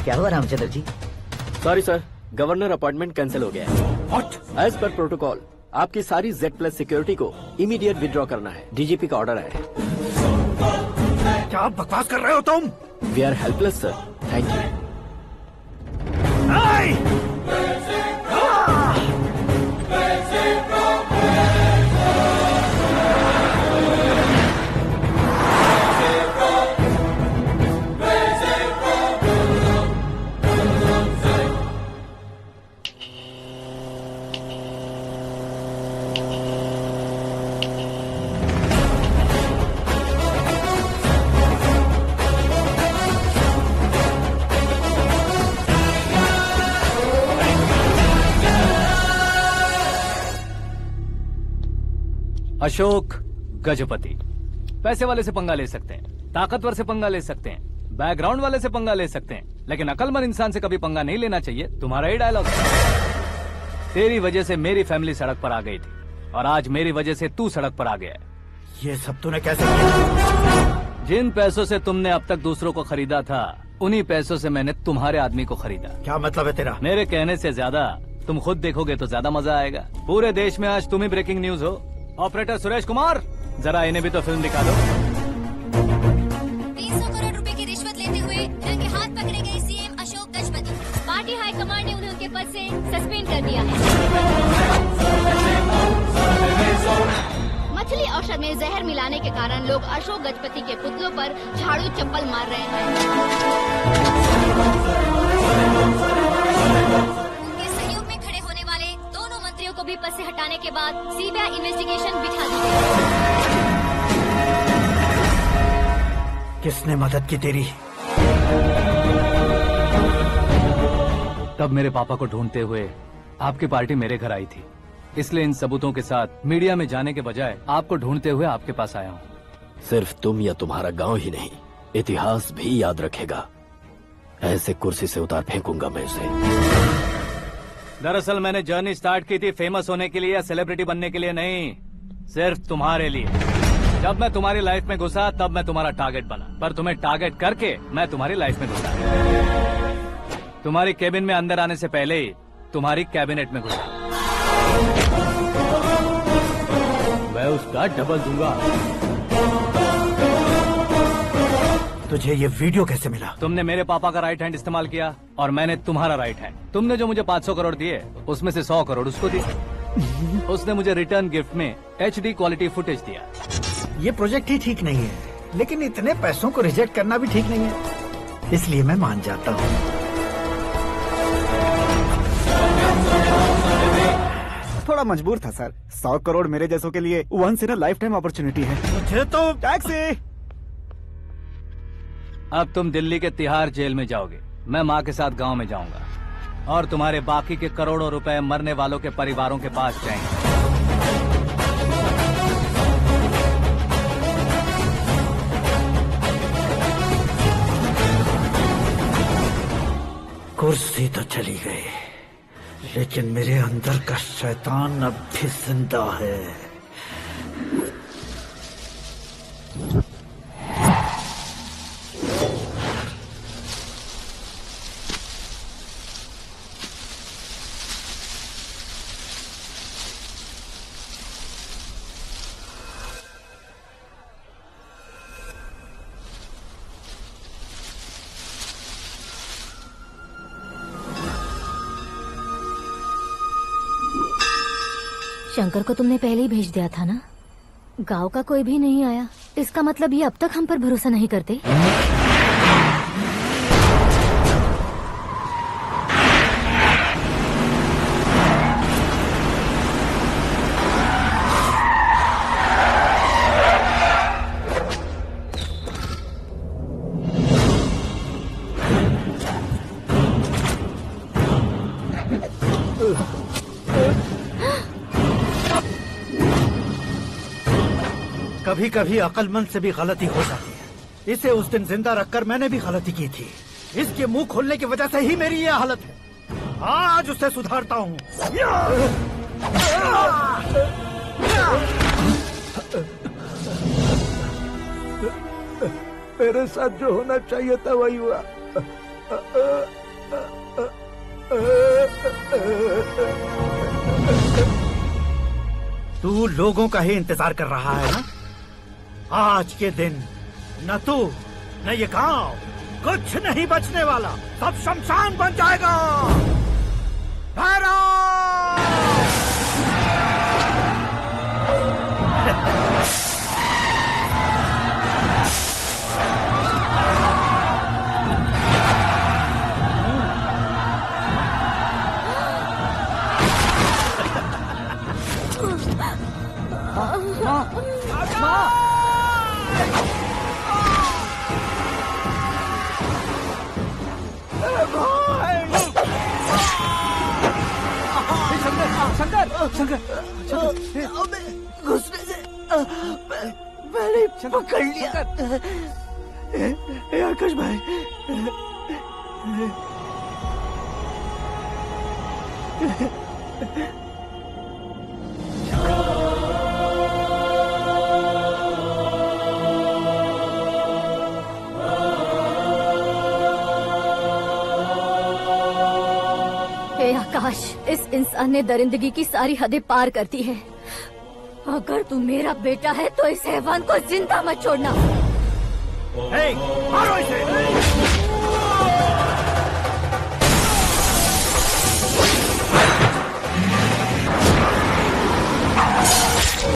क्या हुआ Ramchandra ji? Sorry sir, governor appointment cancel हो गया है। What? एज पर प्रोटोकॉल आपकी सारी Z+ सिक्योरिटी को इमीडिएट विड्रॉ करना है। डीजीपी का ऑर्डर है। क्या बकवास कर रहे हो तुम? We are helpless sir. Thank you. Ashok Gajapati. पैसे वाले से पंगा ले सकते हैं, ताकतवर से पंगा ले सकते हैं, बैकग्राउंड वाले से पंगा ले सकते हैं, लेकिन अकलमंद इंसान से कभी पंगा नहीं लेना चाहिए। तुम्हारा ही डायलॉग। तेरी वजह से मेरी फैमिली सड़क पर आ गई थी और आज मेरी वजह से तू सड़क पर आ गया है। ये सब तूने कैसे किया? जिन पैसों से तुमने अब तक दूसरों को खरीदा था, उन्हीं पैसों से मैंने तुम्हारे आदमी को खरीदा। क्या मतलब है तेरा? मेरे कहने से ज्यादा तुम खुद देखोगे तो ज्यादा मजा आएगा। पूरे देश में आज तुम ही ब्रेकिंग न्यूज हो। ऑपरेटर सुरेश कुमार, जरा इन्हें भी तो फिल्म दिखा दो। 300 करोड़ रुपए की रिश्वत लेते हुए रंगे हाथ पकड़े गए CM Ashok Gajapati. Party high command ने उन्हें उनके पद से सस्पेंड कर दिया है। मछली औषध में जहर मिलाने के कारण लोग अशोक गजपति के पुतलों पर झाड़ू चप्पल मार रहे हैं। उनके सहयोग में खड़े होने वाले दोनों मंत्रियों को भी पद से हटाने के बाद सीबीआई इन्वेस्टिगेशन बिठा दी गई। किसने मदद की तेरी? तब मेरे पापा को ढूंढते हुए आपकी पार्टी मेरे घर आई थी, इसलिए इन सबूतों के साथ मीडिया में जाने के बजाय आपको ढूंढते हुए आपके पास आया हूँ। सिर्फ तुम या तुम्हारा गांव ही नहीं, इतिहास भी याद रखेगा। ऐसे कुर्सी से उतार फेंकूंगा मैं उसे। दरअसल मैंने जर्नी स्टार्ट की थी फेमस होने के लिए या सेलिब्रिटी बनने के लिए नहीं, सिर्फ तुम्हारे लिए। जब मैं तुम्हारी लाइफ में घुसा तब मैं तुम्हारा टारगेट बना, पर तुम्हें टारगेट करके मैं तुम्हारी लाइफ में घुसा। तुम्हारी केबिन में अंदर आने से पहले ही तुम्हारी कैबिनेट में घुसा। मैं उसका डबल दूंगा। तुझे ये वीडियो कैसे मिला? तुमने मेरे पापा का राइट हैंड इस्तेमाल किया और मैंने तुम्हारा राइट हैंड। तुमने जो मुझे 500 करोड़ दिए उसमें से 100 करोड़ उसको दिए। उसने मुझे रिटर्न गिफ्ट में HD क्वालिटी फुटेज दिया। ये प्रोजेक्ट ही ठीक नहीं है, लेकिन इतने पैसों को रिजेक्ट करना भी ठीक नहीं है, इसलिए मैं मान जाता हूँ। थोड़ा मजबूर था सर। 100 करोड़ मेरे जैसों के लिए once in a lifetime opportunity है। मुझे तो टैक्सी। अब तुम दिल्ली के तिहाड़ जेल में जाओगे, मैं माँ के साथ गांव में जाऊंगा और तुम्हारे बाकी के करोड़ों रुपए मरने वालों के परिवारों के पास जाएंगे। कुर्सी तो चली गई, लेकिन मेरे अंदर का शैतान अब भी जिंदा है। शंकर को तुमने पहले ही भेज दिया था ना? गांव का कोई भी नहीं आया, इसका मतलब ये अब तक हम पर भरोसा नहीं करते। कभी कभी अक्लमंद से भी गलती हो जाती है। इसे उस दिन जिंदा रखकर मैंने भी गलती की थी। इसके मुंह खोलने की वजह से ही मेरी ये हालत है। आज उसे सुधारता हूँ। मेरे साथ जो होना चाहिए था वही हुआ। तू लोगों का ही इंतजार कर रहा है ना? आज के दिन न तू न ये गांव कुछ नहीं बचने वाला, सब शमशान बन जाएगा। घुसने से पहले पकड़ लिया। आकाश भाई, हे आकाश, इस इंसान ने दरिंदगी की सारी हदें पार कर दी है। अगर तू मेरा बेटा है तो इस हैवान को जिंदा मत छोड़ना। मारो इसे।